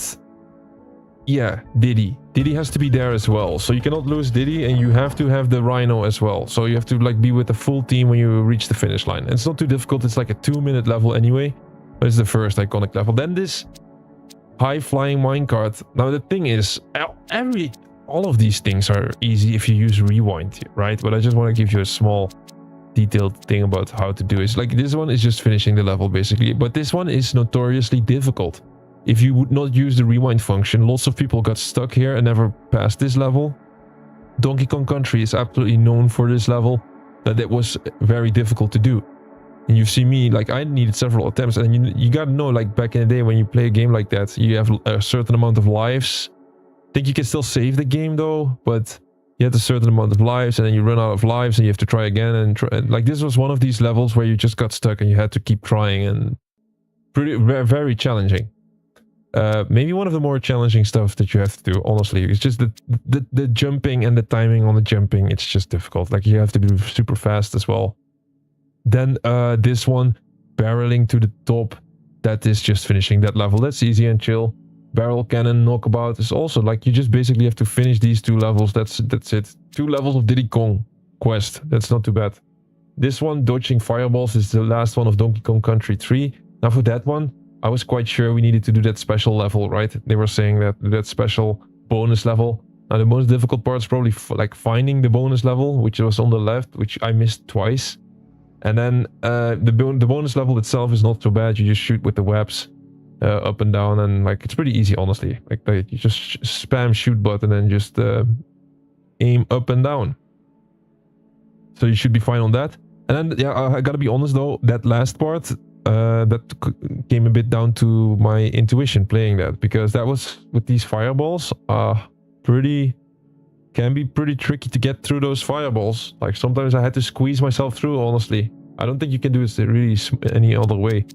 yeah, Diddy. Diddy has to be there as well. So you cannot lose Diddy, and you have to have the rhino as well. So you have to like be with the full team when you reach the finish line. And it's not too difficult. It's like a 2-minute level anyway, but it's the first iconic level. Then this high flying minecart. Now the thing is, all of these things are easy if you use rewind, right? But I just want to give you a small detailed thing about how to do it. Like, this one is just finishing the level basically, but this one is notoriously difficult. If you would not use the rewind function, lots of people got stuck here and never passed this level. Donkey Kong Country is absolutely known for this level, that it was very difficult to do. And you see me, like, I needed several attempts, and you gotta know, like, back in the day when you play a game like that, you have a certain amount of lives. I think you can still save the game though, but you have a certain amount of lives, and then you run out of lives and you have to try again and like, this was one of these levels where you just got stuck and you had to keep trying, and very challenging. Maybe one of the more challenging stuff that you have to do, honestly. It's just the jumping and the timing on the jumping. It's just difficult. Like, you have to be super fast as well. Then this one, barreling to the top, that is just finishing that level. That's easy and chill. Barrel cannon knockabout is also like, you just basically have to finish these 2 levels. That's it. 2 levels of Diddy Kong quest. That's not too bad. This one, dodging fireballs, is the last one of Donkey Kong Country 3. Now for that one, I was quite sure we needed to do that special level, right? They were saying that special bonus level. Now the most difficult part is probably like finding the bonus level, which was on the left, which I missed twice. And then the bonus level itself is not so bad. You just shoot with the webs up and down, and like, it's pretty easy, honestly. Like, you just spam shoot button and just aim up and down. So you should be fine on that. And then, yeah, I gotta be honest though, that last part, that came a bit down to my intuition playing that, because that was with these fireballs, can be pretty tricky to get through those fireballs. Like, sometimes I had to squeeze myself through, honestly. I don't think you can do it really any other way.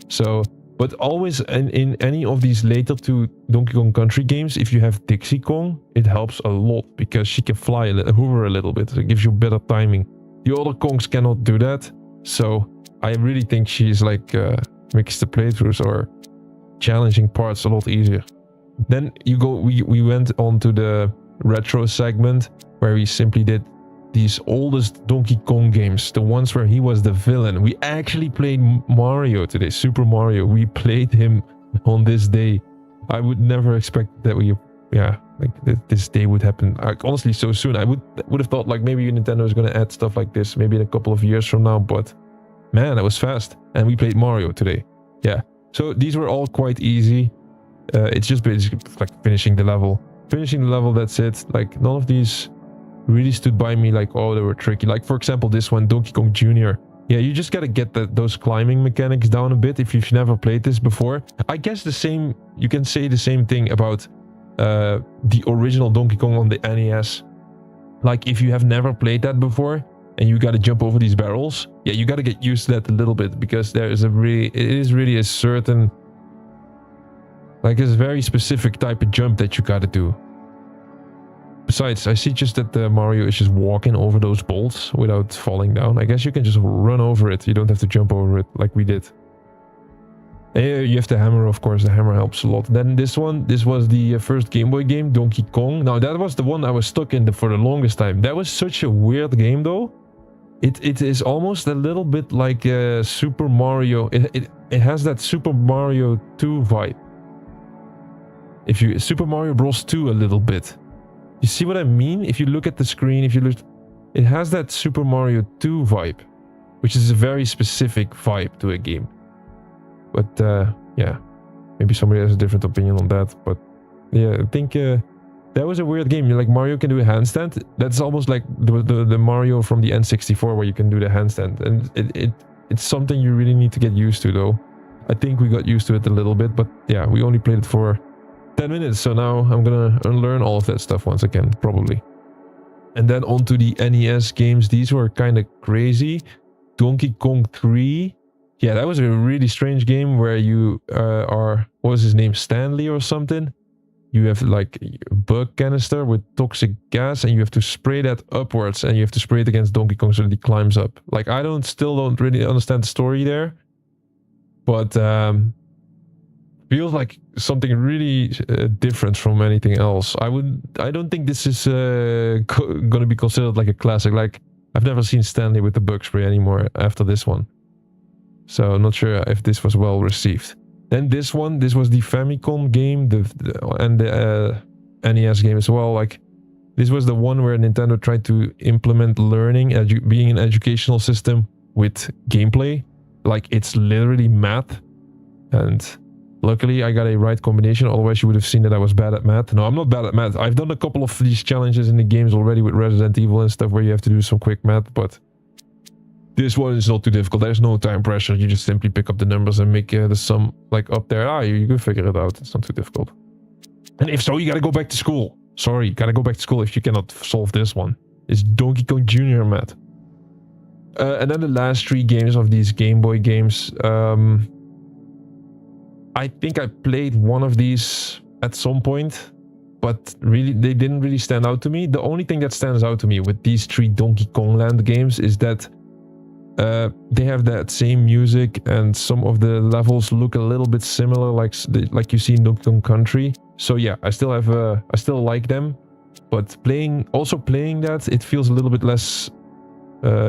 So, but always in any of these later 2 Donkey Kong Country games, if you have Dixie Kong, it helps a lot, because she can fly hover a little bit. It gives you better timing. The other Kongs cannot do that, so I really think she's like makes the playthroughs or challenging parts a lot easier. Then we went on to the retro segment, where we simply did these oldest Donkey Kong games, the ones where he was the villain. We actually played Mario today, Super Mario. We played him on this day. I would never expect that this day would happen. Honestly, so soon. I would have thought like maybe Nintendo is gonna add stuff like this maybe in a couple of years from now, but man, that was fast. And we played Mario today. Yeah. So these were all quite easy. It's just basically like finishing the level. That's it. Like, none of these really stood by me like, oh, they were tricky. Like, for example, this one, Donkey Kong Jr. Yeah, you just gotta get those climbing mechanics down a bit if you've never played this before. I guess you can say the same thing about the original Donkey Kong on the NES. Like, if you have never played that before and you gotta jump over these barrels, yeah, you gotta get used to that a little bit, because it is really a certain, like, it's a very specific type of jump that you gotta do. Besides, I see just that Mario is just walking over those bolts without falling down. I guess you can just run over it. You don't have to jump over it like we did. You have the hammer, of course. The hammer helps a lot. Then this one, this was the first Game Boy game, Donkey Kong. Now that was the one I was stuck in for the longest time. That was such a weird game though. It is almost a little bit like Super Mario. It has that Super Mario 2 vibe. If you Super Mario Bros 2 a little bit. You see what I mean? If you look at the screen, if you look, it has that Super Mario 2 vibe, which is a very specific vibe to a game. But yeah, maybe somebody has a different opinion on that. But yeah, I think that was a weird game. Like Mario can do a handstand. That's almost like the Mario from the N64 where you can do the handstand. And it's something you really need to get used to though. I think we got used to it a little bit, but yeah, we only played it for 10 minutes. So now I'm gonna unlearn all of that stuff once again, probably. And then on to the NES games. These were kind of crazy. Donkey Kong 3. Yeah, that was a really strange game where you are, what was his name, Stanley or something? You have like a bug canister with toxic gas and you have to spray that upwards and you have to spray it against Donkey Kong so that he climbs up. Like I still don't really understand the story there, but feels like something really different from anything else. I don't think this is gonna be considered like a classic. Like I've never seen Stanley with the bug spray anymore after this one. So I'm not sure if this was well received. Then this one, this was the Famicom game, and the NES game as well. Like this was the one where Nintendo tried to implement learning, being an educational system with gameplay. Like it's literally math. And luckily I got a right combination. Otherwise you would have seen that I was bad at math. No, I'm not bad at math. I've done a couple of these challenges in the games already with Resident Evil and stuff where you have to do some quick math, but this one is not too difficult. There's no time pressure. You just simply pick up the numbers and make the sum like up there. You can figure it out. It's not too difficult. And if so, you gotta go back to school. Sorry, you gotta go back to school if you cannot solve this one. It's Donkey Kong Jr. math. And then the last 3 games of these Game Boy games. I think I played one of these at some point, but really they didn't really stand out to me. The only thing that stands out to me with these 3 Donkey Kong Land games is that they have that same music and some of the levels look a little bit similar, like you see in Donkey Kong Country. So yeah, I still like them, but playing that, it feels a little bit less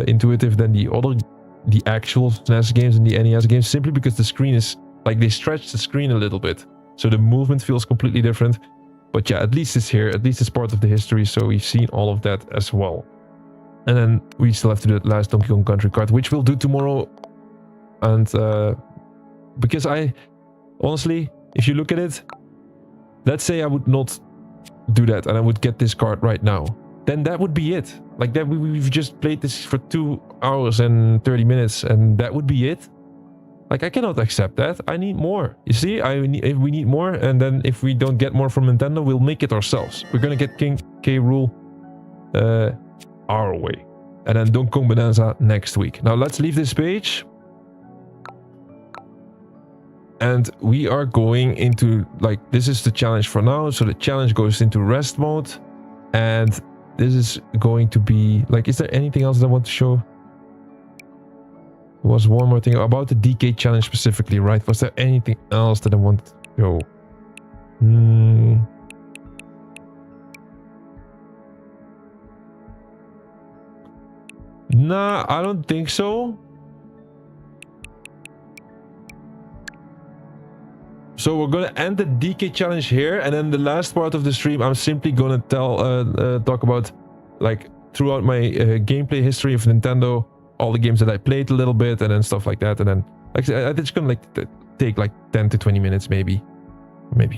intuitive than the actual SNES games and the NES games, simply because the screen is like they stretch the screen a little bit, so the movement feels completely different. But yeah, at least it's here, at least it's part of the history, so we've seen all of that as well. And then we still have to do that last Donkey Kong Country card, which we'll do tomorrow. And because honestly, if you look at it, let's say I would not do that and I would get this card right now, then that would be it. Like that, we've just played this for 2 hours and 30 minutes and that would be it. Like I cannot accept that. I need more. You see, we need more, and then if we don't get more from Nintendo, we'll make it ourselves. We're gonna get King K. Rool our way. And then Donkey Kong Bonanza next week. Now let's leave this page. And we are going into, like, this is the challenge for now. So the challenge goes into rest mode. And this is going to be, like, is there anything else that I want to show? There was one more thing about the DK challenge specifically, right? Was there anything else that I want to show? Nah, I don't think so. So we're gonna end the DK challenge here, and then the last part of the stream, I'm simply gonna talk about, like, throughout my gameplay history of Nintendo, all the games that I played a little bit, and then stuff like that, and then like it's gonna like take like 10 to 20 minutes, maybe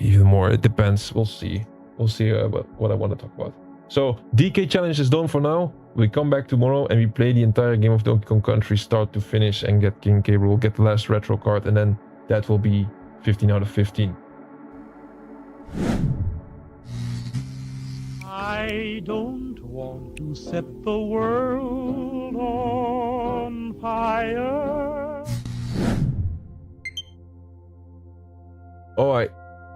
even more. It depends. We'll see. We'll see what I want to talk about. So DK challenge is done for now. We come back tomorrow and we play the entire game of Donkey Kong Country start to finish and get King K. Rool, get the last retro card, and then that will be 15 out of 15. I don't want to set the world on fire. Alright,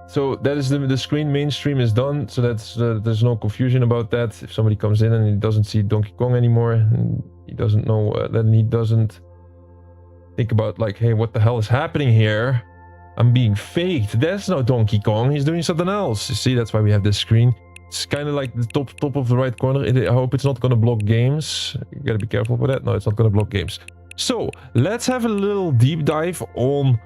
so that is the screen mainstream is done, so that's there's no confusion about that. If somebody comes in and he doesn't see Donkey Kong anymore, and he doesn't know, then he doesn't think about like, hey, what the hell is happening here? I'm being faked. That's not Donkey Kong. He's doing something else. You see, that's why we have this screen. It's kind of like the top of the right corner. I hope it's not going to block games. You gotta be careful with that. No, it's not going to block games. So, let's have a little deep dive on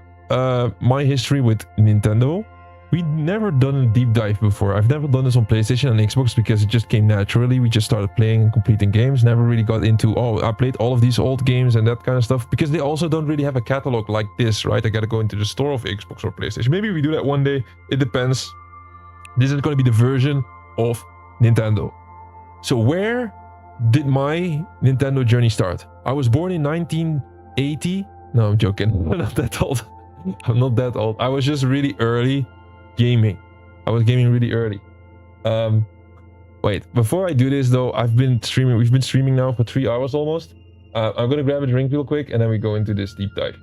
my history with Nintendo. We've never done a deep dive before. I've never done this on PlayStation and Xbox because it just came naturally. We just started playing and completing games. Never really got into, oh, I played all of these old games and that kind of stuff. Because they also don't really have a catalog like this, right? I gotta go into the store of Xbox or PlayStation. Maybe we do that one day. It depends. This is gonna be the version of Nintendo. So where did my Nintendo journey start? I was born in 1980. No, I'm joking. I'm not that old. I'm not that old. I was just really early gaming. I was gaming really early. Wait, before I do this though, I've been streaming. We've been streaming now for 3 hours almost. I'm gonna grab a drink real quick and then we go into this deep dive.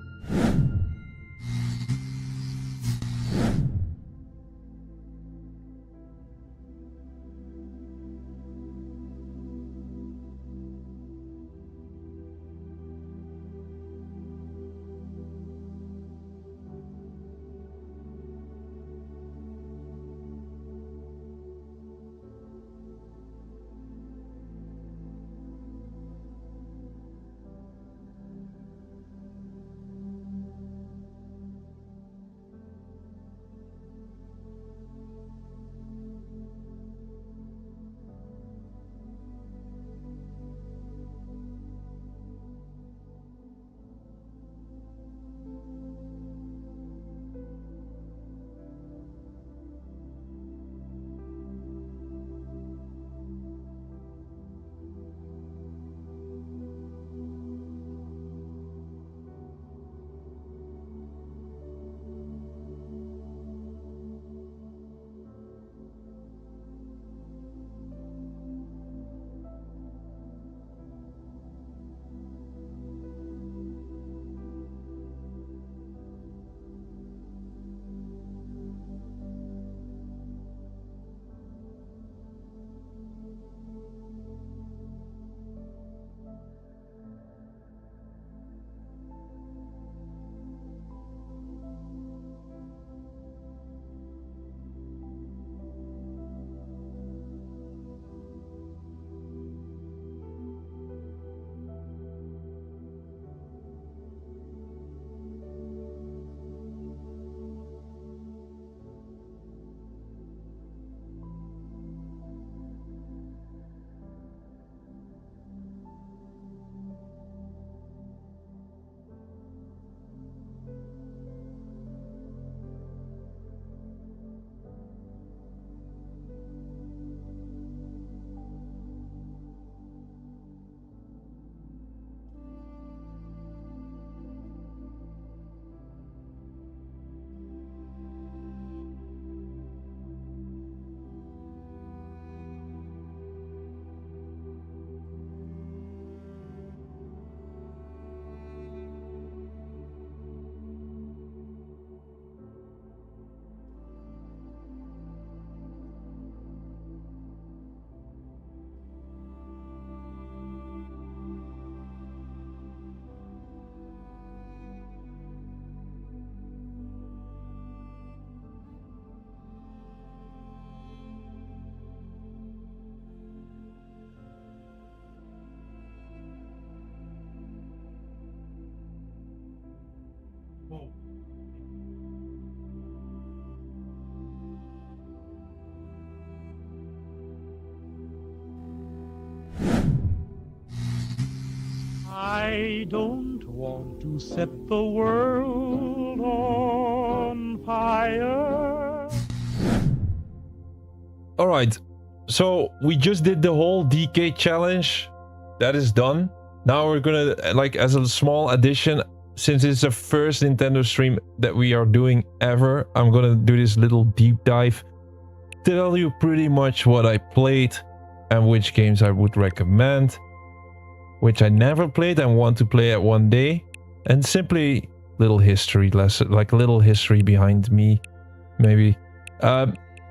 I don't want to set the world on fire. Alright, so we just did the whole DK challenge. That is done. Now we're gonna, like, as a small addition, since it's the first Nintendo stream that we are doing ever, I'm gonna do this little deep dive. Tell you pretty much what I played and which games I would recommend, which I never played and want to play at one day, and simply little history lesson, like little history behind me, maybe.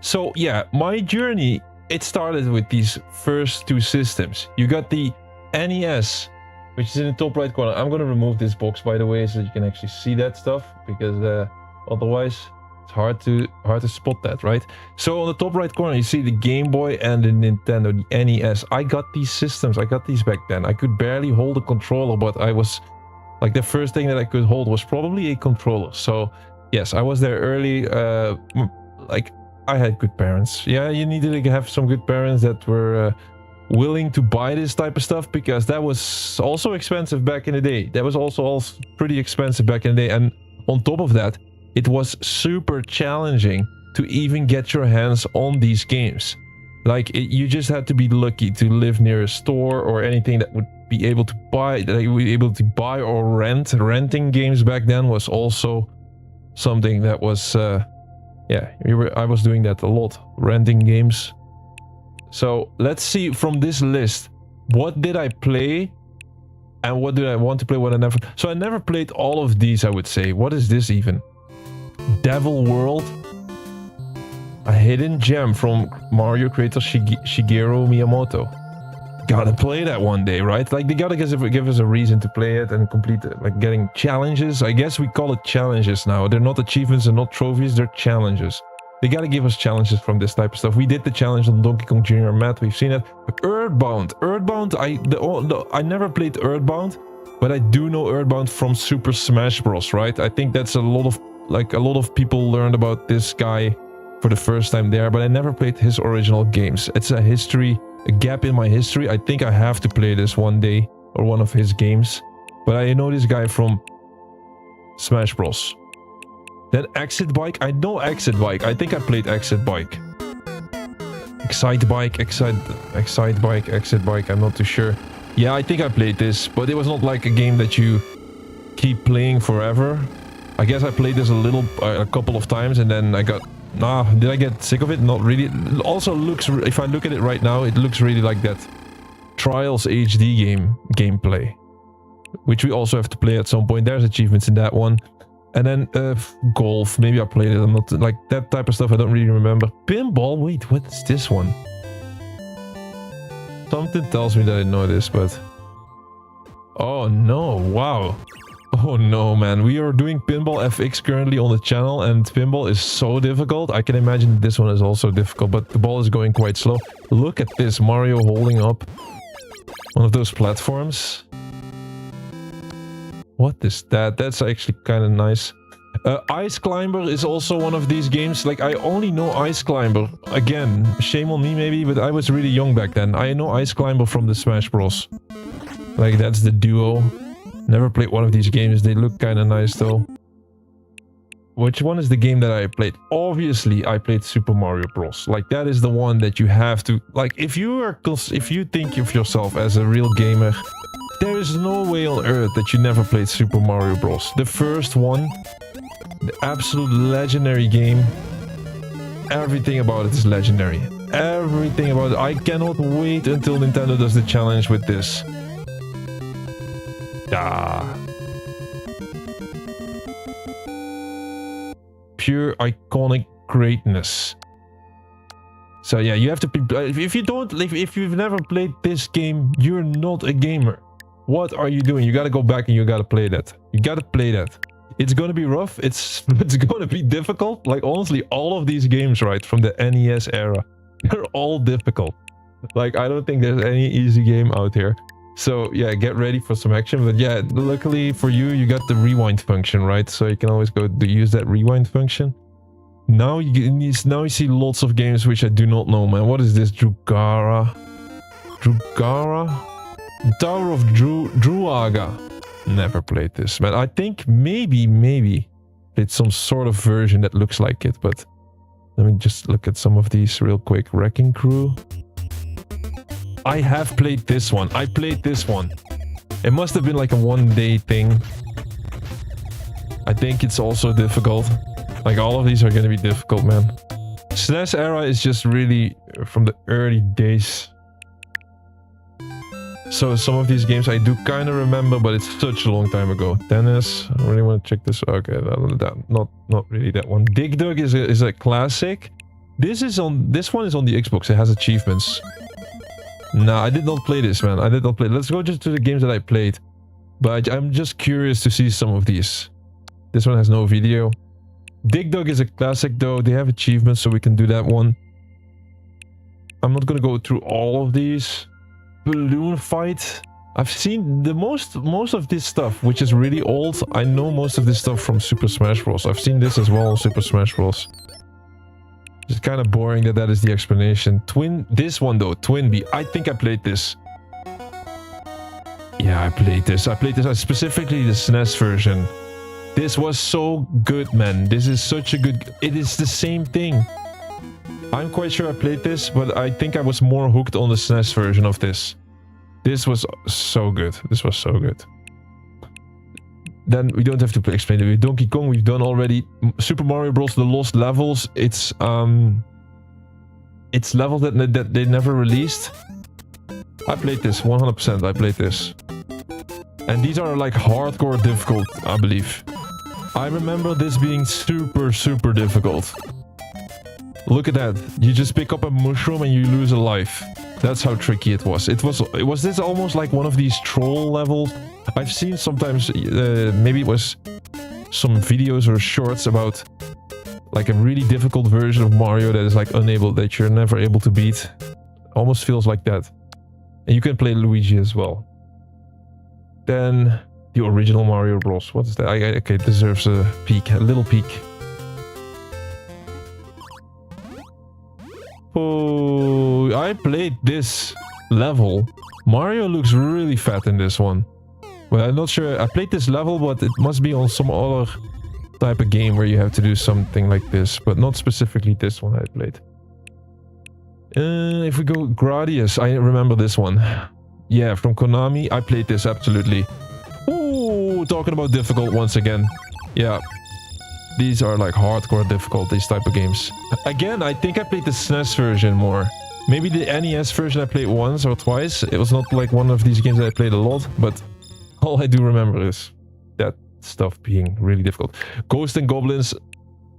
So yeah, my journey, it started with these first two systems. You got the NES, which is in the top right corner. I'm gonna remove this box, by the way, so you can actually see that stuff, because Otherwise, it's hard to spot that, right? So on the top right corner, you see the Game Boy and the Nintendo, the NES. I got these systems. I got these back then. I could barely hold a controller, but I was like, the first thing that I could hold was probably a controller. So yes, I was there early. Like, I had good parents. Yeah, you needed to have some good parents that were willing to buy this type of stuff, because that was also expensive back in the day. That was also pretty expensive back in the day. And on top of that, it was super challenging to even get your hands on these games. Like, you just had to be lucky to live near a store or anything that would be able to buy, that you would be able to buy or rent. Renting games back then was also something that was, yeah, I was doing that a lot, renting games. So let's see from this list, what did I play and what did I want to play, what I never... So I never played all of these, I would say. What is this even? Devil World? A hidden gem from Mario creator Shigeru Miyamoto. Gotta play that one day, right? Like, they gotta give us a reason to play it and complete it. Like, getting challenges. I guess we call it challenges now. They're not achievements and not trophies, they're challenges. They gotta give us challenges from this type of stuff. We did the challenge on Donkey Kong Jr. Matt, we've seen it. But Earthbound, I never played Earthbound, but I do know Earthbound from Super Smash Bros. Right? I think that's a lot of people learned about this guy for the first time there, but I never played his original games. It's a gap in my history. I think I have to play this one day, or one of his games. But I know this guy from Smash Bros. Then Exit Bike. I know Exit Bike. I think I played Exit Bike. Excite Bike, Exit Bike. I'm not too sure. Yeah, I think I played this, but it was not like a game that you keep playing forever. I guess I played this a couple of times, and then I got... Nah, did I get sick of it? Not really. It also looks... If I look at it right now, it looks really like that Trials HD gameplay, which we also have to play at some point. There's achievements in that one. And then golf, maybe I played it. I'm not like that type of stuff. I don't really remember. Pinball, wait, what is this one? Something tells me that I know this, but... Oh no, wow. Oh no, man. We are doing Pinball FX currently on the channel, and pinball is so difficult. I can imagine this one is also difficult, but the ball is going quite slow. Look at this, Mario holding up one of those platforms. What is that? That's actually kind of nice. Ice Climber is also one of these games. Like, I only know Ice Climber. Again, shame on me maybe, but I was really young back then. I know Ice Climber from the Smash Bros. Like, that's the duo. Never played one of these games. They look kind of nice though. Which one is the game that I played? Obviously, I played Super Mario Bros. Like, that is the one that you have to... Like, if you think of yourself as a real gamer... There is no way on earth that you never played Super Mario Bros. The first one, the absolute legendary game. Everything about it is legendary. Everything about it. I cannot wait until Nintendo does the challenge with this. Ah. Pure iconic greatness. So yeah, you have to be... If you've never played this game, you're not a gamer. What are you doing? You gotta go back and you gotta play that. You gotta play that. It's gonna be rough. It's gonna be difficult. Like, honestly, all of these games, right, from the NES era, they're all difficult. Like, I don't think there's any easy game out here. So yeah, get ready for some action. But yeah, luckily for you, you got the rewind function, right? So you can always go to use that rewind function. Now you see lots of games which I do not know, man. What is this? Drugara? Tower of Druaga. Never played this, man. I think maybe it's some sort of version that looks like it, but let me just look at some of these real quick. Wrecking Crew. I have played this one. I played this one. It must have been like a one-day thing. I think it's also difficult. Like, all of these are going to be difficult, man. SNES era is just really from the early days. So some of these games I do kind of remember, but it's such a long time ago. Tennis, I really want to check this. Okay, not really that one. Dig Dug is a classic. This one is on the Xbox. It has achievements. No, I did not play this, man. I did not play. Let's go just to the games that I played. But I'm just curious to see some of these. This one has no video. Dig Dug is a classic though. They have achievements, so we can do that one. I'm not gonna go through all of these. Balloon Fight. I've seen the most of this stuff, which is really old. I know most of this stuff from Super Smash Bros. I've seen this as well in Super Smash Bros. It's kind of boring that is the explanation. This one though, Twinbee. I think I played this. Yeah, I played this. Specifically the SNES version. This was so good, man. This is such a good... It is the same thing. I'm quite sure I played this, but I think I was more hooked on the SNES version of this. This was so good. This was so good. Then we don't have to explain it. With Donkey Kong, we've done already. Super Mario Bros. The Lost Levels. It's levels that they never released. I played this 100%. I played this, and these are like hardcore difficult, I believe. I remember this being super difficult. Look at that. You just pick up a mushroom and you lose a life. That's how tricky it was. Was this almost like one of these troll levels? I've seen sometimes, maybe it was some videos or shorts about like a really difficult version of Mario that is like that you're never able to beat. Almost feels like that. And you can play Luigi as well. Then the original Mario Bros. What is that? Okay, it deserves a peek, a little peek. Oh, I played this level. Mario looks really fat in this one. Well, I'm not sure. I played this level, but it must be on some other type of game where you have to do something like this, but not specifically this one I played. If we go Gradius, I remember this one. Yeah, from Konami, I played this absolutely. Ooh, talking about difficult once again. Yeah. These are like hardcore difficult, these type of games. Again, I think I played the SNES version more. Maybe the NES version I played once or twice. It was not like one of these games that I played a lot, but all I do remember is that stuff being really difficult. Ghosts and Goblins,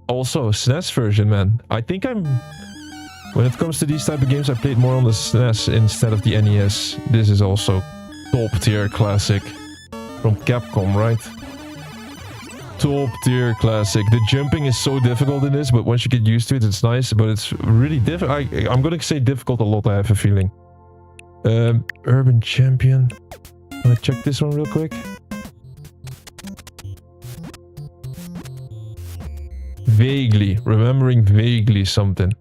also SNES version, man. I think when it comes to these type of games, I played more on the SNES instead of the NES. This is also top tier classic from Capcom, right? Top tier classic. The jumping is so difficult in this, but once you get used to it, it's nice. But it's really difficult. I'm gonna say difficult a lot, I have a feeling. Urban Champion. I'm gonna check this one real quick. Vaguely. Remembering vaguely something.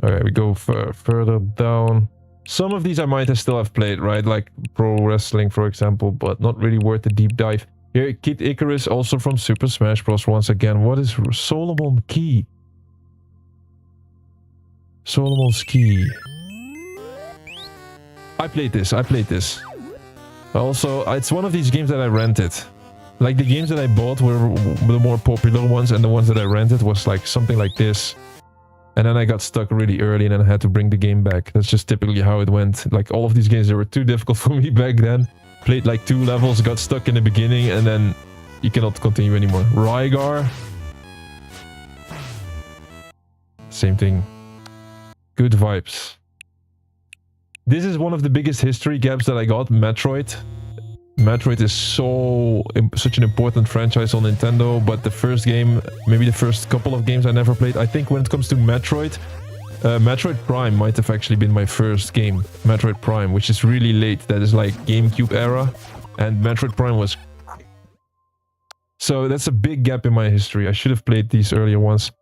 Alright, we go further down. Some of these I might still have played, right? Like Pro Wrestling, for example, but not really worth the deep dive. Here, Kid Icarus, also from Super Smash Bros. Once again. What is Solomon Key? Solomon's Key. I played this. Also, it's one of these games that I rented. Like the games that I bought were the more popular ones, and the ones that I rented was like something like this. And then I got stuck really early and then I had to bring the game back. That's just typically how it went. Like all of these games, they were too difficult for me back then. Played like 2 levels, got stuck in the beginning, and then you cannot continue anymore. Rygar. Same thing. Good vibes. This is one of the biggest history gaps that I got. Metroid. Metroid is such an important franchise on Nintendo, but the first game, maybe the first couple of games I never played. I think when it comes to Metroid, Metroid Prime might have actually been my first game. Metroid Prime, which is really late. That is like GameCube era, and Metroid Prime was... So that's a big gap in my history. I should have played these earlier ones.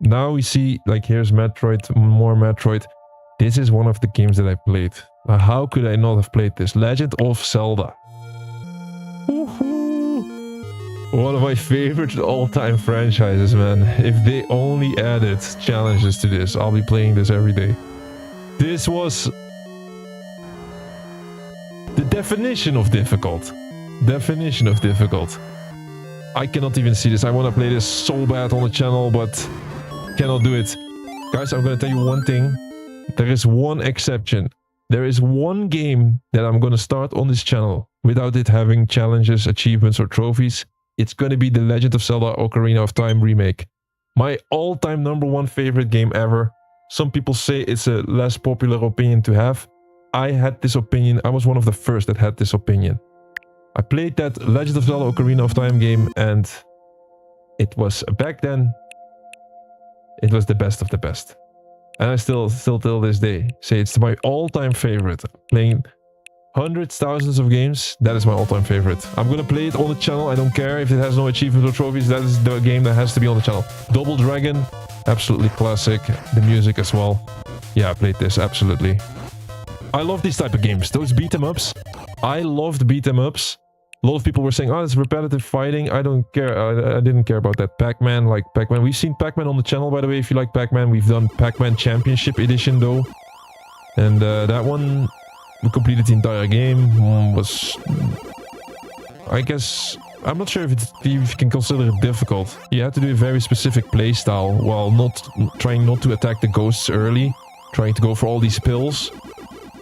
Now we see, like, here's Metroid, more Metroid. This is one of the games that I played. How could I not have played this? Legend of Zelda. One of my favorite all-time franchises, man. If they only added challenges to this, I'll be playing this every day. This was the definition of difficult. Definition of difficult. I cannot even see this. I want to play this so bad on the channel, but cannot do it. Guys, I'm going to tell you one thing. There is one exception. There is one game that I'm going to start on this channel without it having challenges, achievements, or trophies. It's going to be the Legend of Zelda Ocarina of Time remake. My all-time #1 favorite game ever. Some people say it's a less popular opinion to have. I had this opinion. I was one of the first that had this opinion. I played that Legend of Zelda Ocarina of Time game, and it was back then. It was the best of the best, and I still till this day say it's my all-time favorite. Playing hundreds, thousands of games, that is my all-time favorite. I'm gonna play it on the channel. I don't care if it has no achievements or trophies. That is the game that has to be on the channel. Double Dragon, absolutely classic. The music as well. Yeah, I played this absolutely. I love these type of games. Those beat 'em ups. I loved beat 'em ups. A lot of people were saying, "Oh, it's repetitive fighting." I don't care. I didn't care about that. Pac-Man, like Pac-Man. We've seen Pac-Man on the channel, by the way. If you like Pac-Man, we've done Pac-Man Championship Edition though, and that one we completed the entire game. Was, I guess, I'm not sure if you can consider it difficult. You had to do a very specific playstyle while trying not to attack the ghosts early, trying to go for all these pills,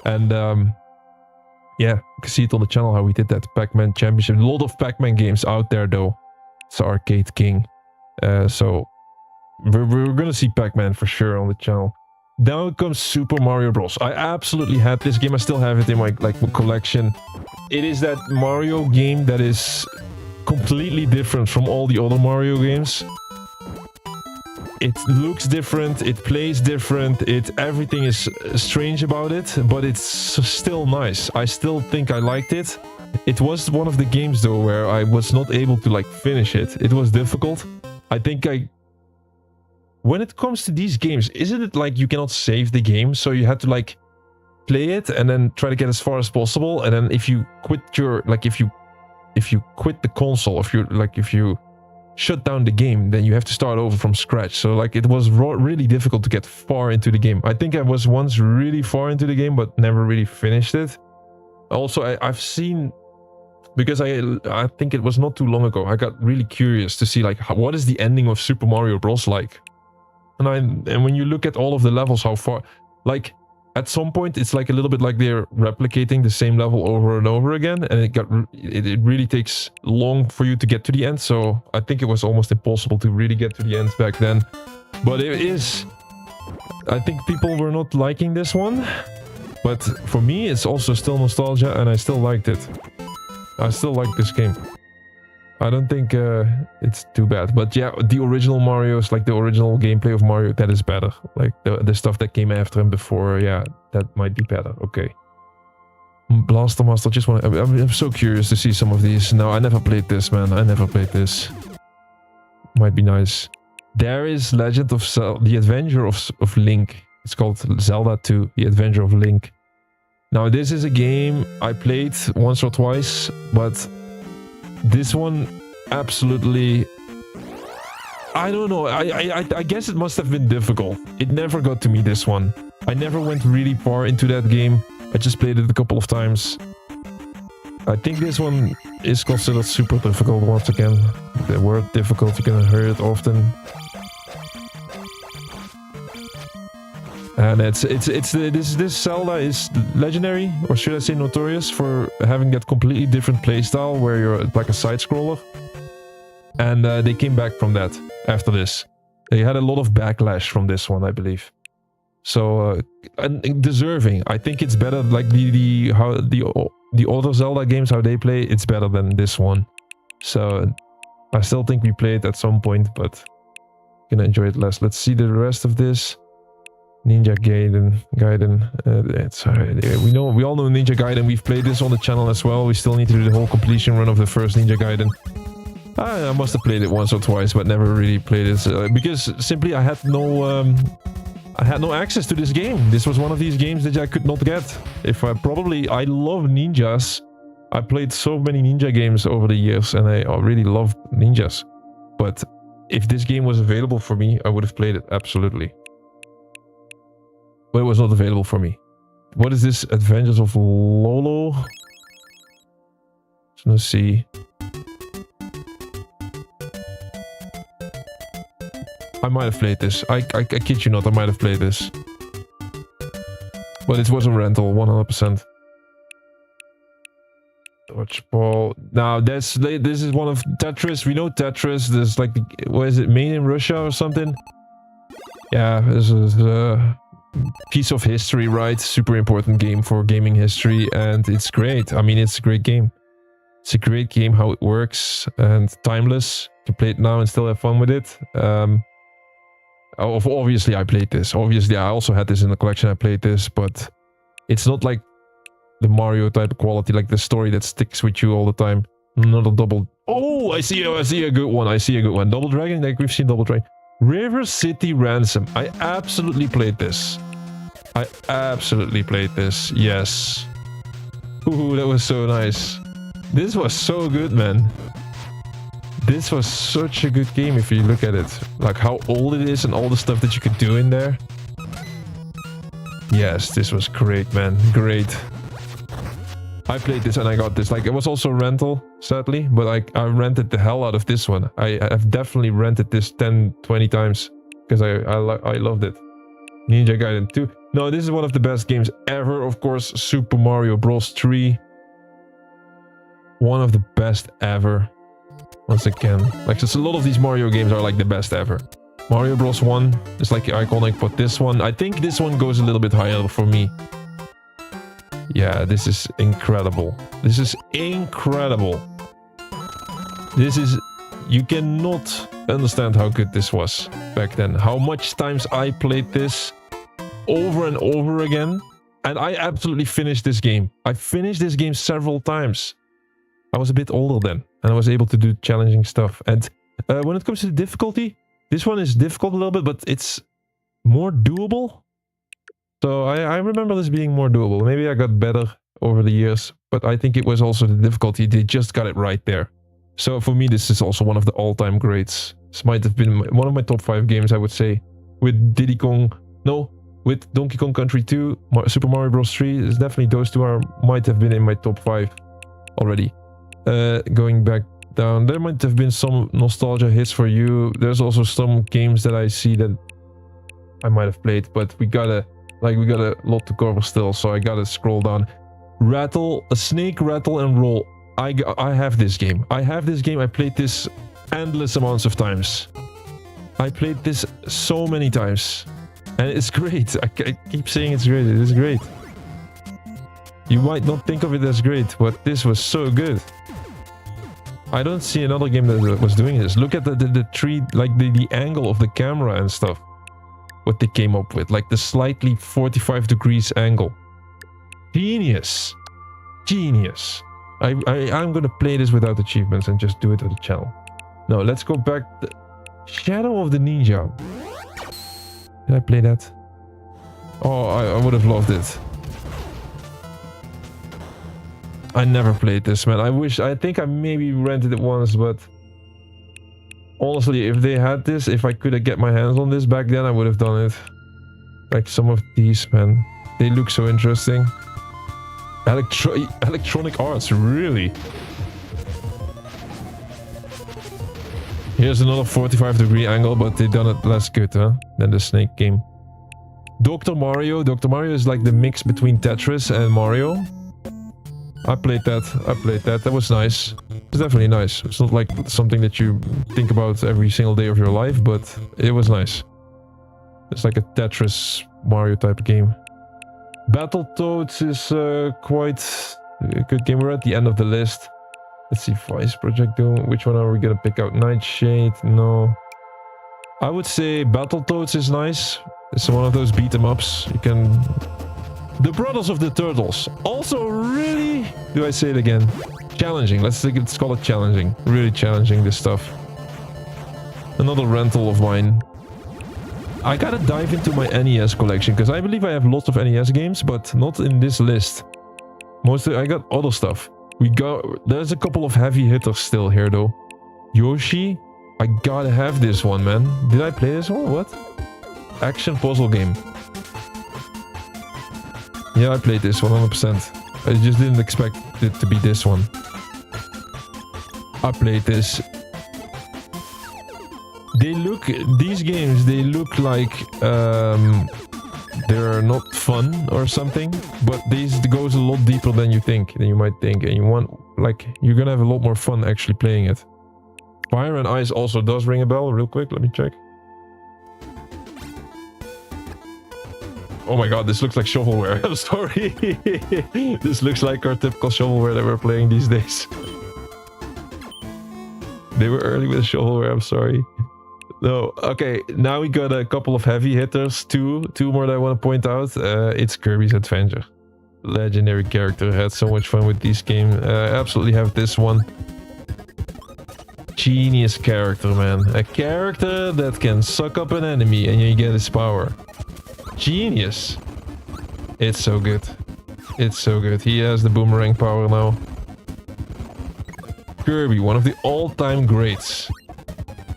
and yeah, you can see it on the channel how we did that. Pac-Man Championship. A lot of Pac-Man games out there though. It's the Arcade King. So we're gonna see Pac-Man for sure on the channel. Now comes Super Mario Bros. I absolutely had this game. I still have it in my collection. It is that Mario game that is completely different from all the other Mario games. It looks different, it plays different, everything is strange about it, but it's still nice. I still think I liked it. It was one of the games though where I was not able to like finish it. It was difficult. I think when it comes to these games, isn't it like you cannot save the game, so you had to like play it and then try to get as far as possible, and then if you quit your if you quit the console, if you shut down the game, then you have to start over from scratch. So like it was really difficult to get far into the game. I think I was once really far into the game but never really finished it. Also, I've seen, because I think it was not too long ago, I got really curious to see like what is the ending of Super Mario Bros. Like, and when you look at all of the levels, how far, like at some point it's like a little bit like they're replicating the same level over and over again, and it really takes long for you to get to the end. So I think it was almost impossible to really get to the end back then. But it is, I think people were not liking this one, but for me it's also still nostalgia, and I still liked it. I still like this game. I don't think it's too bad. But yeah, the original Mario's, like the original gameplay of Mario, that is better. Like the stuff that came after and before, yeah, that might be better. Okay. Blaster Master, just want to, I'm so curious to see some of these. No, I never played this, man. I never played this. Might be nice. There is Legend of Zelda, The Adventure of Link. It's called Zelda 2, The Adventure of Link. Now, this is a game I played once or twice, but this one, absolutely, I don't know, I guess it must have been difficult. It never got to me, this one. I never went really far into that game. I just played it a couple of times. I think this one is considered super difficult once again. The word difficult, you're gonna hear it often. And this Zelda is legendary, or should I say notorious, for having that completely different playstyle where you're like a side-scroller. And they came back from that after this. They had a lot of backlash from this one, I believe. So and deserving. I think it's better, like the other Zelda games, how they play, it's better than this one. So I still think we play it at some point, but gonna enjoy it less. Let's see the rest of this. Ninja Gaiden. It's we all know Ninja Gaiden. We've played this on the channel as well. We still need to do the whole completion run of the first Ninja Gaiden. I must have played it once or twice, but never really played it because simply I had no access to this game. This was one of these games that I could not get. I love ninjas. I played so many ninja games over the years, and I really loved ninjas. But if this game was available for me, I would have played it absolutely. But it was not available for me. What is this? Adventures of Lolo? Let's see. I might have played this. I kid you not, I might have played this. But it was a rental, 100%. Dodgeball. Now, this is one of Tetris. We know Tetris. There's like, what is it, made in Russia or something? Yeah, this is a piece of history, right? Super important game for gaming history, and it's great. I mean, it's a great game. It's a great game, how it works, and timeless. You can play it now and still have fun with it. Obviously, I played this. Obviously, I also had this in the collection. I played this, but it's not like the Mario type of quality, like the story that sticks with you all the time. Not a double... Oh, I see a good one. I see a good one. Double Dragon, like we've seen Double Dragon. River City Ransom. I absolutely played this. I absolutely played this. Yes. Ooh, that was so nice. This was so good, man. This was such a good game if you look at it. Like how old it is and all the stuff that you could do in there. Yes, this was great, man. Great. I played this and I got this. Like, it was also a rental, sadly. But I rented the hell out of this one. I've definitely rented this 10, 20 times. Because I loved it. Ninja Gaiden 2. No, this is one of the best games ever. Of course, Super Mario Bros. 3. One of the best ever. Once again, like just a lot of these Mario games are like the best ever. Mario Bros. 1 is like iconic, but this one, I think this one goes a little bit higher for me. Yeah, this is incredible. This is incredible. This is... You cannot understand how good this was back then. How much times I played this over and over again. And I absolutely finished this game. I finished this game several times. I was a bit older then, and I was able to do challenging stuff. And when it comes to difficulty, this one is difficult a little bit, but it's more doable. So I remember this being more doable. Maybe I got better over the years, but I think it was also the difficulty. They just got it right there. So for me, this is also one of the all-time greats. This might have been one of my top 5 games, I would say. With Diddy Kong... No, with Donkey Kong Country 2, Super Mario Bros. 3. It's definitely those two might have been in my top 5 already. Going back down, there might have been some nostalgia hits for you. There's also some games that I see that I might have played, but we got a lot to cover still, so I gotta scroll down. Snake, Rattle, and Roll. I have this game. I played this endless amounts of times. I played this so many times, and it's great. I keep saying it's great. It is great. You might not think of it as great, but this was so good. I don't see another game that was doing this. Look at the tree, like the angle of the camera and stuff. What they came up with, like the slightly 45 degrees angle. Genius. Genius. I'm gonna play this without achievements and just do it on the channel. No, let's go back. Shadow of the Ninja. Did I play that? Oh, I would have loved it. I never played this, man. I think I maybe rented it once, but honestly, if they had this, if I could get my hands on this back then, I would have done it. Like some of these, man. They look so interesting. Electronic arts, really? Here's another 45-degree angle, but they done it less good, huh? Than the Snake game. Dr. Mario. Dr. Mario is like the mix between Tetris and Mario. I played that. That was nice. It's definitely nice. It's not like something that you think about every single day of your life, but it was nice. It's like a Tetris Mario type of game. Battletoads is quite a good game. We're at the end of the list. Let's see, Vice Project Doom. Which one are we gonna pick out? Nightshade? No. I would say Battletoads is nice. It's one of those beat 'em ups. You can... The Brothers of the Turtles. Also really... Do I say it again? Challenging. Let's call it challenging. Really challenging, this stuff. Another rental of mine. I gotta dive into my NES collection, because I believe I have lots of NES games, but not in this list. Mostly I got other stuff. There's a couple of heavy hitters still here though. Yoshi, I gotta have this one, man. Did I play this one? What? Action puzzle game. Yeah, I played this 100%. I just didn't expect it to be this one. I played this. These games, they look like they're not fun or something, but this goes a lot deeper than you might think, and you're gonna have a lot more fun actually playing it. Fire and Ice also does ring a bell. Real quick, let me check. Oh my god, this looks like shovelware. I'm sorry. This looks like our typical shovelware that we're playing these days. They were early with shovelware, I'm sorry. No, okay, now we got a couple of heavy hitters. Two more that I want to point out. It's Kirby's Adventure. Legendary character. Had so much fun with this game. Absolutely have this one. Genius character, man. A character that can suck up an enemy and you get his power. Genius. It's so good. It's so good. He has the boomerang power now. Kirby, one of the all-time greats.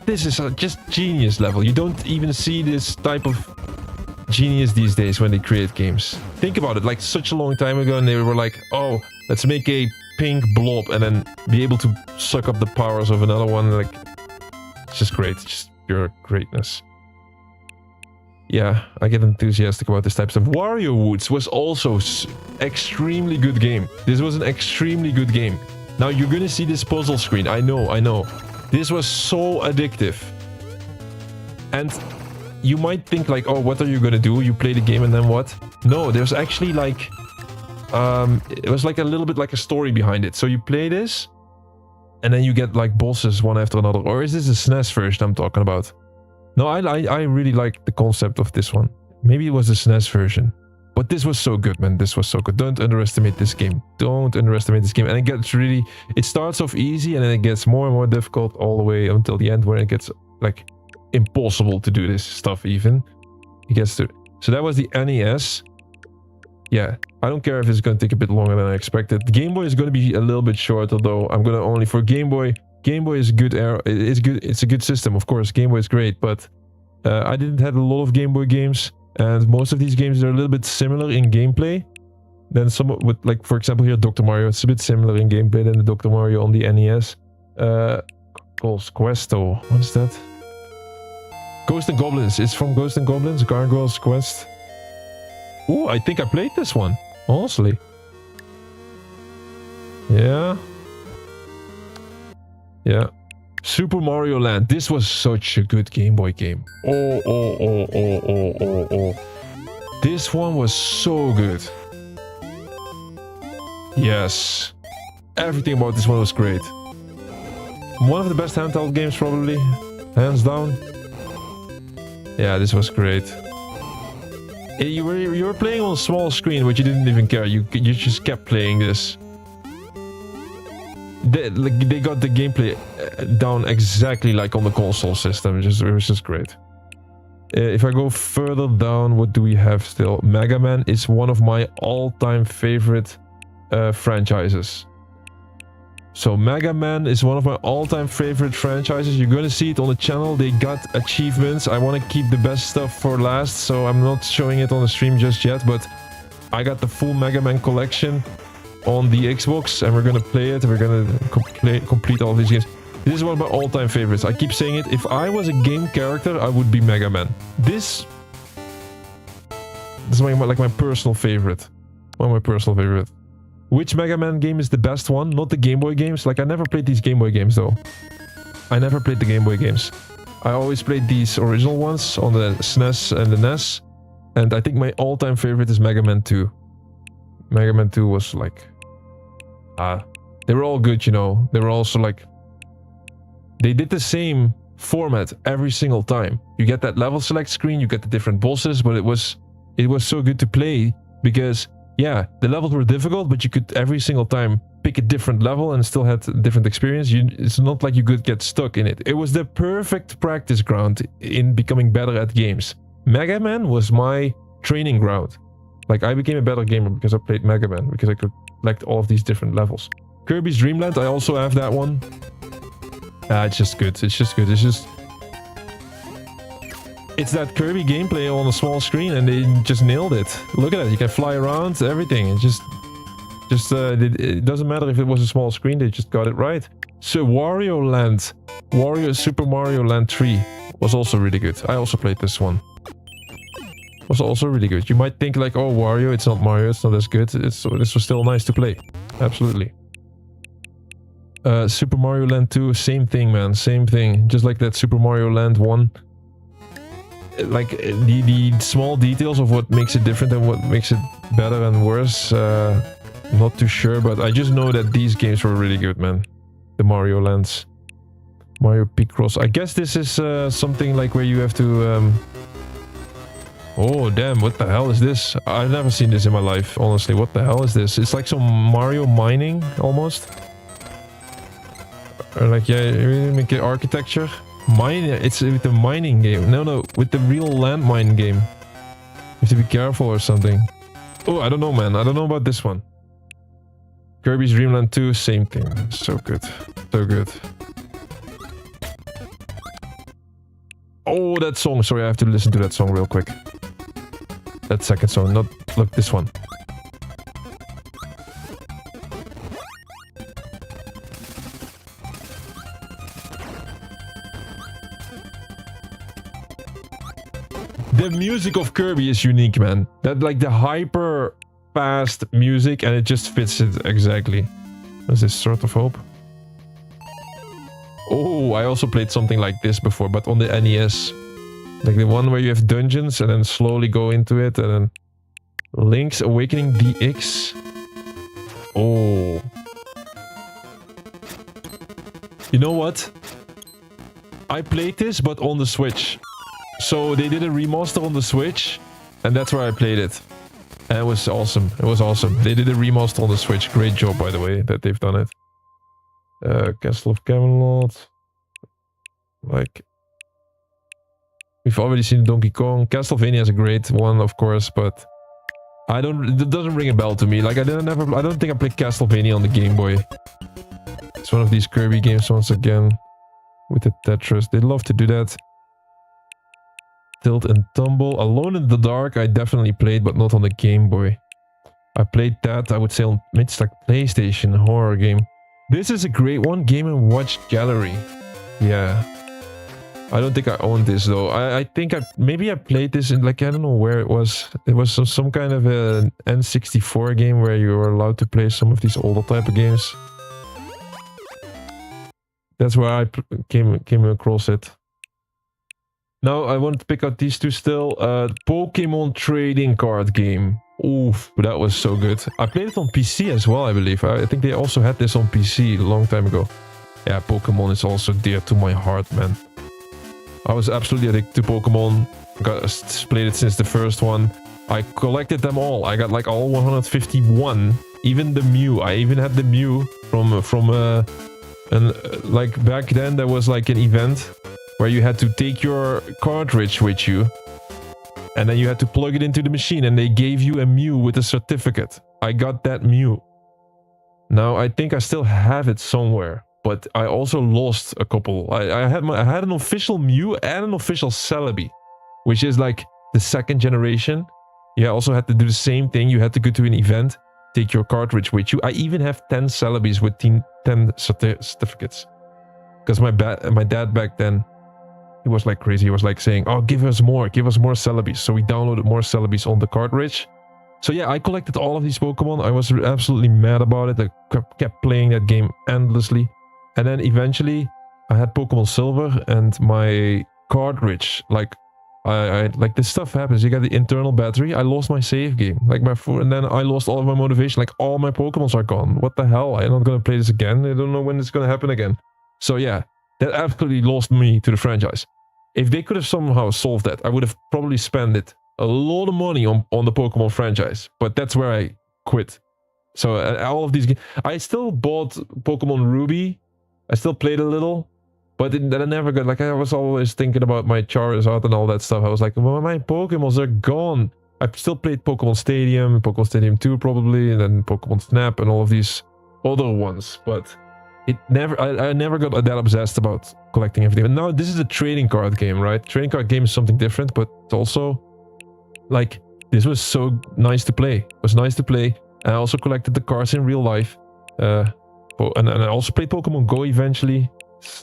This is just genius level. You don't even see this type of genius these days when they create games. Think about it, like such a long time ago and they were like, oh, let's make a pink blob and then be able to suck up the powers of another one. Like, it's just great. It's just pure greatness. Yeah, I get enthusiastic about this type of stuff. Wario Woods was also extremely good game. This was an extremely good game. Now you're gonna see this puzzle screen. I know. This was so addictive. And you might think like, oh, what are you gonna do? You play the game and then what? No, there's actually like... it was like a little bit like a story behind it. So you play this, and then you get like bosses one after another. Or is this a SNES version I'm talking about? No, I really like the concept of this one. Maybe it was the SNES version. But this was so good, man. This was so good. Don't underestimate this game. Don't underestimate this game. And it gets really... It starts off easy, and then it gets more and more difficult all the way until the end, where it gets like impossible to do this stuff even. It gets to... So that was the NES. Yeah, I don't care if it's going to take a bit longer than I expected. The Game Boy is going to be a little bit shorter, though. I'm going to only... For Game Boy... Game Boy is good. It's good. It's a good system, of course. Game Boy is great, but I didn't have a lot of Game Boy games, and most of these games are a little bit similar in gameplay. Then some with, like, for example, here Dr. Mario. It's a bit similar in gameplay than the Dr. Mario on the NES. Calls Questo. What is that? Ghost and Goblins. It's from Ghost and Goblins. Gargoyle's Quest. Oh, I think I played this one. Honestly. Yeah. Yeah. Super Mario Land. This was such a good Game Boy game. Oh. This one was so good. Yes. Everything about this one was great. One of the best handheld games, probably. Hands down. Yeah, this was great. You were playing on a small screen, but you didn't even care. You just kept playing this. They got the gameplay down exactly like on the console system. It was just great. If I go further down, what do we have still? Mega Man is one of my all-time favorite franchises. So Mega Man is one of my all-time favorite franchises. You're gonna see it on the channel. They got achievements. I want to keep the best stuff for last, so I'm not showing it on the stream just yet, but I got the full Mega Man collection on the Xbox, and we're gonna play it, and we're gonna complete all these games. This is one of my all-time favorites. I keep saying it. If I was a game character, I would be Mega Man. This is my personal favorite. One of my personal favorite. Which Mega Man game is the best one? Not the Game Boy games. Like, I never played these Game Boy games, though. I never played the Game Boy games. I always played these original ones on the SNES and the NES. And I think my all-time favorite is Mega Man 2. Mega Man 2 was like... they were all good, you know. They were also like... They did the same format every single time. You get that level select screen, you get the different bosses, but it was so good to play because... Yeah, the levels were difficult, but you could every single time pick a different level and still had a different experience. It's not like you could get stuck in it. It was the perfect practice ground in becoming better at games. Mega Man was my training ground. Like, I became a better gamer because I played Mega Man, because I could collect all of these different levels. Kirby's Dream Land, I also have that one. It's just good. It's just good. It's that Kirby gameplay on a small screen, and they just nailed it. Look at it. You can fly around, everything. It it doesn't matter if it was a small screen. They just got it right. So Super Mario Land 3 was also really good. I also played this one. Was also really good. You might think like, oh, Wario, it's not Mario. It's not as good. This was still nice to play. Absolutely. Super Mario Land 2, same thing, man. Same thing. Just like that Super Mario Land 1. Like the small details of what makes it different and what makes it better and worse, not too sure, but I just know that these games were really good, man. The Mario Lands. Mario Picross. I guess this is something like where you have to... Oh, damn, what the hell is this? I've never seen this in my life, honestly. What the hell is this? It's like some Mario mining, almost. Or like, yeah, you really make it architecture. Mine, it's with the mining game. No, with the real landmine game. You have to be careful or something. Oh, I don't know, man. I don't know about this one. Kirby's Dream Land 2, same thing. So good. So good. Oh, that song. Sorry, I have to listen to that song real quick. That second song, not... Look, this one. The music of Kirby is unique, man. That, like, the hyper fast music, and it just fits it exactly. What's this? Sort of Hope? Oh, I also played something like this before, but on the NES. Like the one where you have dungeons and then slowly go into it, and then Link's Awakening DX. Oh. You know what? I played this, but on the Switch. So they did a remaster on the Switch, and that's where I played it. And it was awesome. It was awesome. They did a remaster on the Switch. Great job, by the way, that they've done it. Castle of Camelot. Like... We've already seen Donkey Kong. Castlevania is a great one, of course, but... It doesn't ring a bell to me. Like, I don't think I played Castlevania on the Game Boy. It's one of these Kirby games once again. With the Tetris. They love to do that. Tilt and Tumble. Alone in the Dark I definitely played, but not on the Game Boy. I played that, I would say, on mid-stack PlayStation horror game. This is a great one. Game & Watch Gallery. Yeah. I don't think I own this though. I think maybe I played this in, like, I don't know where it was. It was some kind of an N64 game where you were allowed to play some of these older type of games. That's where I came across it. Now I want to pick out these two still. Pokemon trading card game. Oof, that was so good. I played it on PC as well, I believe. I think they also had this on PC a long time ago. Yeah, Pokemon is also dear to my heart, man. I was absolutely addicted to Pokemon. Played it since the first one. I collected them all. I got like all 151. Even the Mew. I even had the Mew from like back then there was like an event where you had to take your cartridge with you. And then you had to plug it into the machine and they gave you a Mew with a certificate. I got that Mew. Now I think I still have it somewhere. But I also lost a couple. I had an official Mew and an official Celebi, which is like the second generation. You also had to do the same thing. You had to go to an event, take your cartridge with you. I even have 10 Celebis with 10 certificates. Because my dad back then, he was like crazy. He was like saying, "Oh, give us more Celebis." So we downloaded more Celebis on the cartridge. So yeah, I collected all of these Pokemon. I was absolutely mad about it. I kept playing that game endlessly. And then eventually, I had Pokemon Silver and my cartridge. Like, like this stuff happens. You get the internal battery. I lost my save game. Like and then I lost all of my motivation. Like all my Pokemons are gone. What the hell? I'm not gonna play this again. I don't know when it's gonna happen again. So yeah, that absolutely lost me to the franchise. If they could have somehow solved that, I would have probably spent a lot of money on the Pokemon franchise. But that's where I quit. So all of these games, I still bought Pokemon Ruby. I still played a little, but then I never got, like, I was always thinking about my Charizard and all that stuff. I was like, well, my Pokemons are gone. I still played Pokemon Stadium 2 probably, and then Pokemon Snap and all of these other ones, but I never got that obsessed about collecting everything. And now this is a trading card game, right? Trading card game is something different, but also, like, this was so nice to play. It was nice to play. And I also collected the cards in real life. And I also played Pokemon Go eventually.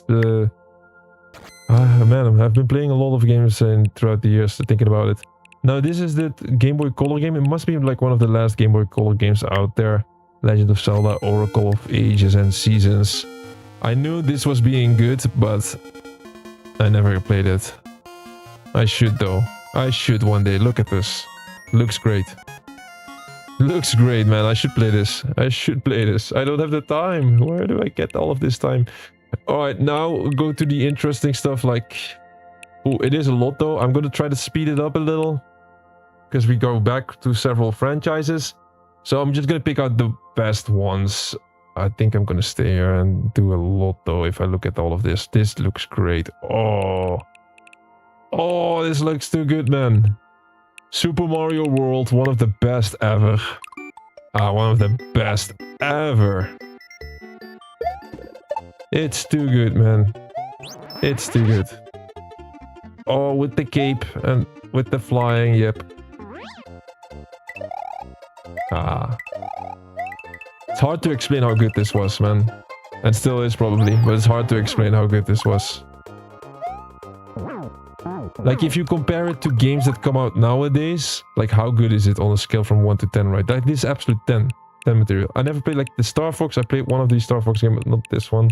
Man, I've been playing a lot of games throughout the years, thinking about it. Now, this is the Game Boy Color game. It must be like one of the last Game Boy Color games out there. Legend of Zelda, Oracle of Ages and Seasons. I knew this was being good, but I never played it. I should though. I should one day. Look at this. Looks great. Looks great, man. I should play this. I should play this. I don't have the time. Where do I get all of this time? Alright, now go to the interesting stuff like... Oh, it is a lot though. I'm gonna try to speed it up a little. Because we go back to several franchises. So I'm just gonna pick out the best ones. I think I'm gonna stay here and do a lot though if I look at all of this. This looks great. Oh. Oh, this looks too good, man. Super Mario World, one of the best ever. One of the best ever. It's too good, man. It's too good. Oh, with the cape and with the flying, yep. It's hard to explain how good this was, man. And still is probably, but it's hard to explain how good this was. Like, if you compare it to games that come out nowadays, like, how good is it on a scale from 1 to 10, right? Like, this is absolute 10 material. I never played, like, the Star Fox. I played one of these Star Fox games, but not this one.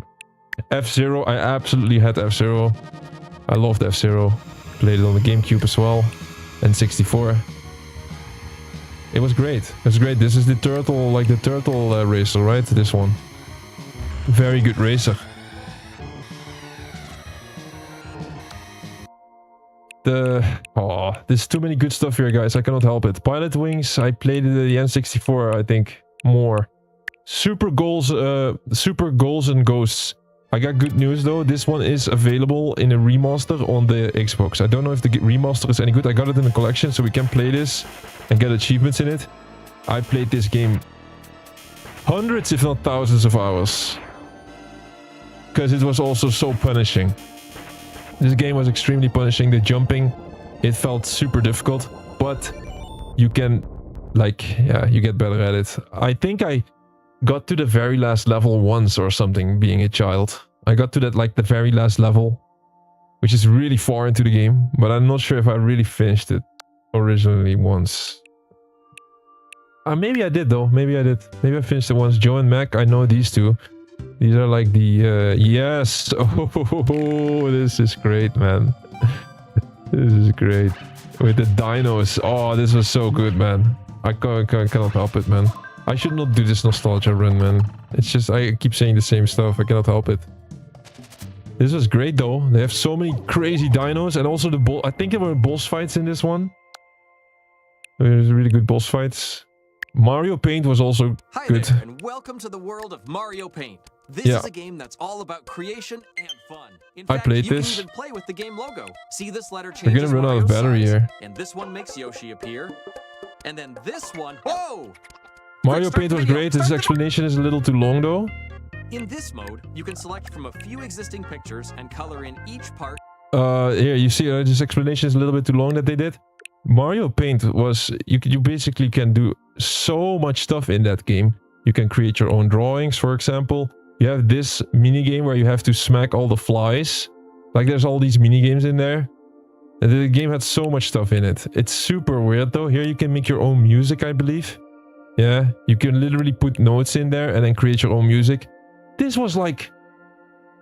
F-Zero, I absolutely had F-Zero. I loved F-Zero. Played it on the GameCube as well. And 64. It was great. It was great. This is the turtle, like the turtle racer, right? This one. Very good racer. Oh, there's too many good stuff here, guys. I cannot help it. Pilot Wings, I played it at the N64, I think. More. Super Goals and Ghosts. I got good news though. This one is available in a remaster on the Xbox. I don't know if the remaster is any good. I got it in the collection, so we can play this and get achievements in it. I played this game hundreds, if not thousands of hours. Because it was also so punishing. This game was extremely punishing. The jumping, it felt super difficult. But you can, like, yeah, you get better at it. I think I got to the very last level once or something, being a child. I got to that, like, the very last level, which is really far into the game, but I'm not sure if I really finished it originally once. Maybe I did though, maybe I did. Maybe I finished it once. Joe and Mac, I know these two. These are like the, yes! Oh, this is great, man. This is great. With the dinos. Oh, this was so good, man. I cannot help it, man. I should not do this nostalgia run, man. It's just, I keep saying the same stuff. I cannot help it. This was great, though. They have so many crazy dinos. And also the I think there were boss fights in this one. There's really good boss fights. Mario Paint was also good. Hi there, and welcome to the world of Mario Paint. This is a game that's all about creation and fun. In fact, you can even play with the game logo. See, this letter changes. We're gonna run out of battery here. And this one makes Yoshi appear. And then this one, whoa! Mario Paint was great. This explanation is a little too long though. In this mode, you can select from a few existing pictures and color in each part. Here, you see, this explanation is a little bit too long that they did. Mario Paint was, you basically can do so much stuff in that game. You can create your own drawings, for example. You have this mini game where you have to smack all the flies. Like, there's all these mini games in there. And the game had so much stuff in it. It's super weird though. Here you can make your own music, I believe. Yeah, you can literally put notes in there and then create your own music. This was like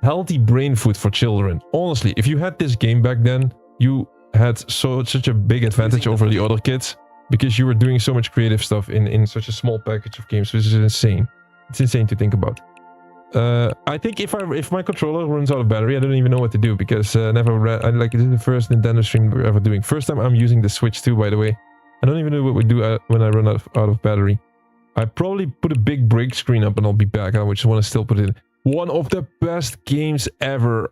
healthy brain food for children. Honestly, if you had this game back then, you had such a big advantage over the other kids. Because you were doing so much creative stuff in such a small package of games, which is insane. It's insane to think about. I think if my controller runs out of battery, I don't even know what to do. Because this is the first Nintendo stream we're ever doing. First time I'm using the Switch too, by the way. I don't even know what we do when I run out of battery. I probably put a big break screen up and I'll be back. I just want to still put it in. One of the best games ever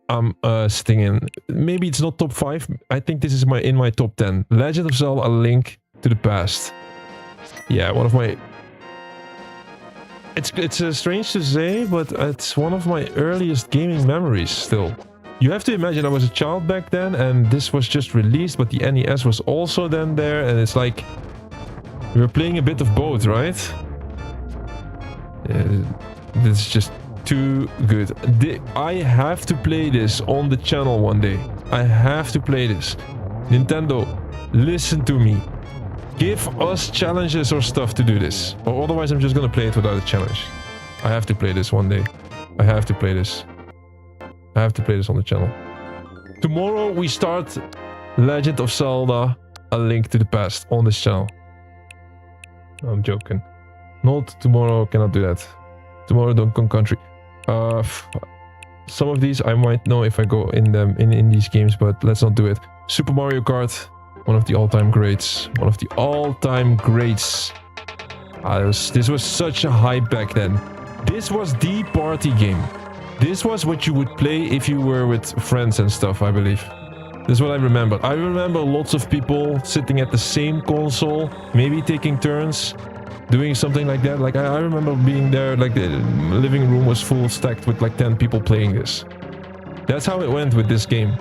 I'm sitting in. Maybe it's not top 5. I think this is in my top 10. Legend of Zelda: A Link to the Past. Yeah, one of my... It's strange to say, but it's one of my earliest gaming memories still. You have to imagine I was a child back then and this was just released, but the NES was also then there, and it's like we were playing a bit of both, right? This is just too good. I have to play this on the channel one day. I have to play this. Nintendo, listen to me. Give us challenges or stuff to do this. Or otherwise I'm just gonna play it without a challenge. I have to play this one day. I have to play this. I have to play this on the channel. Tomorrow we start Legend of Zelda: A Link to the Past on this channel. I'm joking. Not tomorrow, cannot do that. Tomorrow Donkey Kong Country. some of these I might know if I go in them in these games, but let's not do it. Super Mario Kart, one of the all-time greats. One of the all-time greats. This was such a hype back then. This was the party game. This was what you would play if you were with friends and stuff, I believe. This is what I remember. I remember lots of people sitting at the same console, maybe taking turns, doing something like that. Like I remember being there, like the living room was full stacked with like 10 people playing this. That's how it went with this game.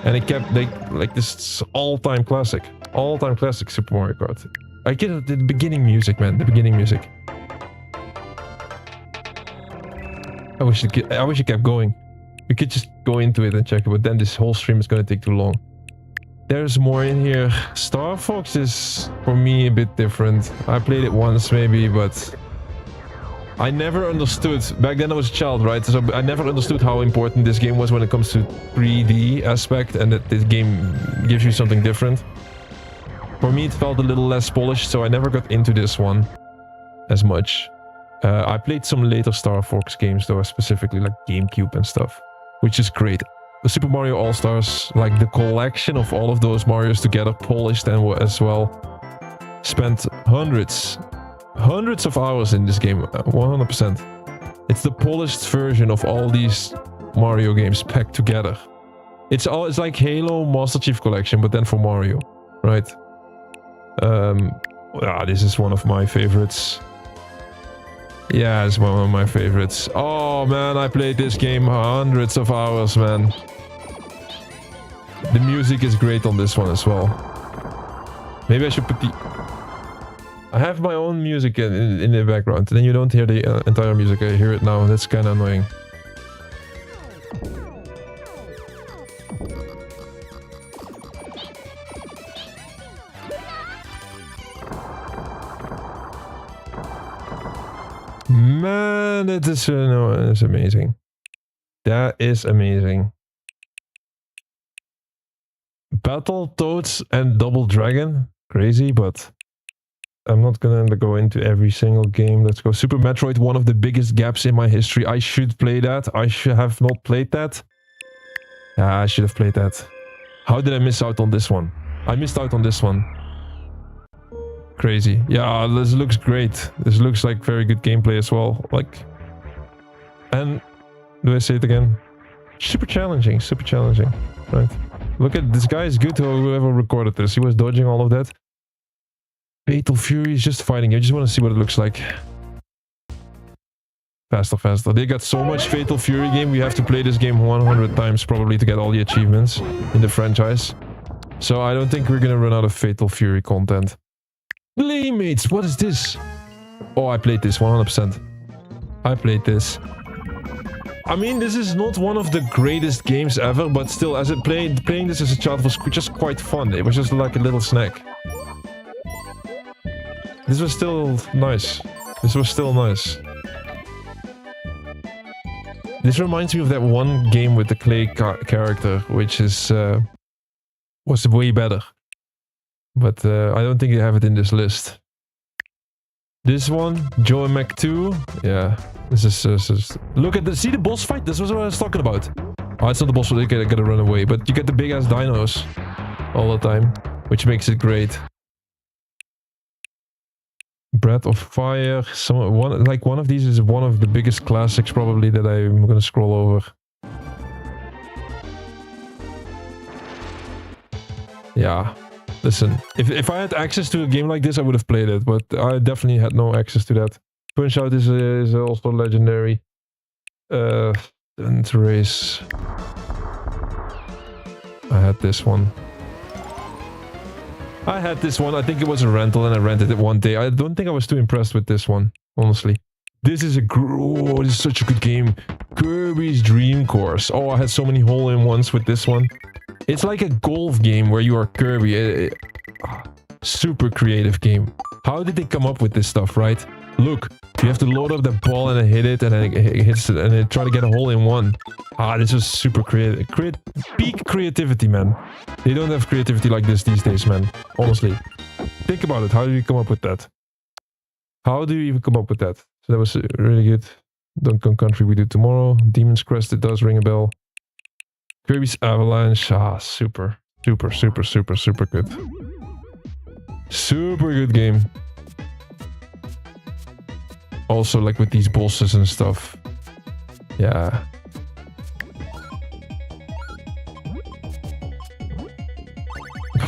And it kept like this all-time classic. All-time classic Super Mario Kart. I get the beginning music, man. The beginning music. I wish it kept going. We could just go into it and check it, but then this whole stream is gonna take too long. There's more in here. Star Fox is, for me, a bit different. I played it once, maybe, but I never understood. Back then I was a child, right? So I never understood how important this game was when it comes to 3D aspect, and that this game gives you something different. For me, it felt a little less polished, so I never got into this one as much. I played some later Star Fox games though, specifically like GameCube and stuff, which is great. The Super Mario All-Stars, like the collection of all of those Marios together, polished and as well. Spent hundreds of hours in this game, 100%. It's the polished version of all these Mario games packed together. It's like Halo Master Chief Collection, but then for Mario, right? This is one of my favorites. Yeah, it's one of my favorites. Oh man, I played this game hundreds of hours, man. The music is great on this one as well. Maybe I should put the... I have my own music in the background, and then you don't hear the entire music. I hear it now. That's kind of annoying. Man, that is it's amazing. That is amazing. Battletoads and Double Dragon, crazy, but I'm not gonna go into every single game. Let's go. Super Metroid, one of the biggest gaps in my history. I should play that. I should have not played that. Yeah, I should have played that. How did I miss out on this one? I missed out on this one. Crazy. Yeah, this looks great. This looks like very good gameplay as well. Like, and do I say it again? Super challenging, right? Look at this guy is good. Whoever recorded this, he was dodging all of that. Fatal Fury is just fighting. I just want to see what it looks like. Faster. They got so much Fatal Fury game. We have to play this game 100 times probably to get all the achievements in the franchise. So I don't think we're gonna run out of Fatal Fury content. Playmates, what is this? Oh, I played this 100%. I played this. I mean, this is not one of the greatest games ever, but still, as playing this as a child was just quite fun. It was just like a little snack. This was still nice. This reminds me of that one game with the clay character, which is was way better. But I don't think they have it in this list. This one, Joe and Mac 2. Yeah, this is look at see the boss fight. This was what I was talking about. Oh, it's not the boss fight. You gotta run away, but you get the big ass dinos all the time, which makes it great. Breath of Fire. One of these is one of the biggest classics probably that I'm gonna scroll over. Yeah. Listen, if I had access to a game like this, I would have played it, but I definitely had no access to that. Punch-Out is also legendary. And Race. I had this one. I think it was a rental and I rented it one day. I don't think I was too impressed with this one, honestly. This is this is such a good game. Kirby's Dream Course. Oh, I had so many hole-in-ones with this one. It's like a golf game where you are Kirby. Super creative game. How did they come up with this stuff, right? Look, you have to load up the ball and then hit it, and then it hits it, and then try to get a hole in one. This was super creative. Peak creativity, man. They don't have creativity like this these days, man. Honestly. Think about it. How do you come up with that? How do you even come up with that? So that was really good. Duncan Country we do tomorrow. Demon's Crest, it does ring a bell. Kirby's Avalanche. Ah, super good. Super good game. Also, like with these bosses and stuff. Yeah.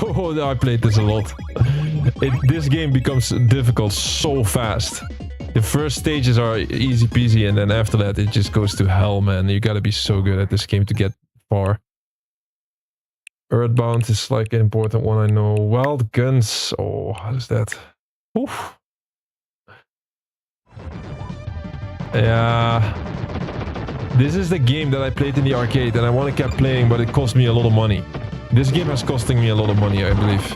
Oh, I played this a lot. This game becomes difficult so fast. The first stages are easy peasy, and then after that it just goes to hell, man. You gotta be so good at this game to get far. Earthbound is like an important one, I know. Wild Guns. Oh, how is that? Oof. Yeah. This is the game that I played in the arcade, and I want to keep playing, but it cost me a lot of money. This game has costing me a lot of money, I believe.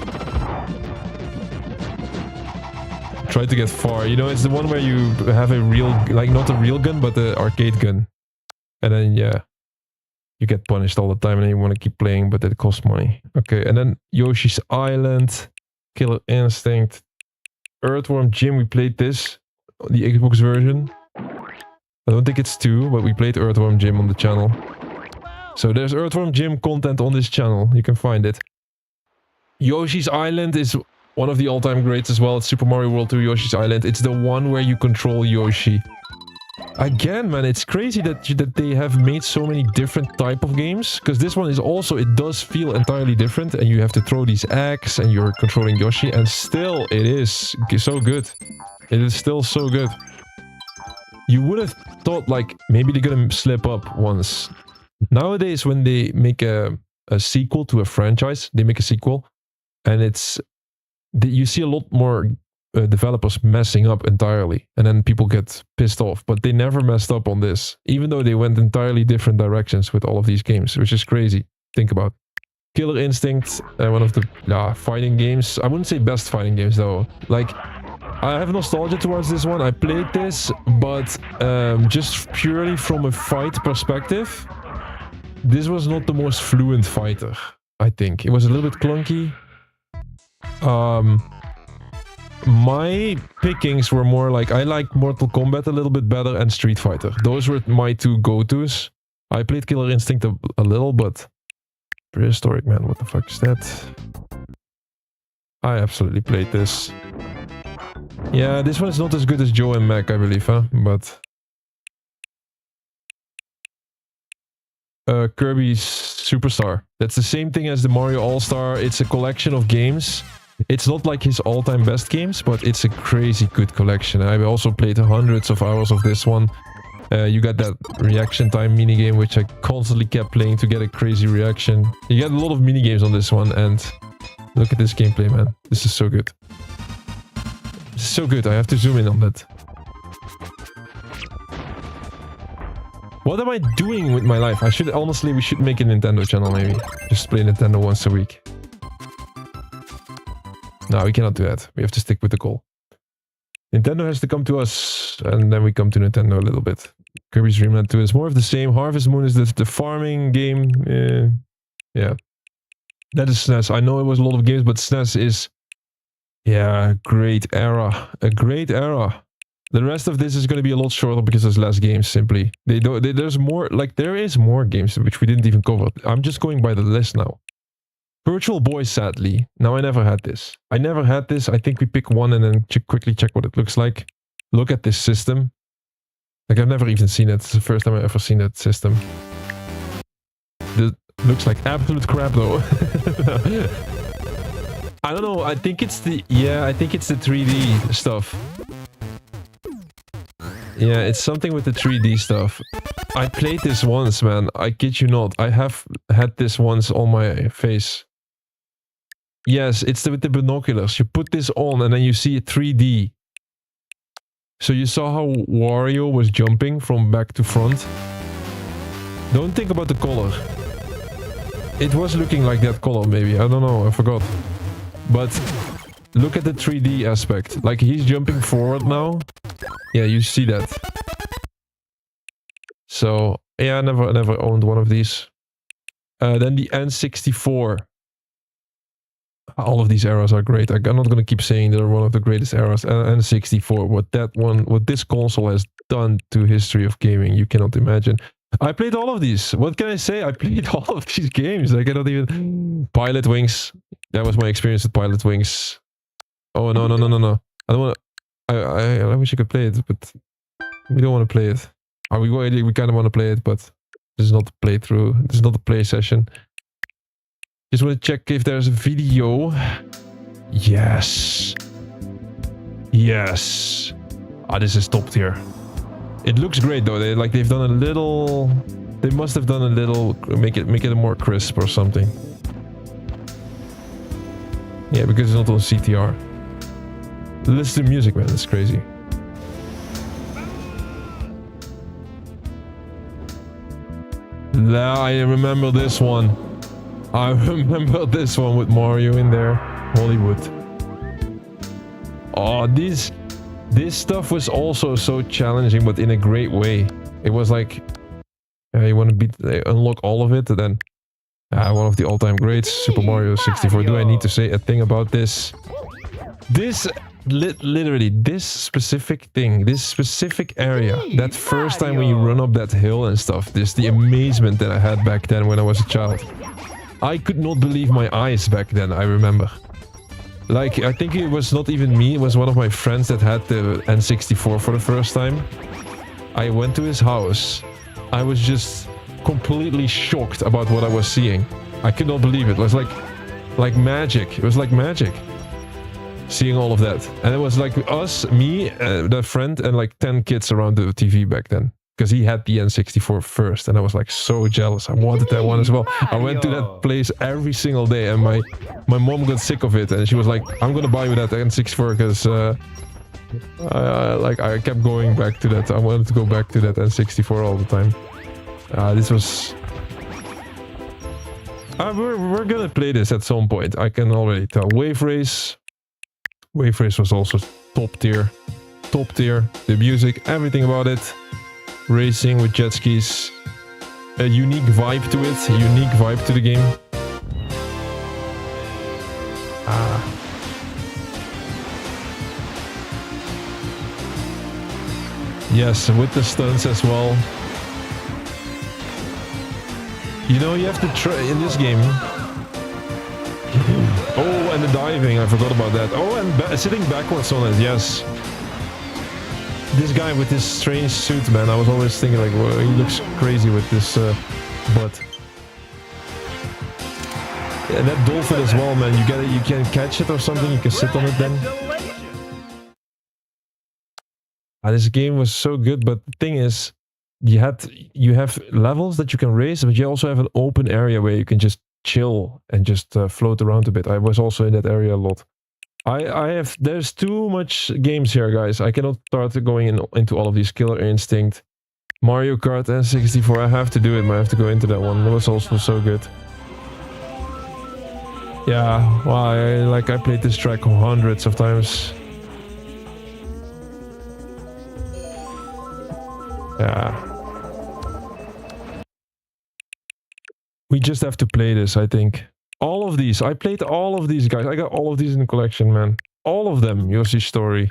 Try to get far. You know, it's the one where you have a real, like not a real gun, but the arcade gun. And then, yeah, you get punished all the time and then you want to keep playing, but it costs money. Okay, and then Yoshi's Island, Killer Instinct, Earthworm Jim, we played this, the Xbox version. I don't think it's 2, but we played Earthworm Jim on the channel. So there's Earthworm Jim content on this channel, you can find it. Yoshi's Island is one of the all-time greats as well. It's Super Mario World 2 Yoshi's Island. It's the one where you control Yoshi. Again, man, it's crazy that they have made so many different type of games. Because this one is also, it does feel entirely different. And you have to throw these eggs and you're controlling Yoshi. And still, it is so good. It is still so good. You would have thought, like, maybe they're gonna slip up once. Nowadays, when they make a sequel to a franchise, they make a sequel. And it's... You see a lot more developers messing up entirely, and then people get pissed off, but they never messed up on this, even though they went entirely different directions with all of these games, which is crazy. Think about Killer Instinct, one of the fighting games. I wouldn't say best fighting games though. Like, I have nostalgia towards this one. I played this, but just purely from a fight perspective, this was not the most fluent fighter. I think it was a little bit clunky. My pickings were more like, I like Mortal Kombat a little bit better and Street Fighter. Those were my two go-tos. I played Killer Instinct a little, but Prehistoric, man, what the fuck is that? I absolutely played this. Yeah, this one is not as good as Joe and Mac, I believe, huh? But Kirby's Superstar. That's the same thing as the Mario All-Star. It's a collection of games. It's not like his all-time best games, but it's a crazy good collection. I've also played hundreds of hours of this one. You got that reaction time minigame, which I constantly kept playing to get a crazy reaction. You get a lot of minigames on this one, and look at this gameplay, man. This is so good. This is so good, I have to zoom in on that. What am I doing with my life? Honestly, we should make a Nintendo channel, maybe. Just play Nintendo once a week. No, we cannot do that. We have to stick with the goal. Nintendo has to come to us, and then we come to Nintendo a little bit. Kirby's Dream Land 2 is more of the same. Harvest Moon is the farming game. Yeah. That is SNES. I know it was a lot of games, but SNES is... Yeah, great era. A great era. The rest of this is going to be a lot shorter because there's less games, simply. There's more... Like, there is more games, which we didn't even cover. I'm just going by the list now. Virtual Boy, sadly. Now, I never had this. I think we pick one and then quickly check what it looks like. Look at this system. Like, I've never even seen it. It's the first time I've ever seen that system. This looks like absolute crap, though. I don't know. I think it's the... Yeah, I think it's the 3D stuff. Yeah, it's something with the 3D stuff. I played this once, man. I kid you not. I have had this once on my face. Yes, it's with the binoculars. You put this on and then you see it 3D. So you saw how Wario was jumping from back to front. Don't think about the color. It was looking like that color, maybe. I don't know. I forgot. But look at the 3D aspect. Like, he's jumping forward now. Yeah, you see that. So, yeah, I never owned one of these. Then the N64. All of these eras are great. I'm not gonna keep saying they're one of the greatest eras. And 64, what this console has done to history of gaming, you cannot imagine. I played all of these. What can I say? I played all of these games. I cannot even... Pilot Wings. That was my experience with Pilot Wings. Oh, no. I don't want to... I wish I could play it, but... We don't want to play it. We kind of want to play it, but... This is not a playthrough. This is not a play session. Just want to check if there's a video. Yes. Yes. Ah, this is top tier. It looks great though. They've done a little. They must have done a little. Make it more crisp or something. Yeah, because it's not on CTR. Listen to music, man. That's crazy. Nah, I remember this one. I remember this one with Mario in there. Hollywood. Oh, this stuff was also so challenging, but in a great way. It was like, you want to unlock all of it, and then one of the all-time greats, Super Mario 64. Do I need to say a thing about this? Literally, this specific thing, this specific area, that first time when you run up that hill and stuff, the amazement that I had back then when I was a child. I could not believe my eyes back then, I remember. Like, I think it was not even me, it was one of my friends that had the N64 for the first time. I went to his house. I was just completely shocked about what I was seeing. I could not believe it. It was like magic. It was like magic. Seeing all of that. And it was like us, me, that friend, and like 10 kids around the TV back then. Because he had the N64 first, and I was like so jealous. I wanted that one as well. I went to that place every single day, and my mom got sick of it, and she was like, "I'm gonna buy you that N64," because I kept going back to that. I wanted to go back to that N64 all the time. This was. We're gonna play this at some point. I can already tell. Wave Race was also top tier. Top tier. The music, everything about it. Racing with jet skis, a unique vibe to it, a unique vibe to the game. Yes, with the stunts as well. You know, you have to try in this game. Oh, and the diving, I forgot about that. Oh, and sitting backwards on it, yes. This guy with this strange suit, man, I was always thinking like, well, he looks crazy with this butt. And that dolphin as well, man, you can catch it or something, you can sit on it then. This game was so good, but the thing is, you have levels that you can race, but you also have an open area where you can just chill and just float around a bit. I was also in that area a lot. There's too much games here, guys. I cannot start going into all of these. Killer Instinct, Mario Kart N64. I have to do it, but I have to go into that one. It was also so good. Yeah, well, I played this track hundreds of times. Yeah. We just have to play this, I think. All of these. I played all of these, guys. I got all of these in the collection, man. All of them. Yoshi's Story.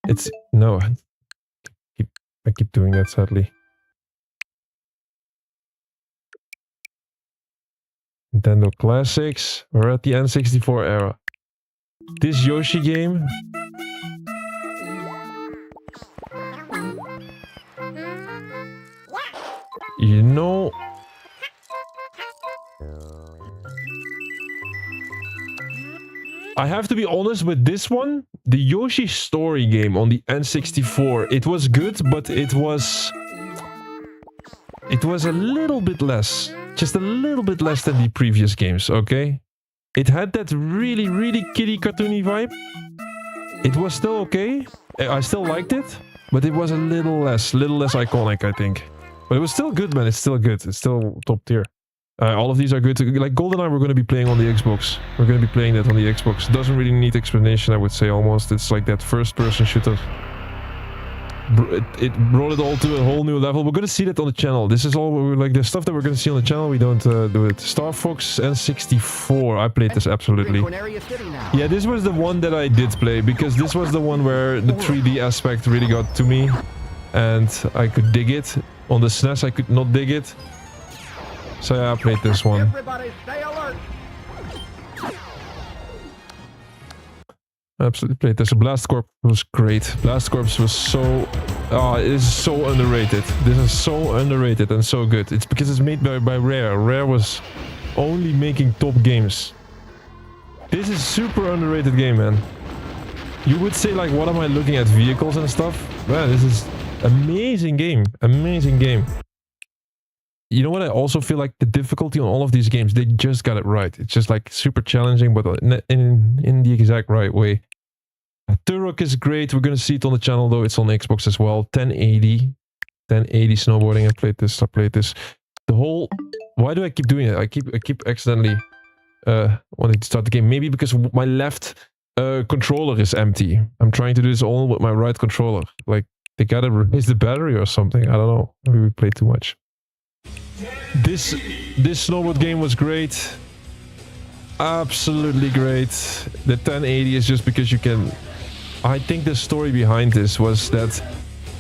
It's... No. I keep doing that, sadly. Nintendo Classics. We're at the N64 era. This Yoshi game... You know... I have to be honest with this one. The Yoshi Story game on the N64, it was good, but it was a little bit less. Just a little bit less than the previous games, okay? It had that really, really kiddie cartoony vibe. It was still okay. I still liked it, but it was a little less iconic, I think. But it was still good, man. It's still good. It's still top tier. All of these are good. Like GoldenEye, we're going to be playing on the Xbox. We're going to be playing that on the Xbox. Doesn't really need explanation, I would say, almost. It's like that first-person shooter. it brought it all to a whole new level. We're gonna see that on the channel. This is all like the stuff that we're gonna see on the channel. We don't do it. Star Fox N64. I played this absolutely. Yeah, this was the one that I did play because this was the one where the 3D aspect really got to me, and I could dig it. On the SNES, I could not dig it. So yeah, I played this one. Everybody stay alert. Absolutely played this. Blast Corps was great. Blast Corps was so... it is so underrated. This is so underrated and so good. It's because it's made by Rare. Rare was only making top games. This is super underrated game, man. You would say like, what am I looking at? Vehicles and stuff? Man, this is amazing game. Amazing game. You know what? I also feel like the difficulty on all of these games, they just got it right. It's just like super challenging, but in the exact right way. Turok is great. We're gonna see it on the channel though. It's on Xbox as well. 1080 snowboarding. I played this. The whole... Why do I keep doing it? I keep accidentally wanting to start the game. Maybe because my left controller is empty. I'm trying to do this all with my right controller. Like they gotta replace the battery or something. I don't know. Maybe we played too much. This snowboard game was great. Absolutely great. The 1080 is just because you can... I think the story behind this was that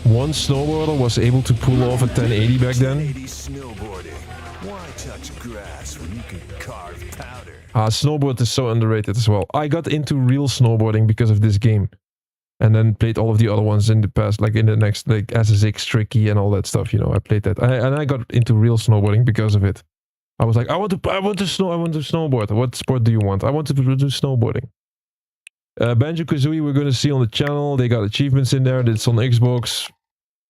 one snowboarder was able to pull off a 1080 back then. Why touch grass when you can carve powder? Snowboard is so underrated as well. I got into real snowboarding because of this game. And then played all of the other ones in the past, like in the next, like SSX Tricky and all that stuff, you know. I played that. And I got into real snowboarding because of it. I was like, I want to snowboard. What sport do you want? I want to do snowboarding. Banjo-Kazooie we're going to see on the channel. They got achievements in there. It's on Xbox.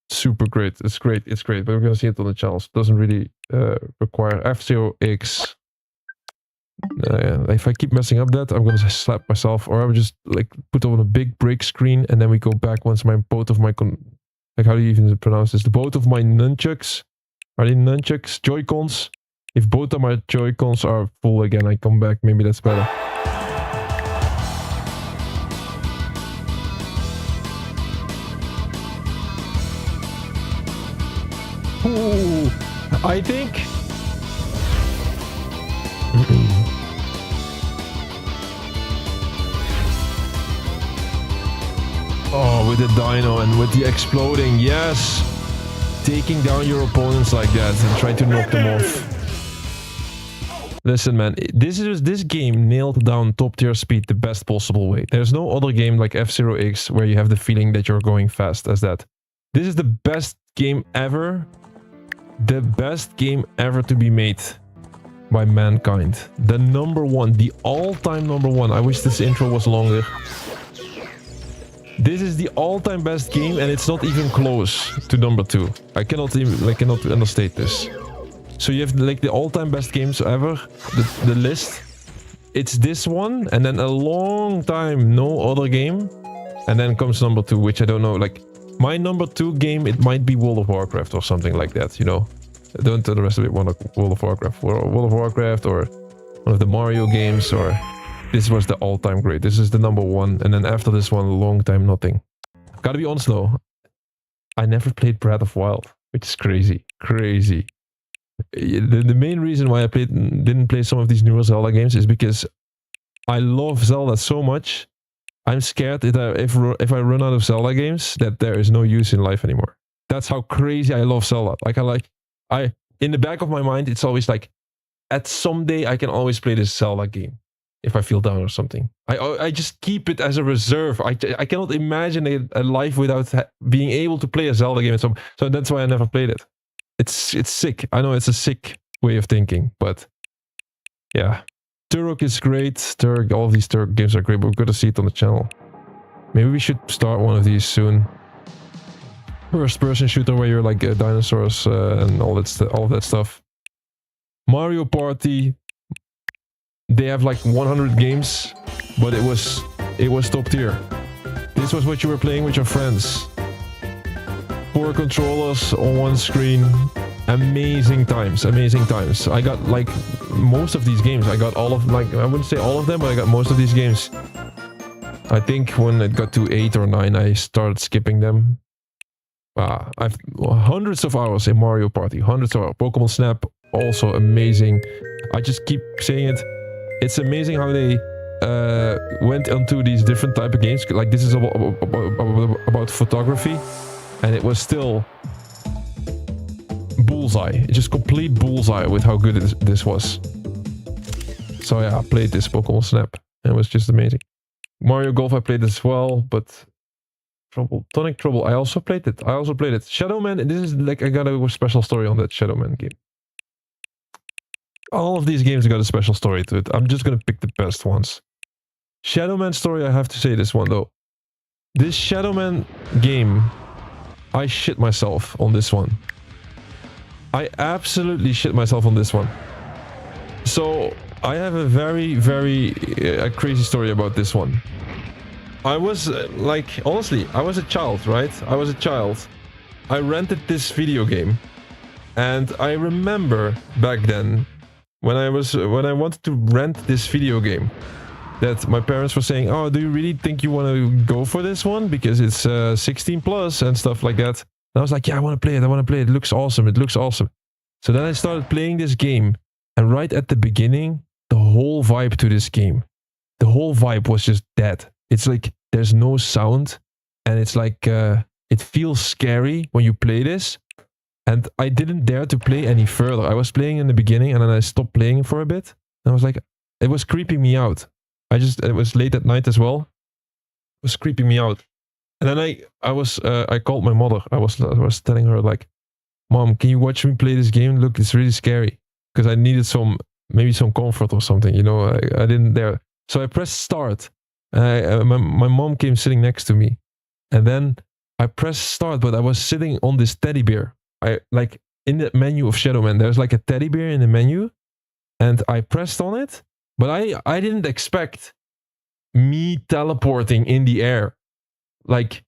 Super great. It's great. It's great. But we're going to see it on the channel. So it doesn't really require F-Zero X. If I keep messing up that, I'm going to slap myself. Or I would just like put on a big break screen and then we go back once both of my... Like how do you even pronounce this? Both of my nunchucks. Are they nunchucks? Joy-Cons? If both of my Joy-Cons are full again, I come back. Maybe that's better. Ooh, I think... Oh, with the dino and with the exploding, yes! Taking down your opponents like that and trying to knock them off. Listen, man, this game nailed down top tier speed the best possible way. There's no other game like F-Zero X where you have the feeling that you're going fast as that. This is the best game ever. The best game ever to be made by mankind. The number one, the all-time number one. I wish this intro was longer. This is the all-time best game and it's not even close to number two. I cannot understate this. So you have like the all-time best games ever, the list. It's this one and then a long time no other game. And then comes number two, which I don't know. Like my number two game, it might be World of Warcraft or something like that, you know. Don't underestimate World of Warcraft. World of Warcraft or one of the Mario games, or this was the all-time great. This is the number one, and then after this one, a long time nothing. Gotta be honest though, I never played Breath of Wild, which is crazy. Crazy. The main reason why I didn't play some of these newer Zelda games is because I love Zelda so much. I'm scared that if I run out of Zelda games, that there is no use in life anymore. That's how crazy I love Zelda. In the back of my mind, it's always like, at someday I can always play this Zelda game if I feel down or something. I just keep it as a reserve. I cannot imagine a life without being able to play a Zelda game. So that's why I never played it. It's sick. I know it's a sick way of thinking, but yeah. Turok is great. Turok, all of these Turok games are great, but we're going to see it on the channel. Maybe we should start one of these soon. First-person shooter where you're like dinosaurs and all that stuff. Mario Party. They have like 100 games, but it was top tier. This was what you were playing with your friends. 4 controllers on one screen. Amazing times, amazing times. I got like most of these games. I got all of, like, I wouldn't say all of them, but I got most of these games. I think when it got to 8 or 9, I started skipping them. I've hundreds of hours in Mario Party. Hundreds of hours. Pokemon Snap, also amazing. I just keep saying it. It's amazing how they went onto these different type of games. Like this is about photography, and it was still bullseye. Just complete bullseye with how good this was. So yeah, I played this Pokemon Snap, and it was just amazing. Mario Golf I played as well, but Tonic Trouble I also played it. Shadow Man, this is like, I got a special story on that Shadow Man game. All of these games got a special story to it. I'm just gonna pick the best ones. Shadow Man story, I have to say this one though. This Shadow Man game, I shit myself on this one. I absolutely shit myself on this one. So I have a very, very crazy story about this one. I was like, honestly, I was a child, right? I was a child. I rented this video game, and I remember back then when I wanted to rent this video game, that my parents were saying, "Oh, do you really think you want to go for this one because it's 16 plus and stuff like that?" And I was like, "Yeah, I want to play it. I want to play it. It looks awesome. It looks awesome." So then I started playing this game, and right at the beginning, the whole vibe to this game, the whole vibe was just dead. It's like there's no sound, and it's like it feels scary when you play this. And I didn't dare to play any further. I was playing in the beginning, and then I stopped playing for a bit. And I was like, it was creeping me out. It was late at night as well. It was creeping me out. And then I called my mother. I was telling her like, "Mom, can you watch me play this game? Look, it's really scary." Because I needed maybe some comfort or something, you know. I didn't dare. So I pressed start. My mom came sitting next to me, and then I pressed start, but I was sitting on this teddy bear. Like in the menu of Shadow Man, there's like a teddy bear in the menu, and I pressed on it, but I didn't expect me teleporting in the air. Like,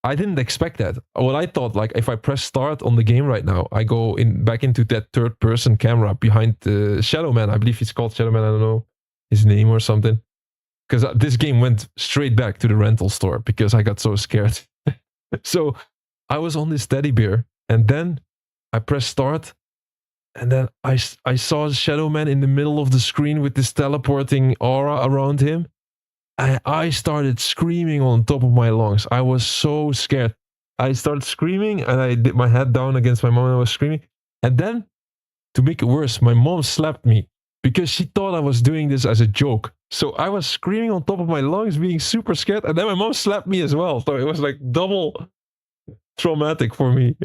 I didn't expect that. What I thought, like, if I press start on the game right now, I go back into that third-person camera behind the Shadow Man. I believe he's called Shadow Man. I don't know his name or something. Because this game went straight back to the rental store because I got so scared. So I was on this teddy bear, and then I pressed start, and then I saw Shadow Man in the middle of the screen with this teleporting aura around him. And I started screaming on top of my lungs. I was so scared. I started screaming, and I did my head down against my mom, and I was screaming. And then, to make it worse, my mom slapped me because she thought I was doing this as a joke. So I was screaming on top of my lungs, being super scared, and then my mom slapped me as well. So it was like double traumatic for me.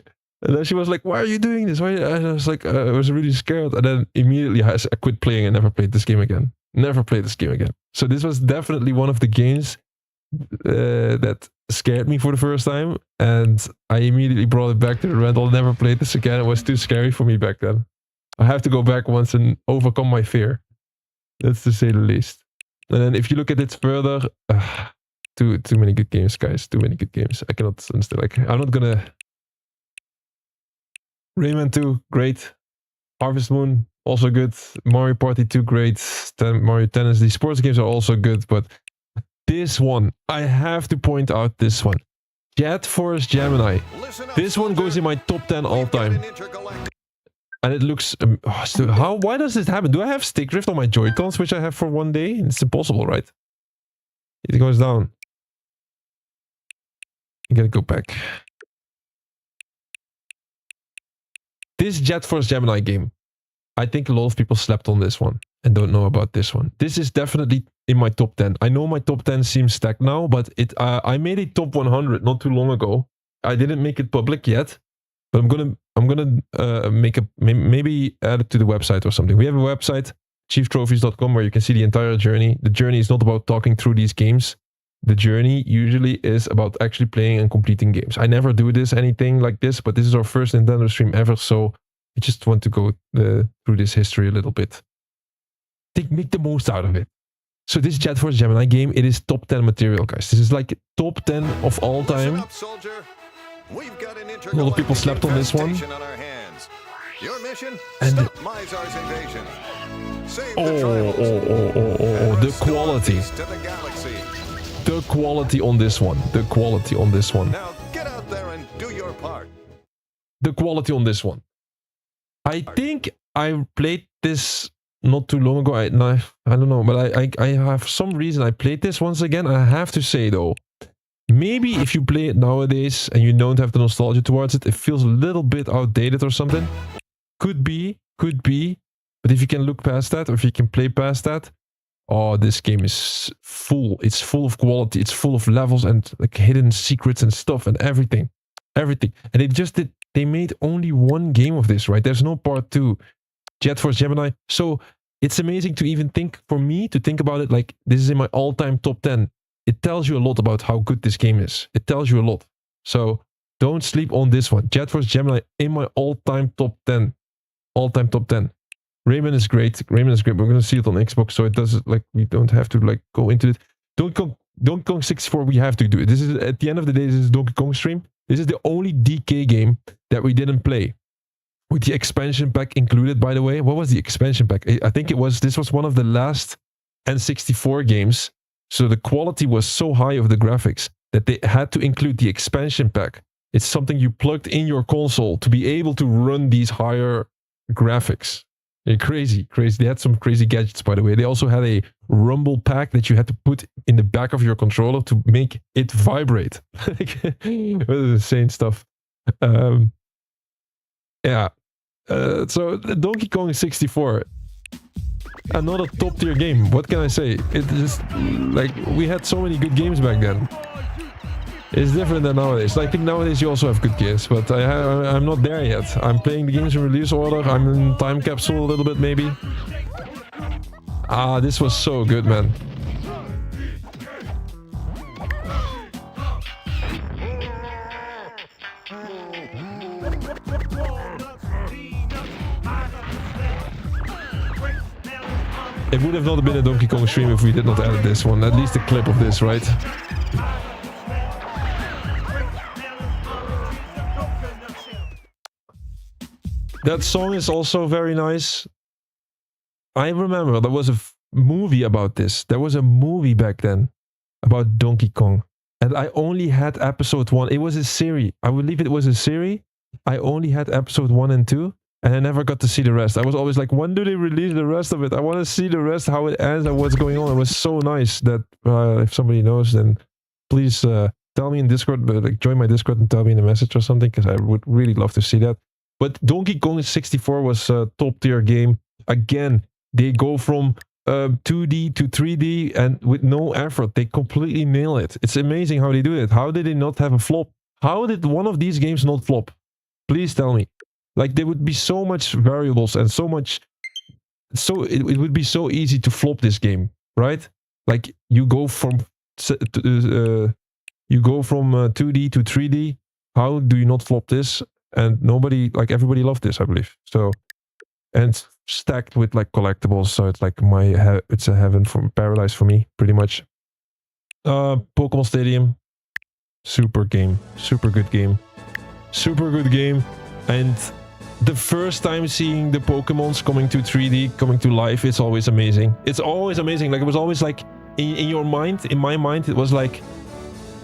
And then she was like, "Why are you doing this?" And I was like, I was really scared. And then immediately I quit playing and never played this game again. Never played this game again. So this was definitely one of the games that scared me for the first time. And I immediately brought it back to the rental. Never played this again. It was too scary for me back then. I have to go back once and overcome my fear. That's to say the least. And then if you look at it further, too many good games, guys. Too many good games. I cannot understand. Like, I'm not gonna... Rayman 2, great. Harvest Moon, also good. Mario Party 2, great. Mario Tennis. These sports games are also good, but this one, I have to point out this one. Jet Force Gemini. This one goes in my top 10 all time. And it looks... why does this happen? Do I have stick drift on my Joy-Cons, which I have for one day? It's impossible, right? It goes down. You gotta go back. This Jet Force Gemini game, I think a lot of people slept on this one and don't know about this one. This is definitely in my top 10. I know my top 10 seems stacked now, but I made a top 100 not too long ago. I didn't make it public yet, but I'm gonna make maybe add it to the website or something. We have a website, AchieveTrophies.com, where you can see the entire journey. The journey is not about talking through these games. The journey usually is about actually playing and completing games. I never do anything like this, but this is our first Nintendo stream ever, so I just want to go through this history a little bit. Make the most out of it. So this Jet Force Gemini game, it is top 10 material, guys. This is like top 10 of all time. A lot of people slept on this one. Your mission, and stop Mizar's invasion. Save the quality. The quality on this one. The quality on this one. Now get out there and Do your part. The quality on this one. I think I played this not too long ago. I don't know, but I have some reason I played this once again. I have to say though, maybe if you play it nowadays and you don't have the nostalgia towards it, it feels a little bit outdated or something. Could be. But if you can look past that, or if you can play past that, oh, this game is full. It's full of quality. It's full of levels and like hidden secrets and stuff and everything. And they made only one game of this, right? There's no part 2. Jet Force Gemini. So it's amazing to even think, for me, to think about it like this is in my all-time top 10. It tells you a lot about how good this game is. It tells you a lot. So don't sleep on this one. Jet Force Gemini in my all-time top 10. All-time top 10. Rayman is great. We're going to see it on Xbox, so it does like we don't have to like go into it. Donkey Kong 64, we have to do it. This is, at the end of the day, this is Donkey Kong stream. This is the only DK game that we didn't play. With the expansion pack included, by the way. What was the expansion pack? I think this was one of the last N64 games. So the quality was so high of the graphics that they had to include the expansion pack. It's something you plugged in your console to be able to run these higher graphics. Crazy. They had some crazy gadgets, by the way. They also had a rumble pack that you had to put in the back of your controller to make it vibrate. Insane stuff. Yeah. So Donkey Kong 64, another top tier game. What can I say? It just like we had so many good games back then. It's different than nowadays. I think nowadays you also have good games, but I'm not there yet. I'm playing the games in release order. I'm in time capsule a little bit, maybe. Ah, this was so good, man. It would have not been a Donkey Kong stream if we did not add this one. At least a clip of this, right? That song is also very nice. I remember there was a movie about this. There was a movie back then about Donkey Kong. And I only had episode 1. It was a series. I believe it was a series. I only had episode 1 and 2. And I never got to see the rest. I was always like, when do they release the rest of it? I want to see the rest, how it ends and what's going on. It was so nice that if somebody knows, then please tell me in Discord, like join my Discord and tell me in a message or something, because I would really love to see that. But Donkey Kong 64 was a top tier game. Again, they go from 2D to 3D and with no effort. They completely nail it. It's amazing how they do it. How did they not have a flop? How did one of these games not flop? Please tell me. Like, there would be so much variables and so much... So it would be so easy to flop this game, right? Like, you go from 2D to 3D. How do you not flop this? And nobody, like, everybody loved this, I believe. So, and stacked with, like, collectibles. So it's like it's a heaven from paradise for me, pretty much. Pokemon Stadium. Super game. Super good game. Super good game. And... the first time seeing the Pokemons coming to 3D, coming to life, it's always amazing. It's always amazing. Like, it was always like, in your mind, in my mind, it was like,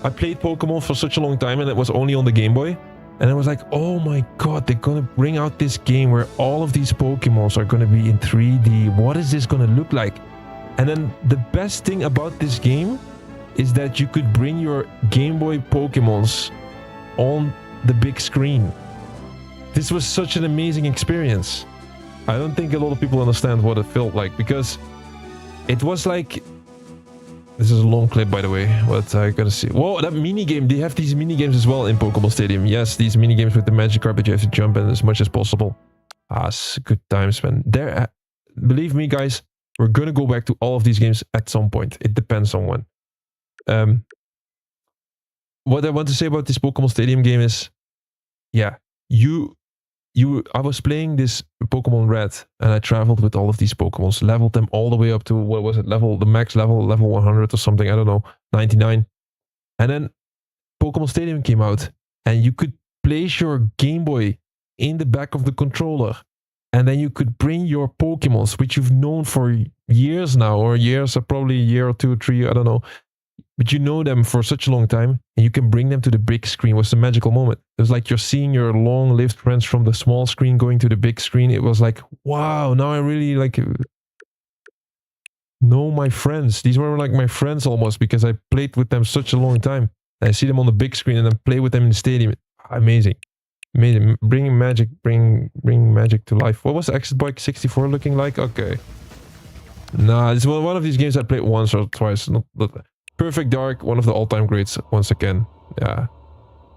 I played Pokemon for such a long time and it was only on the Game Boy. And I was like, oh my god, they're gonna bring out this game where all of these Pokemons are gonna be in 3D. What is this gonna look like? And then the best thing about this game is that you could bring your Game Boy Pokemons on the big screen. This was such an amazing experience. I don't think a lot of people understand what it felt like, because it was like... This is a long clip, by the way, but I gotta see... Whoa, that minigame! They have these minigames as well in Pokemon Stadium. Yes, these minigames with the magic carpet, you have to jump in as much as possible. Ah, good times, man. Believe me, guys, we're gonna go back to all of these games at some point. It depends on when. What I want to say about this Pokemon Stadium game is... Yeah, I was playing this Pokemon Red, and I traveled with all of these Pokemons, leveled them all the way up to, what was it, the max level 100 or something, I don't know, 99. And then Pokemon Stadium came out, and you could place your Game Boy in the back of the controller, and then you could bring your Pokemons, which you've known for years now, or years, or probably a year or 2 or 3, I don't know. but you know them for such a long time, and you can bring them to the big screen. It was a magical moment. It was like you're seeing your long-lived friends from the small screen going to the big screen. It was like, wow, now I really like know my friends. These were like my friends almost, because I played with them such a long time. And I see them on the big screen and then play with them in the stadium. Amazing. Amazing. Bring magic to life. What was Exit Bike 64 looking like? Okay. Nah, it's one of these games I played once or twice. Not Perfect Dark, one of the all-time greats once again. Yeah.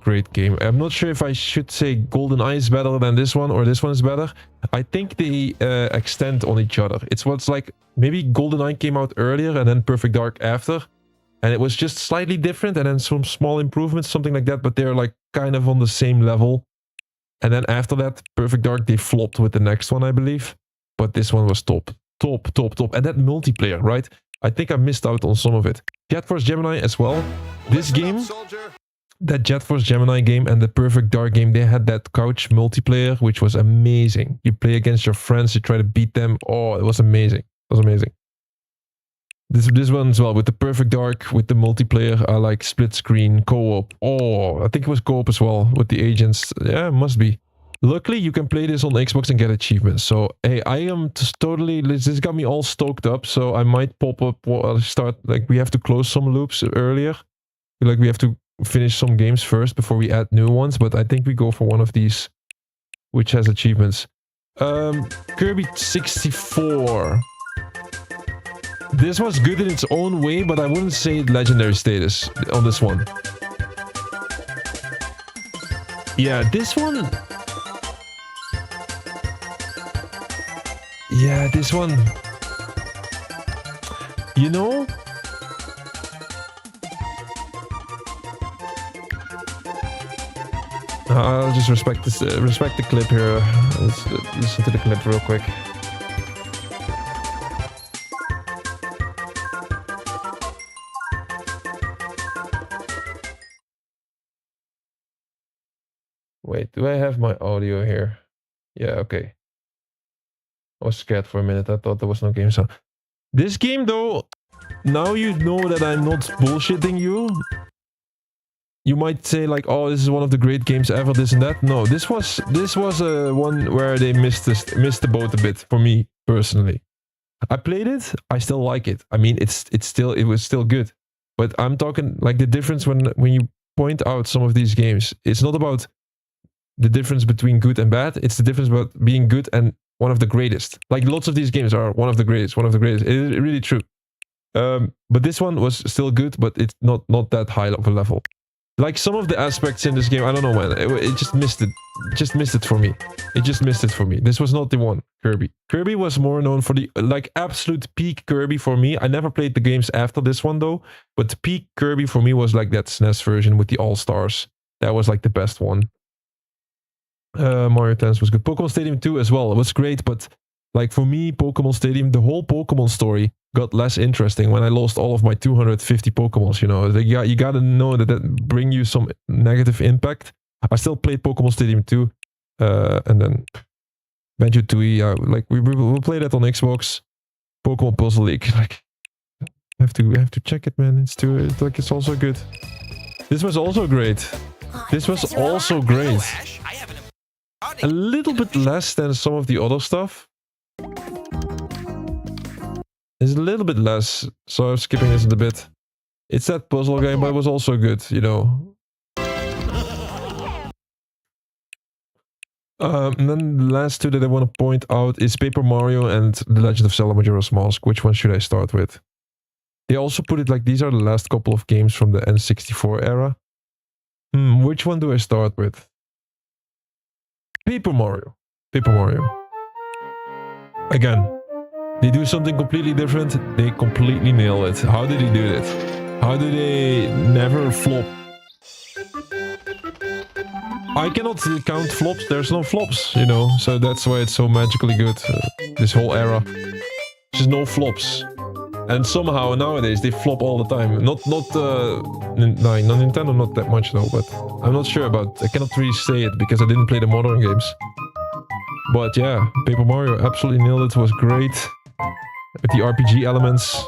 Great game. I'm not sure if I should say GoldenEye is better than this one or this one is better. I think they extend on each other. It's what's like, maybe GoldenEye came out earlier and then Perfect Dark after. And it was just slightly different and then some small improvements, something like that. But they're like kind of on the same level. And then after that, Perfect Dark, they flopped with the next one, I believe. But this one was top. Top. And that multiplayer, right? I think I missed out on some of it. Jet Force Gemini as well. This game, that Jet Force Gemini game and the Perfect Dark game, they had that couch multiplayer, which was amazing. You play against your friends, you try to beat them. Oh, it was amazing. It was amazing. This one as well, with the Perfect Dark, with the multiplayer, I like split screen, co-op. Oh, I think it was co-op as well, with the agents. Yeah, it must be. Luckily, you can play this on Xbox and get achievements. So, hey, I am just totally... This got me all stoked up, so I might pop up... start... Like, we have to close some loops earlier. Like, we have to finish some games first before we add new ones. But I think we go for one of these, which has achievements. Kirby 64. This was good in its own way, but I wouldn't say legendary status on this one. Yeah, this one... Yeah, this one... You know... I'll just respect this, respect the clip here. Let's listen to the clip real quick. Wait, do I have my audio here? Yeah, okay. I was scared for a minute. I thought there was no game sound. This game, though, now you know that I'm not bullshitting you. You might say like, oh, this is one of the great games ever, this and that. No, this was one where they missed the boat a bit for me personally. I played it. I still like it. I mean, it was still good. But I'm talking like the difference when you point out some of these games. It's not about the difference between good and bad. It's the difference about being good and one of the greatest. Like lots of these games are one of the greatest. It is really true. But this one was still good, but it's not that high of a level. Like some of the aspects in this game, I don't know, man. It just missed it. Just missed it for me. It just missed it for me. This was not the one, Kirby. Kirby was more known for the like absolute peak Kirby for me. I never played the games after this one though. But the peak Kirby for me was like that SNES version with the All-Stars. That was like the best one. Mario Tennis was good. Pokemon Stadium 2 as well. It was great, but like for me, Pokemon Stadium, the whole Pokemon story got less interesting when I lost all of my 250 Pokemons, you know. Like, you gotta know that bring you some negative impact. I still played Pokemon Stadium 2, and then Banjo-Tooie, like we'll play that on Xbox. Pokemon Puzzle League, like I have to check it, man. It's also good. This was also great. This was also great. A little bit less than some of the other stuff. It's a little bit less, so I'm skipping this a bit. It's that puzzle game, but it was also good, you know. And then the last two that I want to point out is Paper Mario and The Legend of Zelda Majora's Mask. Which one should I start with? They also put it like these are the last couple of games from the N64 era. Which one do I start with? Paper Mario. Paper Mario. Again, they do something completely different. They completely nail it. How did they do it? How do they never flop? I cannot count flops. There's no flops, you know. So that's why it's so magically good. This whole era. Just no flops. And somehow nowadays they flop all the time. Not Nintendo, not that much though. But I'm not sure about. I cannot really say it because I didn't play the modern games. But yeah, Paper Mario absolutely nailed it. It was great. With the RPG elements.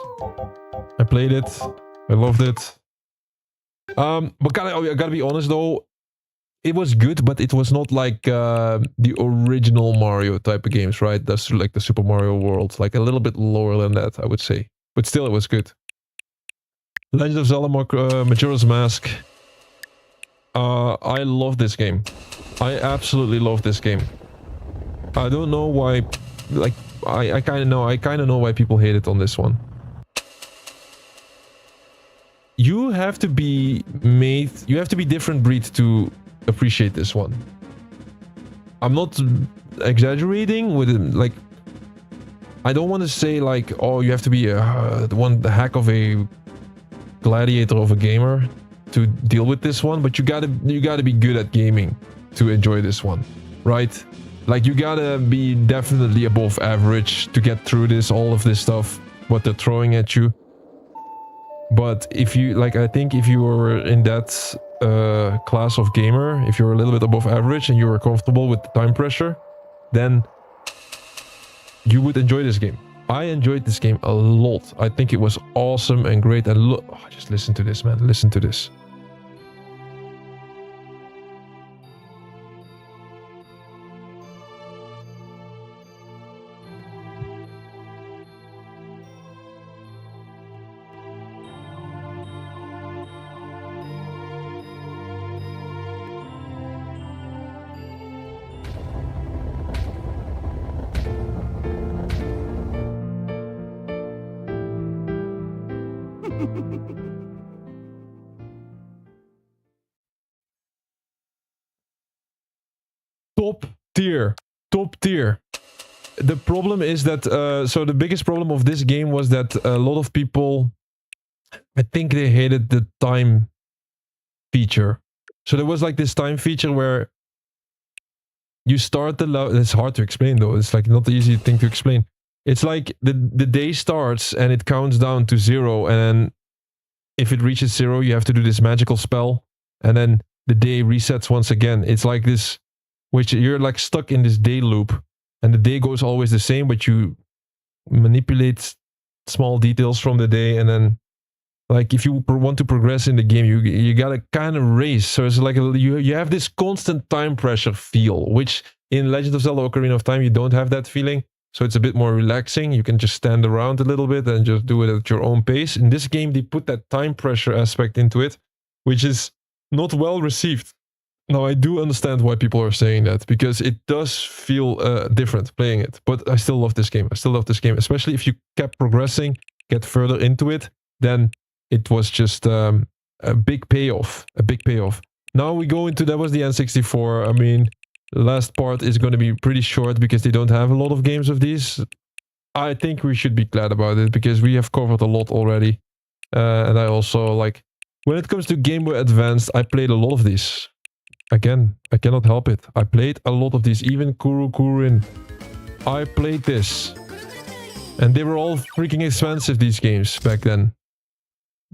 I played it. I loved it. But I gotta be honest though, it was good, but it was not like the original Mario type of games, right? That's like the Super Mario World, like a little bit lower than that, I would say. But still, it was good. Legend of Zelda Majora's Mask. I love this game. I absolutely love this game. I don't know why, like, I kind of know why people hate it on this one. You have to be different breed to appreciate this one. I'm not exaggerating with it, like, I don't want to say like, oh, you have to be the hack of a gladiator of a gamer to deal with this one, but you gotta be good at gaming to enjoy this one, right? Like, you gotta be definitely above average to get through all of this stuff, what they're throwing at you. But if you, like, I think if you were in that class of gamer, if you're a little bit above average and you were comfortable with the time pressure, then you would enjoy this game. I enjoyed this game a lot. I think it was awesome and great. And look, oh, just listen to this, man. Listen to this. Top tier. The problem is that so the biggest problem of this game was that a lot of people, I think they hated the time feature. So there was like this time feature where you start the level. It's hard to explain though. It's like not the easy thing to explain. It's like the day starts and it counts down to 0, and then if it reaches 0, you have to do this magical spell, and then the day resets once again. It's like this, which you're like stuck in this day loop, and the day goes always the same, but you manipulate small details from the day, and then like if you want to progress in the game, you gotta kind of race. So it's like you have this constant time pressure feel, which in Legend of Zelda Ocarina of Time you don't have that feeling. So it's a bit more relaxing. You can just stand around a little bit and just do it at your own pace. In this game, they put that time pressure aspect into it, which is not well received. Now, I do understand why people are saying that, because it does feel different playing it. But I still love this game. I still love this game, especially if you kept progressing, get further into it, then it was just a big payoff. A big payoff. Now we go into, that was the N64. I mean, the last part is going to be pretty short because they don't have a lot of games of these. I think we should be glad about it because we have covered a lot already. And I also, like, when it comes to Game Boy Advance, I played a lot of these. Again, I cannot help it. I played a lot of these, even Kuru Kurin. I played this. And they were all freaking expensive, these games, back then.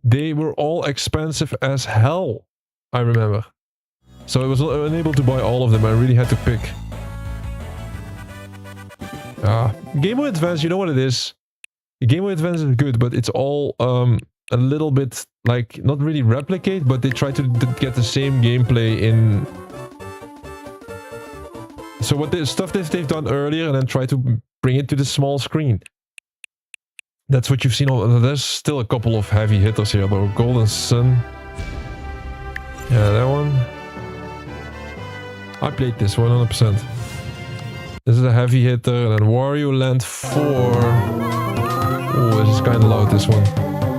They were all expensive as hell, I remember. So I was unable to buy all of them. I really had to pick. Game Boy Advance, you know what it is? Game Boy Advance is good, but it's all a little bit, like, not really replicate, but they try to get the same gameplay in. So what the stuff that they've done earlier and then try to bring it to the small screen. That's what you've seen. There's still a couple of heavy hitters here though. Golden Sun. Yeah, that one. I played this 100%. This is a heavy hitter, and then Wario Land 4. Oh, this is kind of loud, this one.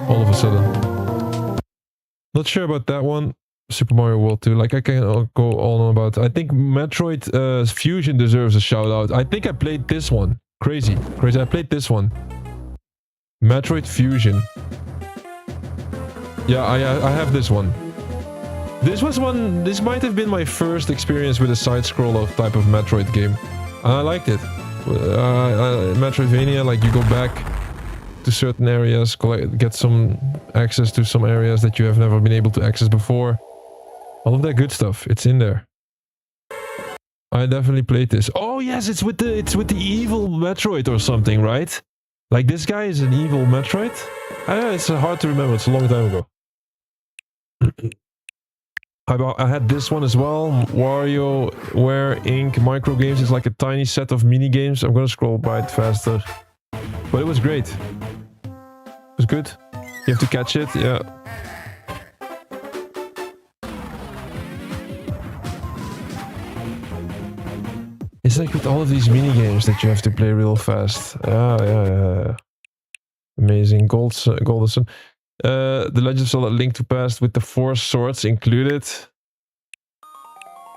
All of a sudden. Not sure about that one. Super Mario World 2. Like, I can go all on about. I think Metroid Fusion deserves a shout out. I think I played this one. Crazy. I played this one. Metroid Fusion. Yeah, I have this one. This might have been my first experience with a side-scroller type of Metroid game. And I liked it. Metroidvania, like you go back to certain areas, get some access to some areas that you have never been able to access before. All of that good stuff, it's in there. I definitely played this. Oh yes, it's with the evil Metroid or something, right? Like this guy is an evil Metroid? It's hard to remember, it's a long time ago. I had this one as well. WarioWare Inc. Micro Games is like a tiny set of mini games. I'm gonna scroll by it faster. But it was great. It was good. You have to catch it, yeah. It's like with all of these mini games that you have to play real fast. Yeah. Amazing. Golden. The Legend of Zelda: Link to Past with the 4 swords included.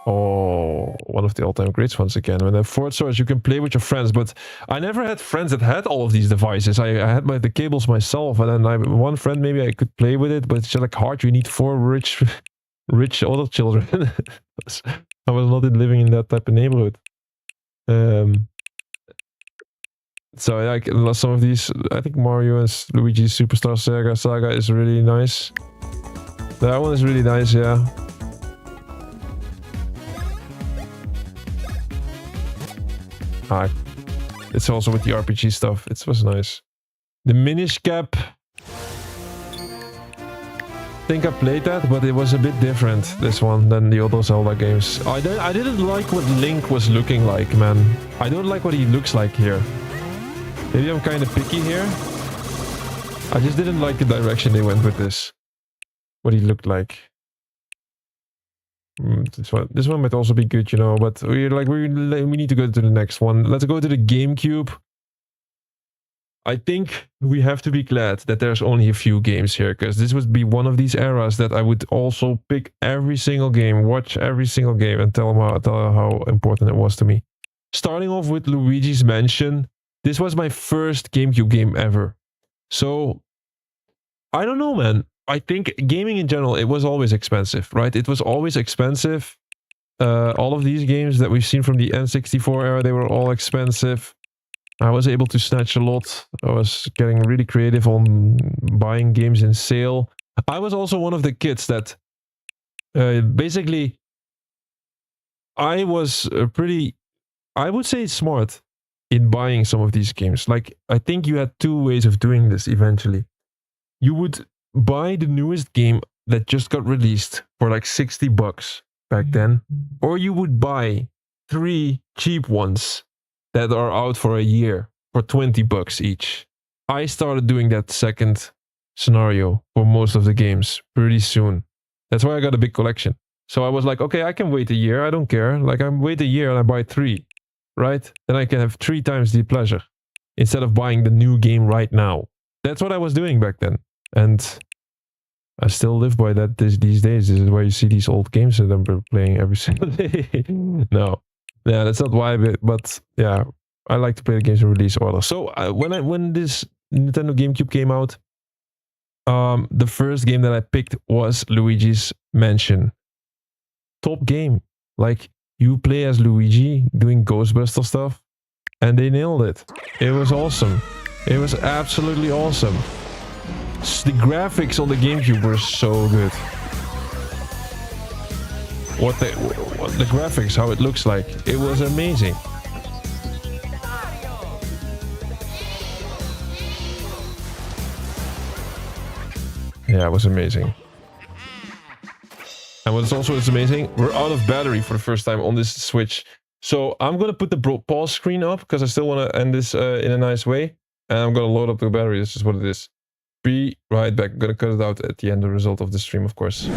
Oh, one of the all-time greats once again. When the 4 swords, you can play with your friends, but I never had friends that had all of these devices. I had the cables myself, and then one friend maybe I could play with it, but it's just like hard. You need 4 rich other children. I was not living in that type of neighborhood. So like some of these, I think Mario and Luigi's Superstar Saga is really nice. That one is really nice, yeah. It's also with the RPG stuff. It was nice. The Minish Cap. I think I played that, but it was a bit different, this one, than the other Zelda games. I didn't like what Link was looking like, man. I don't like what he looks like here. Maybe I'm kind of picky here. I just didn't like the direction they went with this. What he looked like. This one might also be good, you know, but we need to go to the next one. Let's go to the GameCube. I think we have to be glad that there's only a few games here, because this would be one of these eras that I would also pick every single game, watch every single game, and tell how important it was to me. Starting off with Luigi's Mansion. This was my first GameCube game ever. So, I don't know, man. I think gaming in general, it was always expensive, right? It was always expensive. All of these games that we've seen from the N64 era, they were all expensive. I was able to snatch a lot. I was getting really creative on buying games in sale. I was also one of the kids that basically I was I would say smart in buying some of these games. Like, I think you had 2 ways of doing this eventually. You would buy the newest game that just got released for like $60 back then, or you would buy 3 cheap ones that are out for a year for $20 each. I started doing that second scenario for most of the games pretty soon. That's why I got a big collection. So I was like, okay, I can wait a year. I don't care. Like, I wait a year and I buy 3, right? Then I can have 3 times the pleasure instead of buying the new game right now. That's what I was doing back then. And I still live by that these days. This is why you see these old games that I'm playing every single day. No. Yeah, that's not why, but yeah, I like to play the games in release order. So when this Nintendo GameCube came out, the first game that I picked was Luigi's Mansion. Top game. Like, you play as Luigi doing Ghostbuster stuff, and they nailed it. It was awesome. It was absolutely awesome. The graphics on the GameCube were so good. What the graphics, how it looks like, it was amazing. Yeah, it was amazing. And what's also amazing, we're out of battery for the first time on this Switch. So I'm gonna put the pause screen up because I still want to end this in a nice way. And I'm gonna load up the battery. This is what it is. Be right back. I'm gonna cut it out at the end, the result of the stream, of course.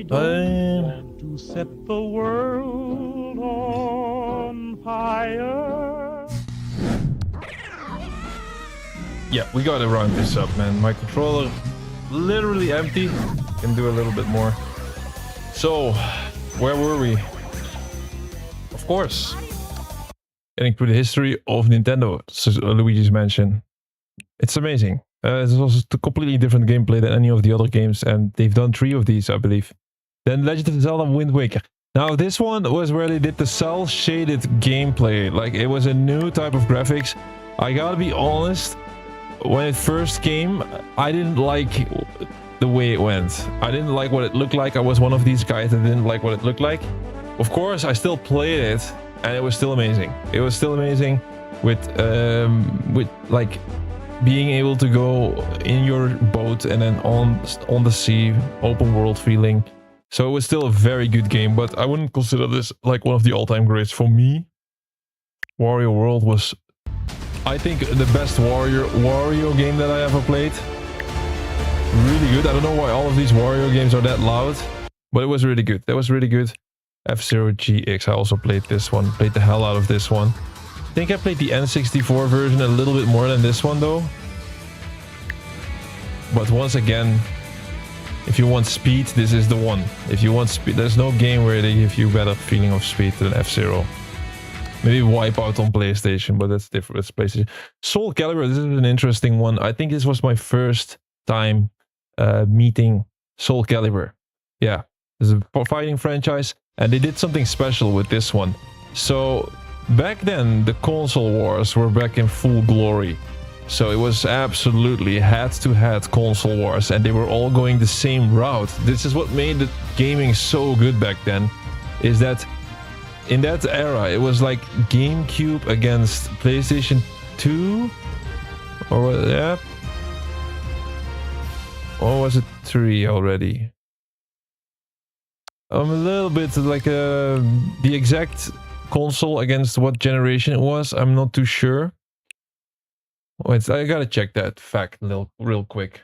don't want to set the world on fire. Yeah, we gotta round this up, man. My controller literally empty. Can do a little bit more. So, where were we? Of course, getting through the history of Nintendo, Luigi's Mansion. It's amazing. It's also a completely different gameplay than any of the other games, and they've done 3 of these, I believe. Then Legend of Zelda Wind Waker. Now, this one was where they did the cel-shaded gameplay. Like, it was a new type of graphics. I gotta be honest, when it first came, I didn't like the way it went. I didn't like what it looked like. I was one of these guys that didn't like what it looked like. Of course, I still played it, and it was still amazing. It was still amazing with like being able to go in your boat and then on the sea, open world feeling. So it was still a very good game, but I wouldn't consider this like one of the all-time greats. For me, Wario World was, I think, the best Wario game that I ever played. Really good. I don't know why all of these Wario games are that loud, but it was really good. That was really good. F-Zero GX, I also played this one. Played the hell out of this one. I think I played the N64 version a little bit more than this one though. But once again, if you want speed, this is the one. If you want speed, there's no game where they give you better feeling of speed than F-Zero. Maybe Wipeout on PlayStation, but that's different. It's PlayStation. Soul Calibur, this is an interesting one. I think this was my first time meeting Soul Calibur. Yeah, this is a fighting franchise, and they did something special with this one. So back then, the console wars were back in full glory. So it was absolutely head-to-head console wars, and they were all going the same route. This is what made the gaming so good back then, is that in that era, it was like GameCube against PlayStation 2, or yeah, or was it 3 already? I'm a little bit like the exact console against what generation it was. I'm not too sure. Wait, I gotta check that fact real quick.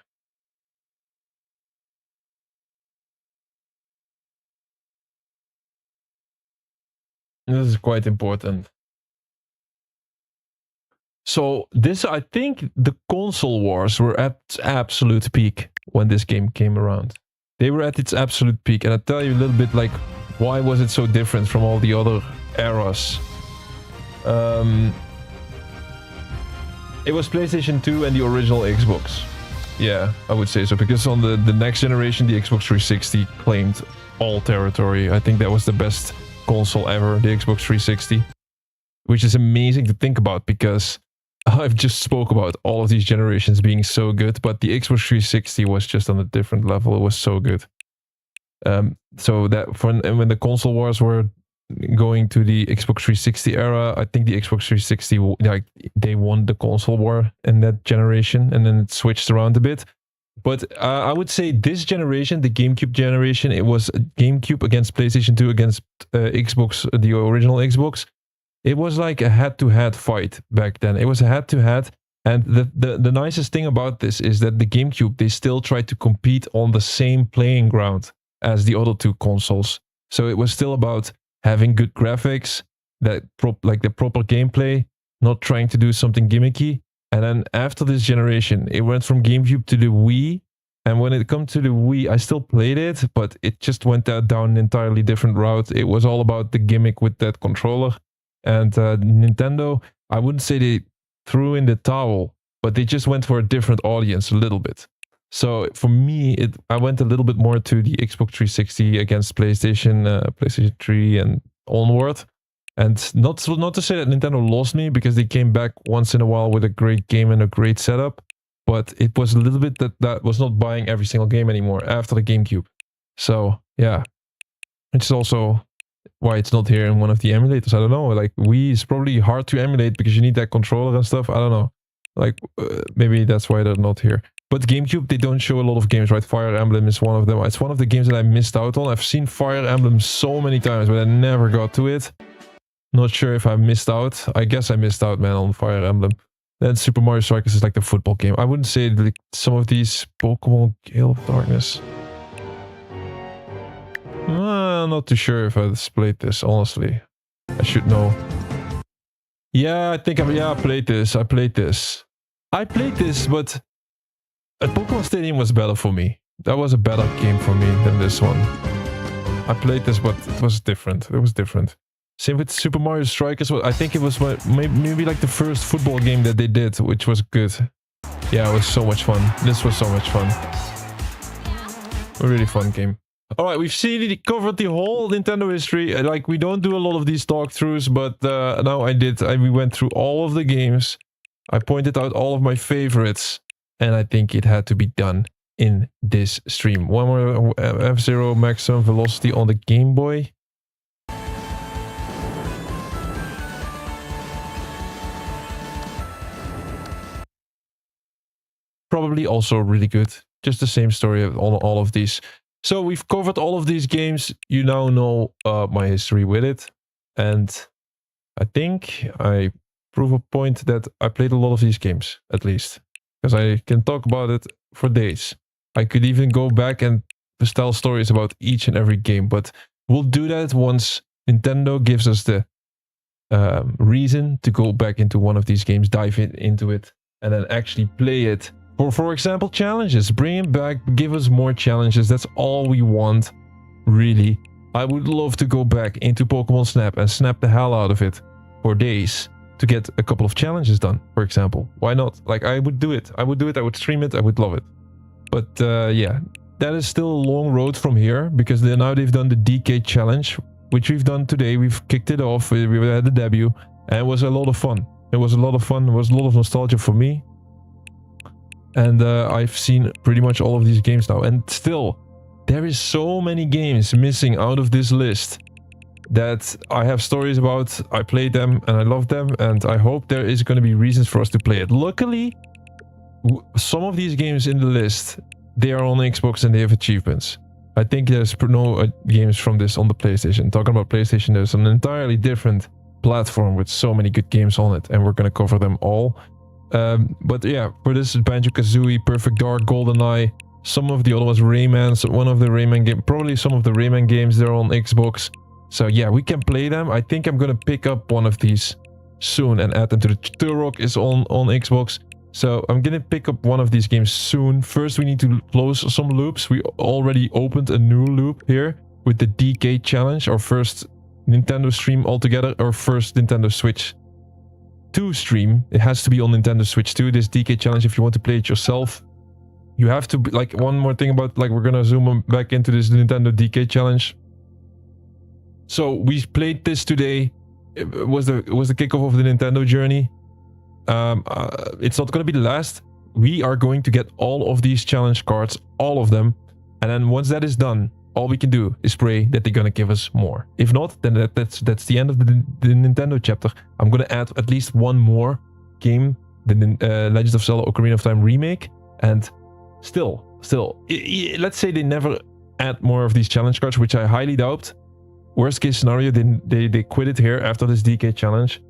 This is quite important. So this, I think the console wars were at absolute peak when this game came around. They were at its absolute peak, and I'll tell you a little bit like why was it so different from all the other eras. It was PlayStation 2 and the original Xbox. Yeah, I would say so, because on the next generation, the Xbox 360 claimed all territory. I think that was the best console ever, the Xbox 360, which is amazing to think about, because I've just spoke about all of these generations being so good, but the Xbox 360 was just on a different level. It was so good. So that when the console wars were going to the Xbox 360 era, I think the Xbox 360, like, they won the console war in that generation, and then it switched around a bit. But I would say this generation, the GameCube generation, it was GameCube against PlayStation 2 against Xbox, the original Xbox. It was like a head-to-head fight back then. It was a head-to-head, and the nicest thing about this is that the GameCube, they still tried to compete on the same playing ground as the other two consoles. So it was still about having good graphics, like the proper gameplay, not trying to do something gimmicky. And then after this generation, it went from GameCube to the Wii. And when it comes to the Wii, I still played it, but it just went down an entirely different route. It was all about the gimmick with that controller. And Nintendo, I wouldn't say they threw in the towel, but they just went for a different audience a little bit. So for me, I went a little bit more to the Xbox 360 against PlayStation 3 and onward. And not to say that Nintendo lost me, because they came back once in a while with a great game and a great setup. But it was a little bit that was not buying every single game anymore after the GameCube. So yeah, which is also why it's not here in one of the emulators. I don't know, like Wii is probably hard to emulate because you need that controller and stuff. I don't know, like maybe that's why they're not here. But GameCube, they don't show a lot of games, right? Fire Emblem is one of them. It's one of the games that I missed out on. I've seen Fire Emblem so many times, but I never got to it. Not sure if I missed out. I guess I missed out, man, on Fire Emblem. Then Super Mario Strikers is like the football game. I wouldn't say like some of these Pokemon Gale of Darkness. I'm not too sure if I played this, honestly. I should know. Yeah, I think I played this. I played this, but Pokemon Stadium was better for me. That was a better game for me than this one. I played this, but it was different. It was different. Same with Super Mario Strikers. I think it was maybe like the first football game that they did, which was good. Yeah, it was so much fun. This was so much fun. A really fun game. Alright, we've covered the whole Nintendo history. Like, we don't do a lot of these talkthroughs, but now I did. We went through all of the games. I pointed out all of my favorites. And I think it had to be done in this stream. One more F-Zero maximum velocity on the Game Boy. Probably also really good. Just the same story of all of these. So we've covered all of these games. You now know my history with it. And I think I prove a point that I played a lot of these games, at least. Because I can talk about it for days. I could even go back and tell stories about each and every game. But we'll do that once Nintendo gives us the reason to go back into one of these games, dive into it, and then actually play it. For example, challenges. Bring it back, give us more challenges. That's all we want, really. I would love to go back into Pokemon Snap and snap the hell out of it for days to get a couple of challenges done, for example. Why not? Like, I would do it. I would do it. I would stream it. I would love it. But yeah, that is still a long road from here, because now they've done the DK challenge, which we've done today. We've kicked it off. We had the debut, and it was a lot of fun. It was a lot of fun. It was a lot of nostalgia for me. And I've seen pretty much all of these games now. And still, there is so many games missing out of this list that I have stories about. I played them and I love them, and I hope there is going to be reasons for us to play it. Luckily, some of these games in the list, they are on Xbox and they have achievements. I think there's no games from this on the PlayStation. Talking about PlayStation, there's an entirely different platform with so many good games on it, and we're going to cover them all. But yeah, for this is Banjo-Kazooie, Perfect Dark, GoldenEye, some of the other ones, Rayman, so one of the Rayman games, probably some of the Rayman games, they're on Xbox. So yeah, we can play them. I think I'm gonna pick up one of these soon and add them to the Turok is on Xbox. So I'm gonna pick up one of these games soon. First, we need to close some loops. We already opened a new loop here with the DK challenge, our first Nintendo stream altogether, our first Nintendo Switch 2 stream. It has to be on Nintendo Switch 2, this DK challenge, if you want to play it yourself. You have to, like, one more thing about, like, we're gonna zoom back into this Nintendo DK challenge. So we played this today. It was the kickoff of the Nintendo journey. It's not gonna be the last. We are going to get all of these challenge cards, all of them. And then once that is done, all we can do is pray that they're gonna give us more. If not, then that's the end of the Nintendo chapter. I'm gonna add at least one more game, the Legend of Zelda Ocarina of Time remake, and still, let's say they never add more of these challenge cards, which I highly doubt. Worst case scenario, they quit it here after this DK challenge.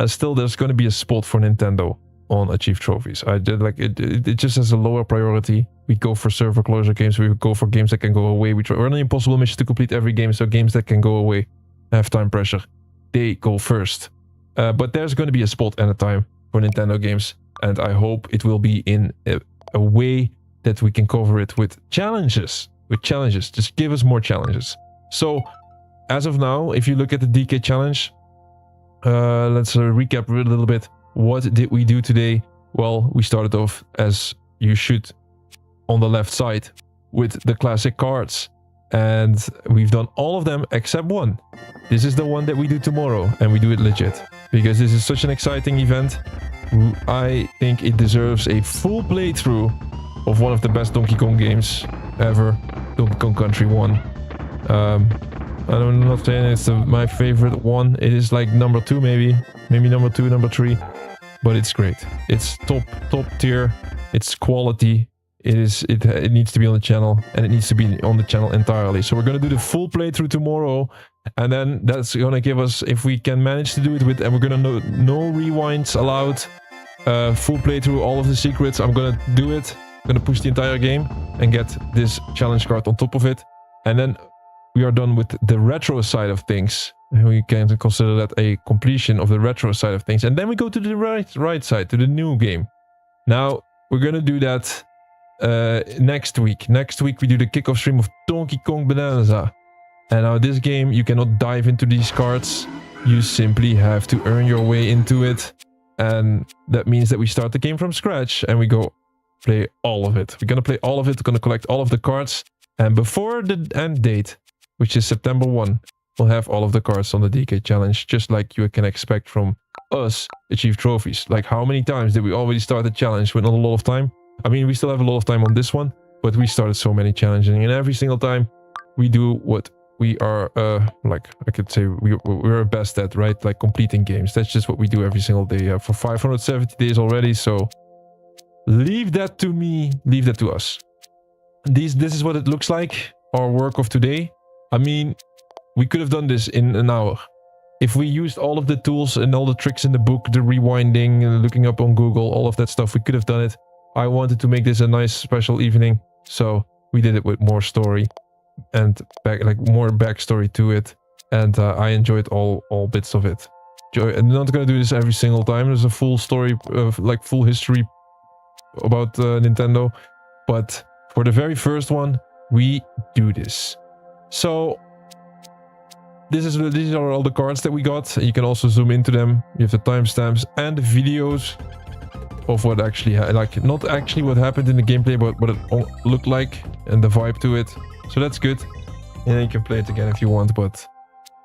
Still, there's going to be a spot for Nintendo on AchieveTrophies. I did like it just has a lower priority. We go for server closure games. We go for games that can go away. We run an impossible mission to complete every game, so games that can go away, have time pressure, they go first. But there's going to be a spot and a time for Nintendo games, and I hope it will be in a way that we can cover it with challenges. Just give us more challenges. So, as of now, if you look at the DK challenge, let's recap a little bit. What did we do today? Well, we started off, as you should, on the left side with the classic cards. And we've done all of them except one. This is the one that we do tomorrow, and we do it legit. Because this is such an exciting event. I think it deserves a full playthrough of one of the best Donkey Kong games ever. Donkey Kong Country 1. I'm not saying it's my favorite one. It is like number 2 maybe number 2, number 3, but it's great. It's top tier. It's quality. It needs to be on the channel, and it needs to be on the channel entirely. So we're gonna do the full playthrough tomorrow, and then that's gonna give us, if we can manage to do it with, and we're gonna no rewinds allowed. Full playthrough, all of the secrets. I'm gonna do it. I'm gonna push the entire game and get this challenge card on top of it, and then we are done with the retro side of things. We can consider that a completion of the retro side of things. And then we go to the right side, to the new game. Now, we're going to do that next week. Next week, we do the kickoff stream of Donkey Kong Bonanza. And now this game, you cannot dive into these cards. You simply have to earn your way into it. And that means that we start the game from scratch and we go play all of it. We're going to play all of it. We're going to collect all of the cards. And before the end date, which is September 1, we'll have all of the cards on the DK challenge, just like you can expect from us, AchieveTrophies. Like, how many times did we already start the challenge with not a lot of time? I mean, we still have a lot of time on this one, but we started so many challenges, and every single time we do what we are, like, I could say we're best at, right? Like, completing games. That's just what we do every single day for 570 days already, so leave that to me, leave that to us. This is what it looks like, our work of today. I mean, we could have done this in an hour. If we used all of the tools and all the tricks in the book, the rewinding, looking up on Google, all of that stuff, we could have done it. I wanted to make this a nice special evening, so we did it with more story and more backstory to it. And I enjoyed all bits of it. I'm not gonna do this every single time. There's a full story of full history about Nintendo, but for the very first one, we do this. So these are all the cards that we got. You can also zoom into them. You have the timestamps and the videos of what actually not actually what happened in the gameplay, but what it looked like and the vibe to it. So that's good. And you can play it again if you want, but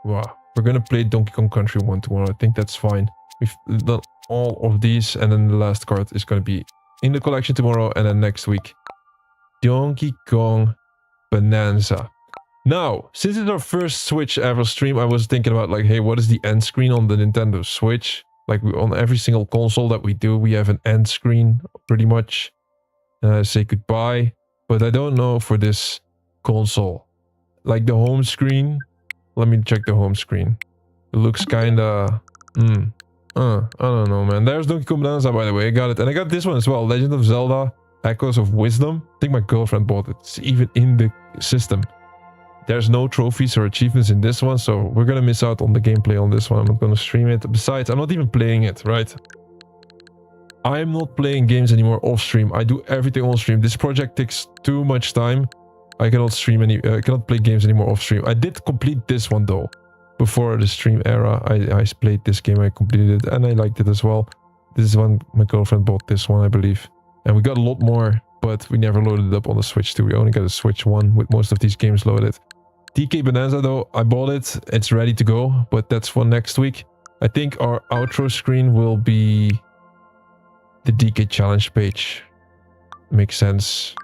wow, we're gonna play Donkey Kong Country 1 tomorrow. I think that's fine. We've done all of these, and then the last card is gonna be in the collection tomorrow, and then next week Donkey Kong Bonanza. Now, since it's our first Switch ever stream, I was thinking about like, hey, what is the end screen on the Nintendo Switch? Like, on every single console that we do, we have an end screen, pretty much. Say goodbye. But I don't know for this console. Like the home screen. Let me check the home screen. It looks kinda... I don't know, man. There's Donkey Kong Bonanza, by the way. I got it. And I got this one as well. Legend of Zelda Echoes of Wisdom. I think my girlfriend bought it. It's even in the system. There's no trophies or achievements in this one, so we're gonna miss out on the gameplay on this one. I'm not gonna stream it. Besides, I'm not even playing it, right? I'm not playing games anymore off stream. I do everything on stream. This project takes too much time. I cannot stream I cannot play games anymore off stream. I did complete this one though. Before the stream era, I played this game. I completed it and I liked it as well. This is when my girlfriend bought this one, I believe. And we got a lot more, but we never loaded it up on the Switch 2. We only got a Switch 1 with most of these games loaded. DK Bonanza though, I bought it. It's ready to go, but that's for next week. I think our outro screen will be the DK challenge page. Makes sense.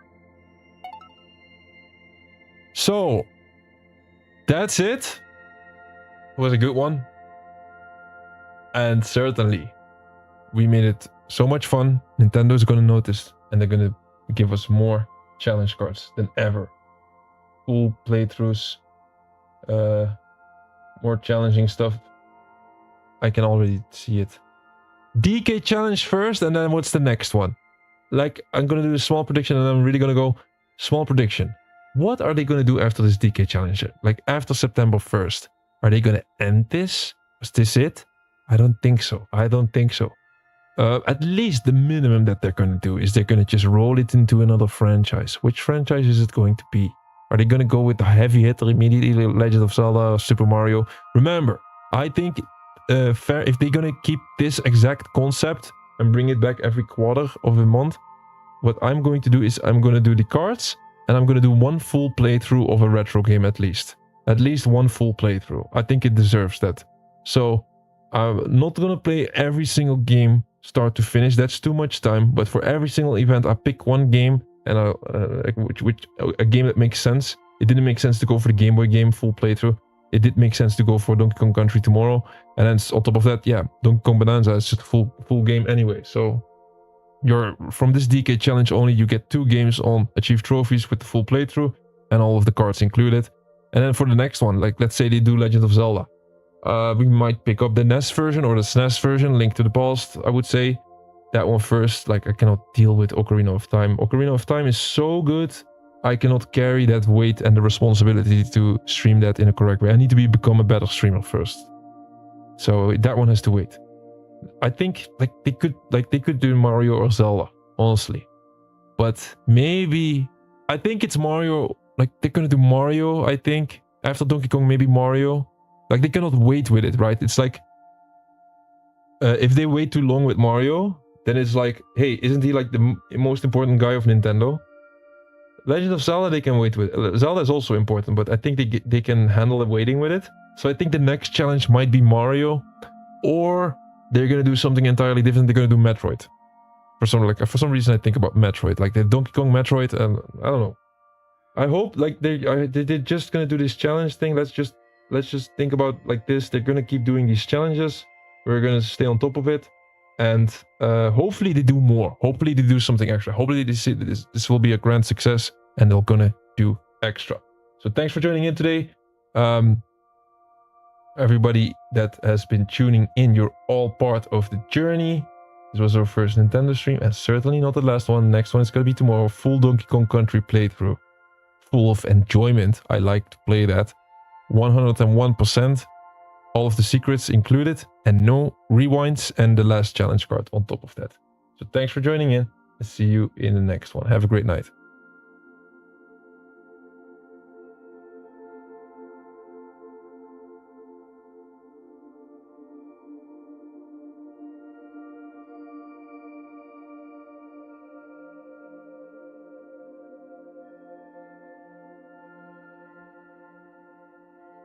So, that's it. It was a good one. And certainly, we made it so much fun. Nintendo's gonna notice, and they're gonna give us more challenge cards than ever. Full playthroughs, more challenging stuff. I can already see it. DK challenge first, and then what's the next one? Like, I'm gonna do a small prediction, and I'm really gonna go small prediction. What are they gonna do after this DK challenge? Like, after September 1st? Are they gonna end this? Was this it? I don't think so. I don't think so. At least the minimum that they're gonna do is they're gonna just roll it into another franchise. Which franchise is it going to be? Are they gonna go with the heavy hitter immediately, Legend of Zelda, Super Mario? Remember, I think if they're gonna keep this exact concept and bring it back every quarter of a month, what I'm going to do is I'm gonna do the cards and I'm gonna do one full playthrough of a retro game at least. At least one full playthrough. I think it deserves that. So I'm not gonna play every single game start to finish. That's too much time. But for every single event, I pick one game and a game that makes sense. It didn't make sense to go for the Game Boy game full playthrough. It did make sense to go for Donkey Kong Country tomorrow. And then on top of that, yeah, Donkey Kong Bonanza is just a full game anyway. So from this DK challenge only, you get 2 games on AchieveTrophies with the full playthrough and all of the cards included. And then for the next one, like let's say they do Legend of Zelda. We might pick up the NES version or the SNES version, Link to the Past, I would say. That one first. Like, I cannot deal with Ocarina of Time. Ocarina of Time is so good. I cannot carry that weight and the responsibility to stream that in a correct way. I need to become a better streamer first. So that one has to wait. I think like they could do Mario or Zelda, honestly. But maybe I think it's Mario. Like they're gonna do Mario, I think. After Donkey Kong, maybe Mario. Like they cannot wait with it, right? It's like if they wait too long with Mario, then it's like, hey, isn't he like the most important guy of Nintendo? Legend of Zelda, they can wait with. Zelda is also important, but I think they can handle the waiting with it. So I think the next challenge might be Mario, or they're gonna do something entirely different. They're gonna do Metroid. For some reason, I think about Metroid, like the Donkey Kong Metroid, and I don't know. I hope like they're just gonna do this challenge thing. Let's just think about like this. They're gonna keep doing these challenges. We're gonna stay on top of it, and hopefully they do more. Hopefully they do something extra. Hopefully they see that this will be a grand success, and they're gonna do extra. So thanks for joining in today. Everybody that has been tuning in, you're all part of the journey. This was our first Nintendo stream, and certainly not the last one. Next one is gonna be tomorrow. Full Donkey Kong Country playthrough, full of enjoyment. I like to play that. 101%. All of the secrets included, and no rewinds, and the last challenge card on top of that. So thanks for joining in, and see you in the next one. Have a great night.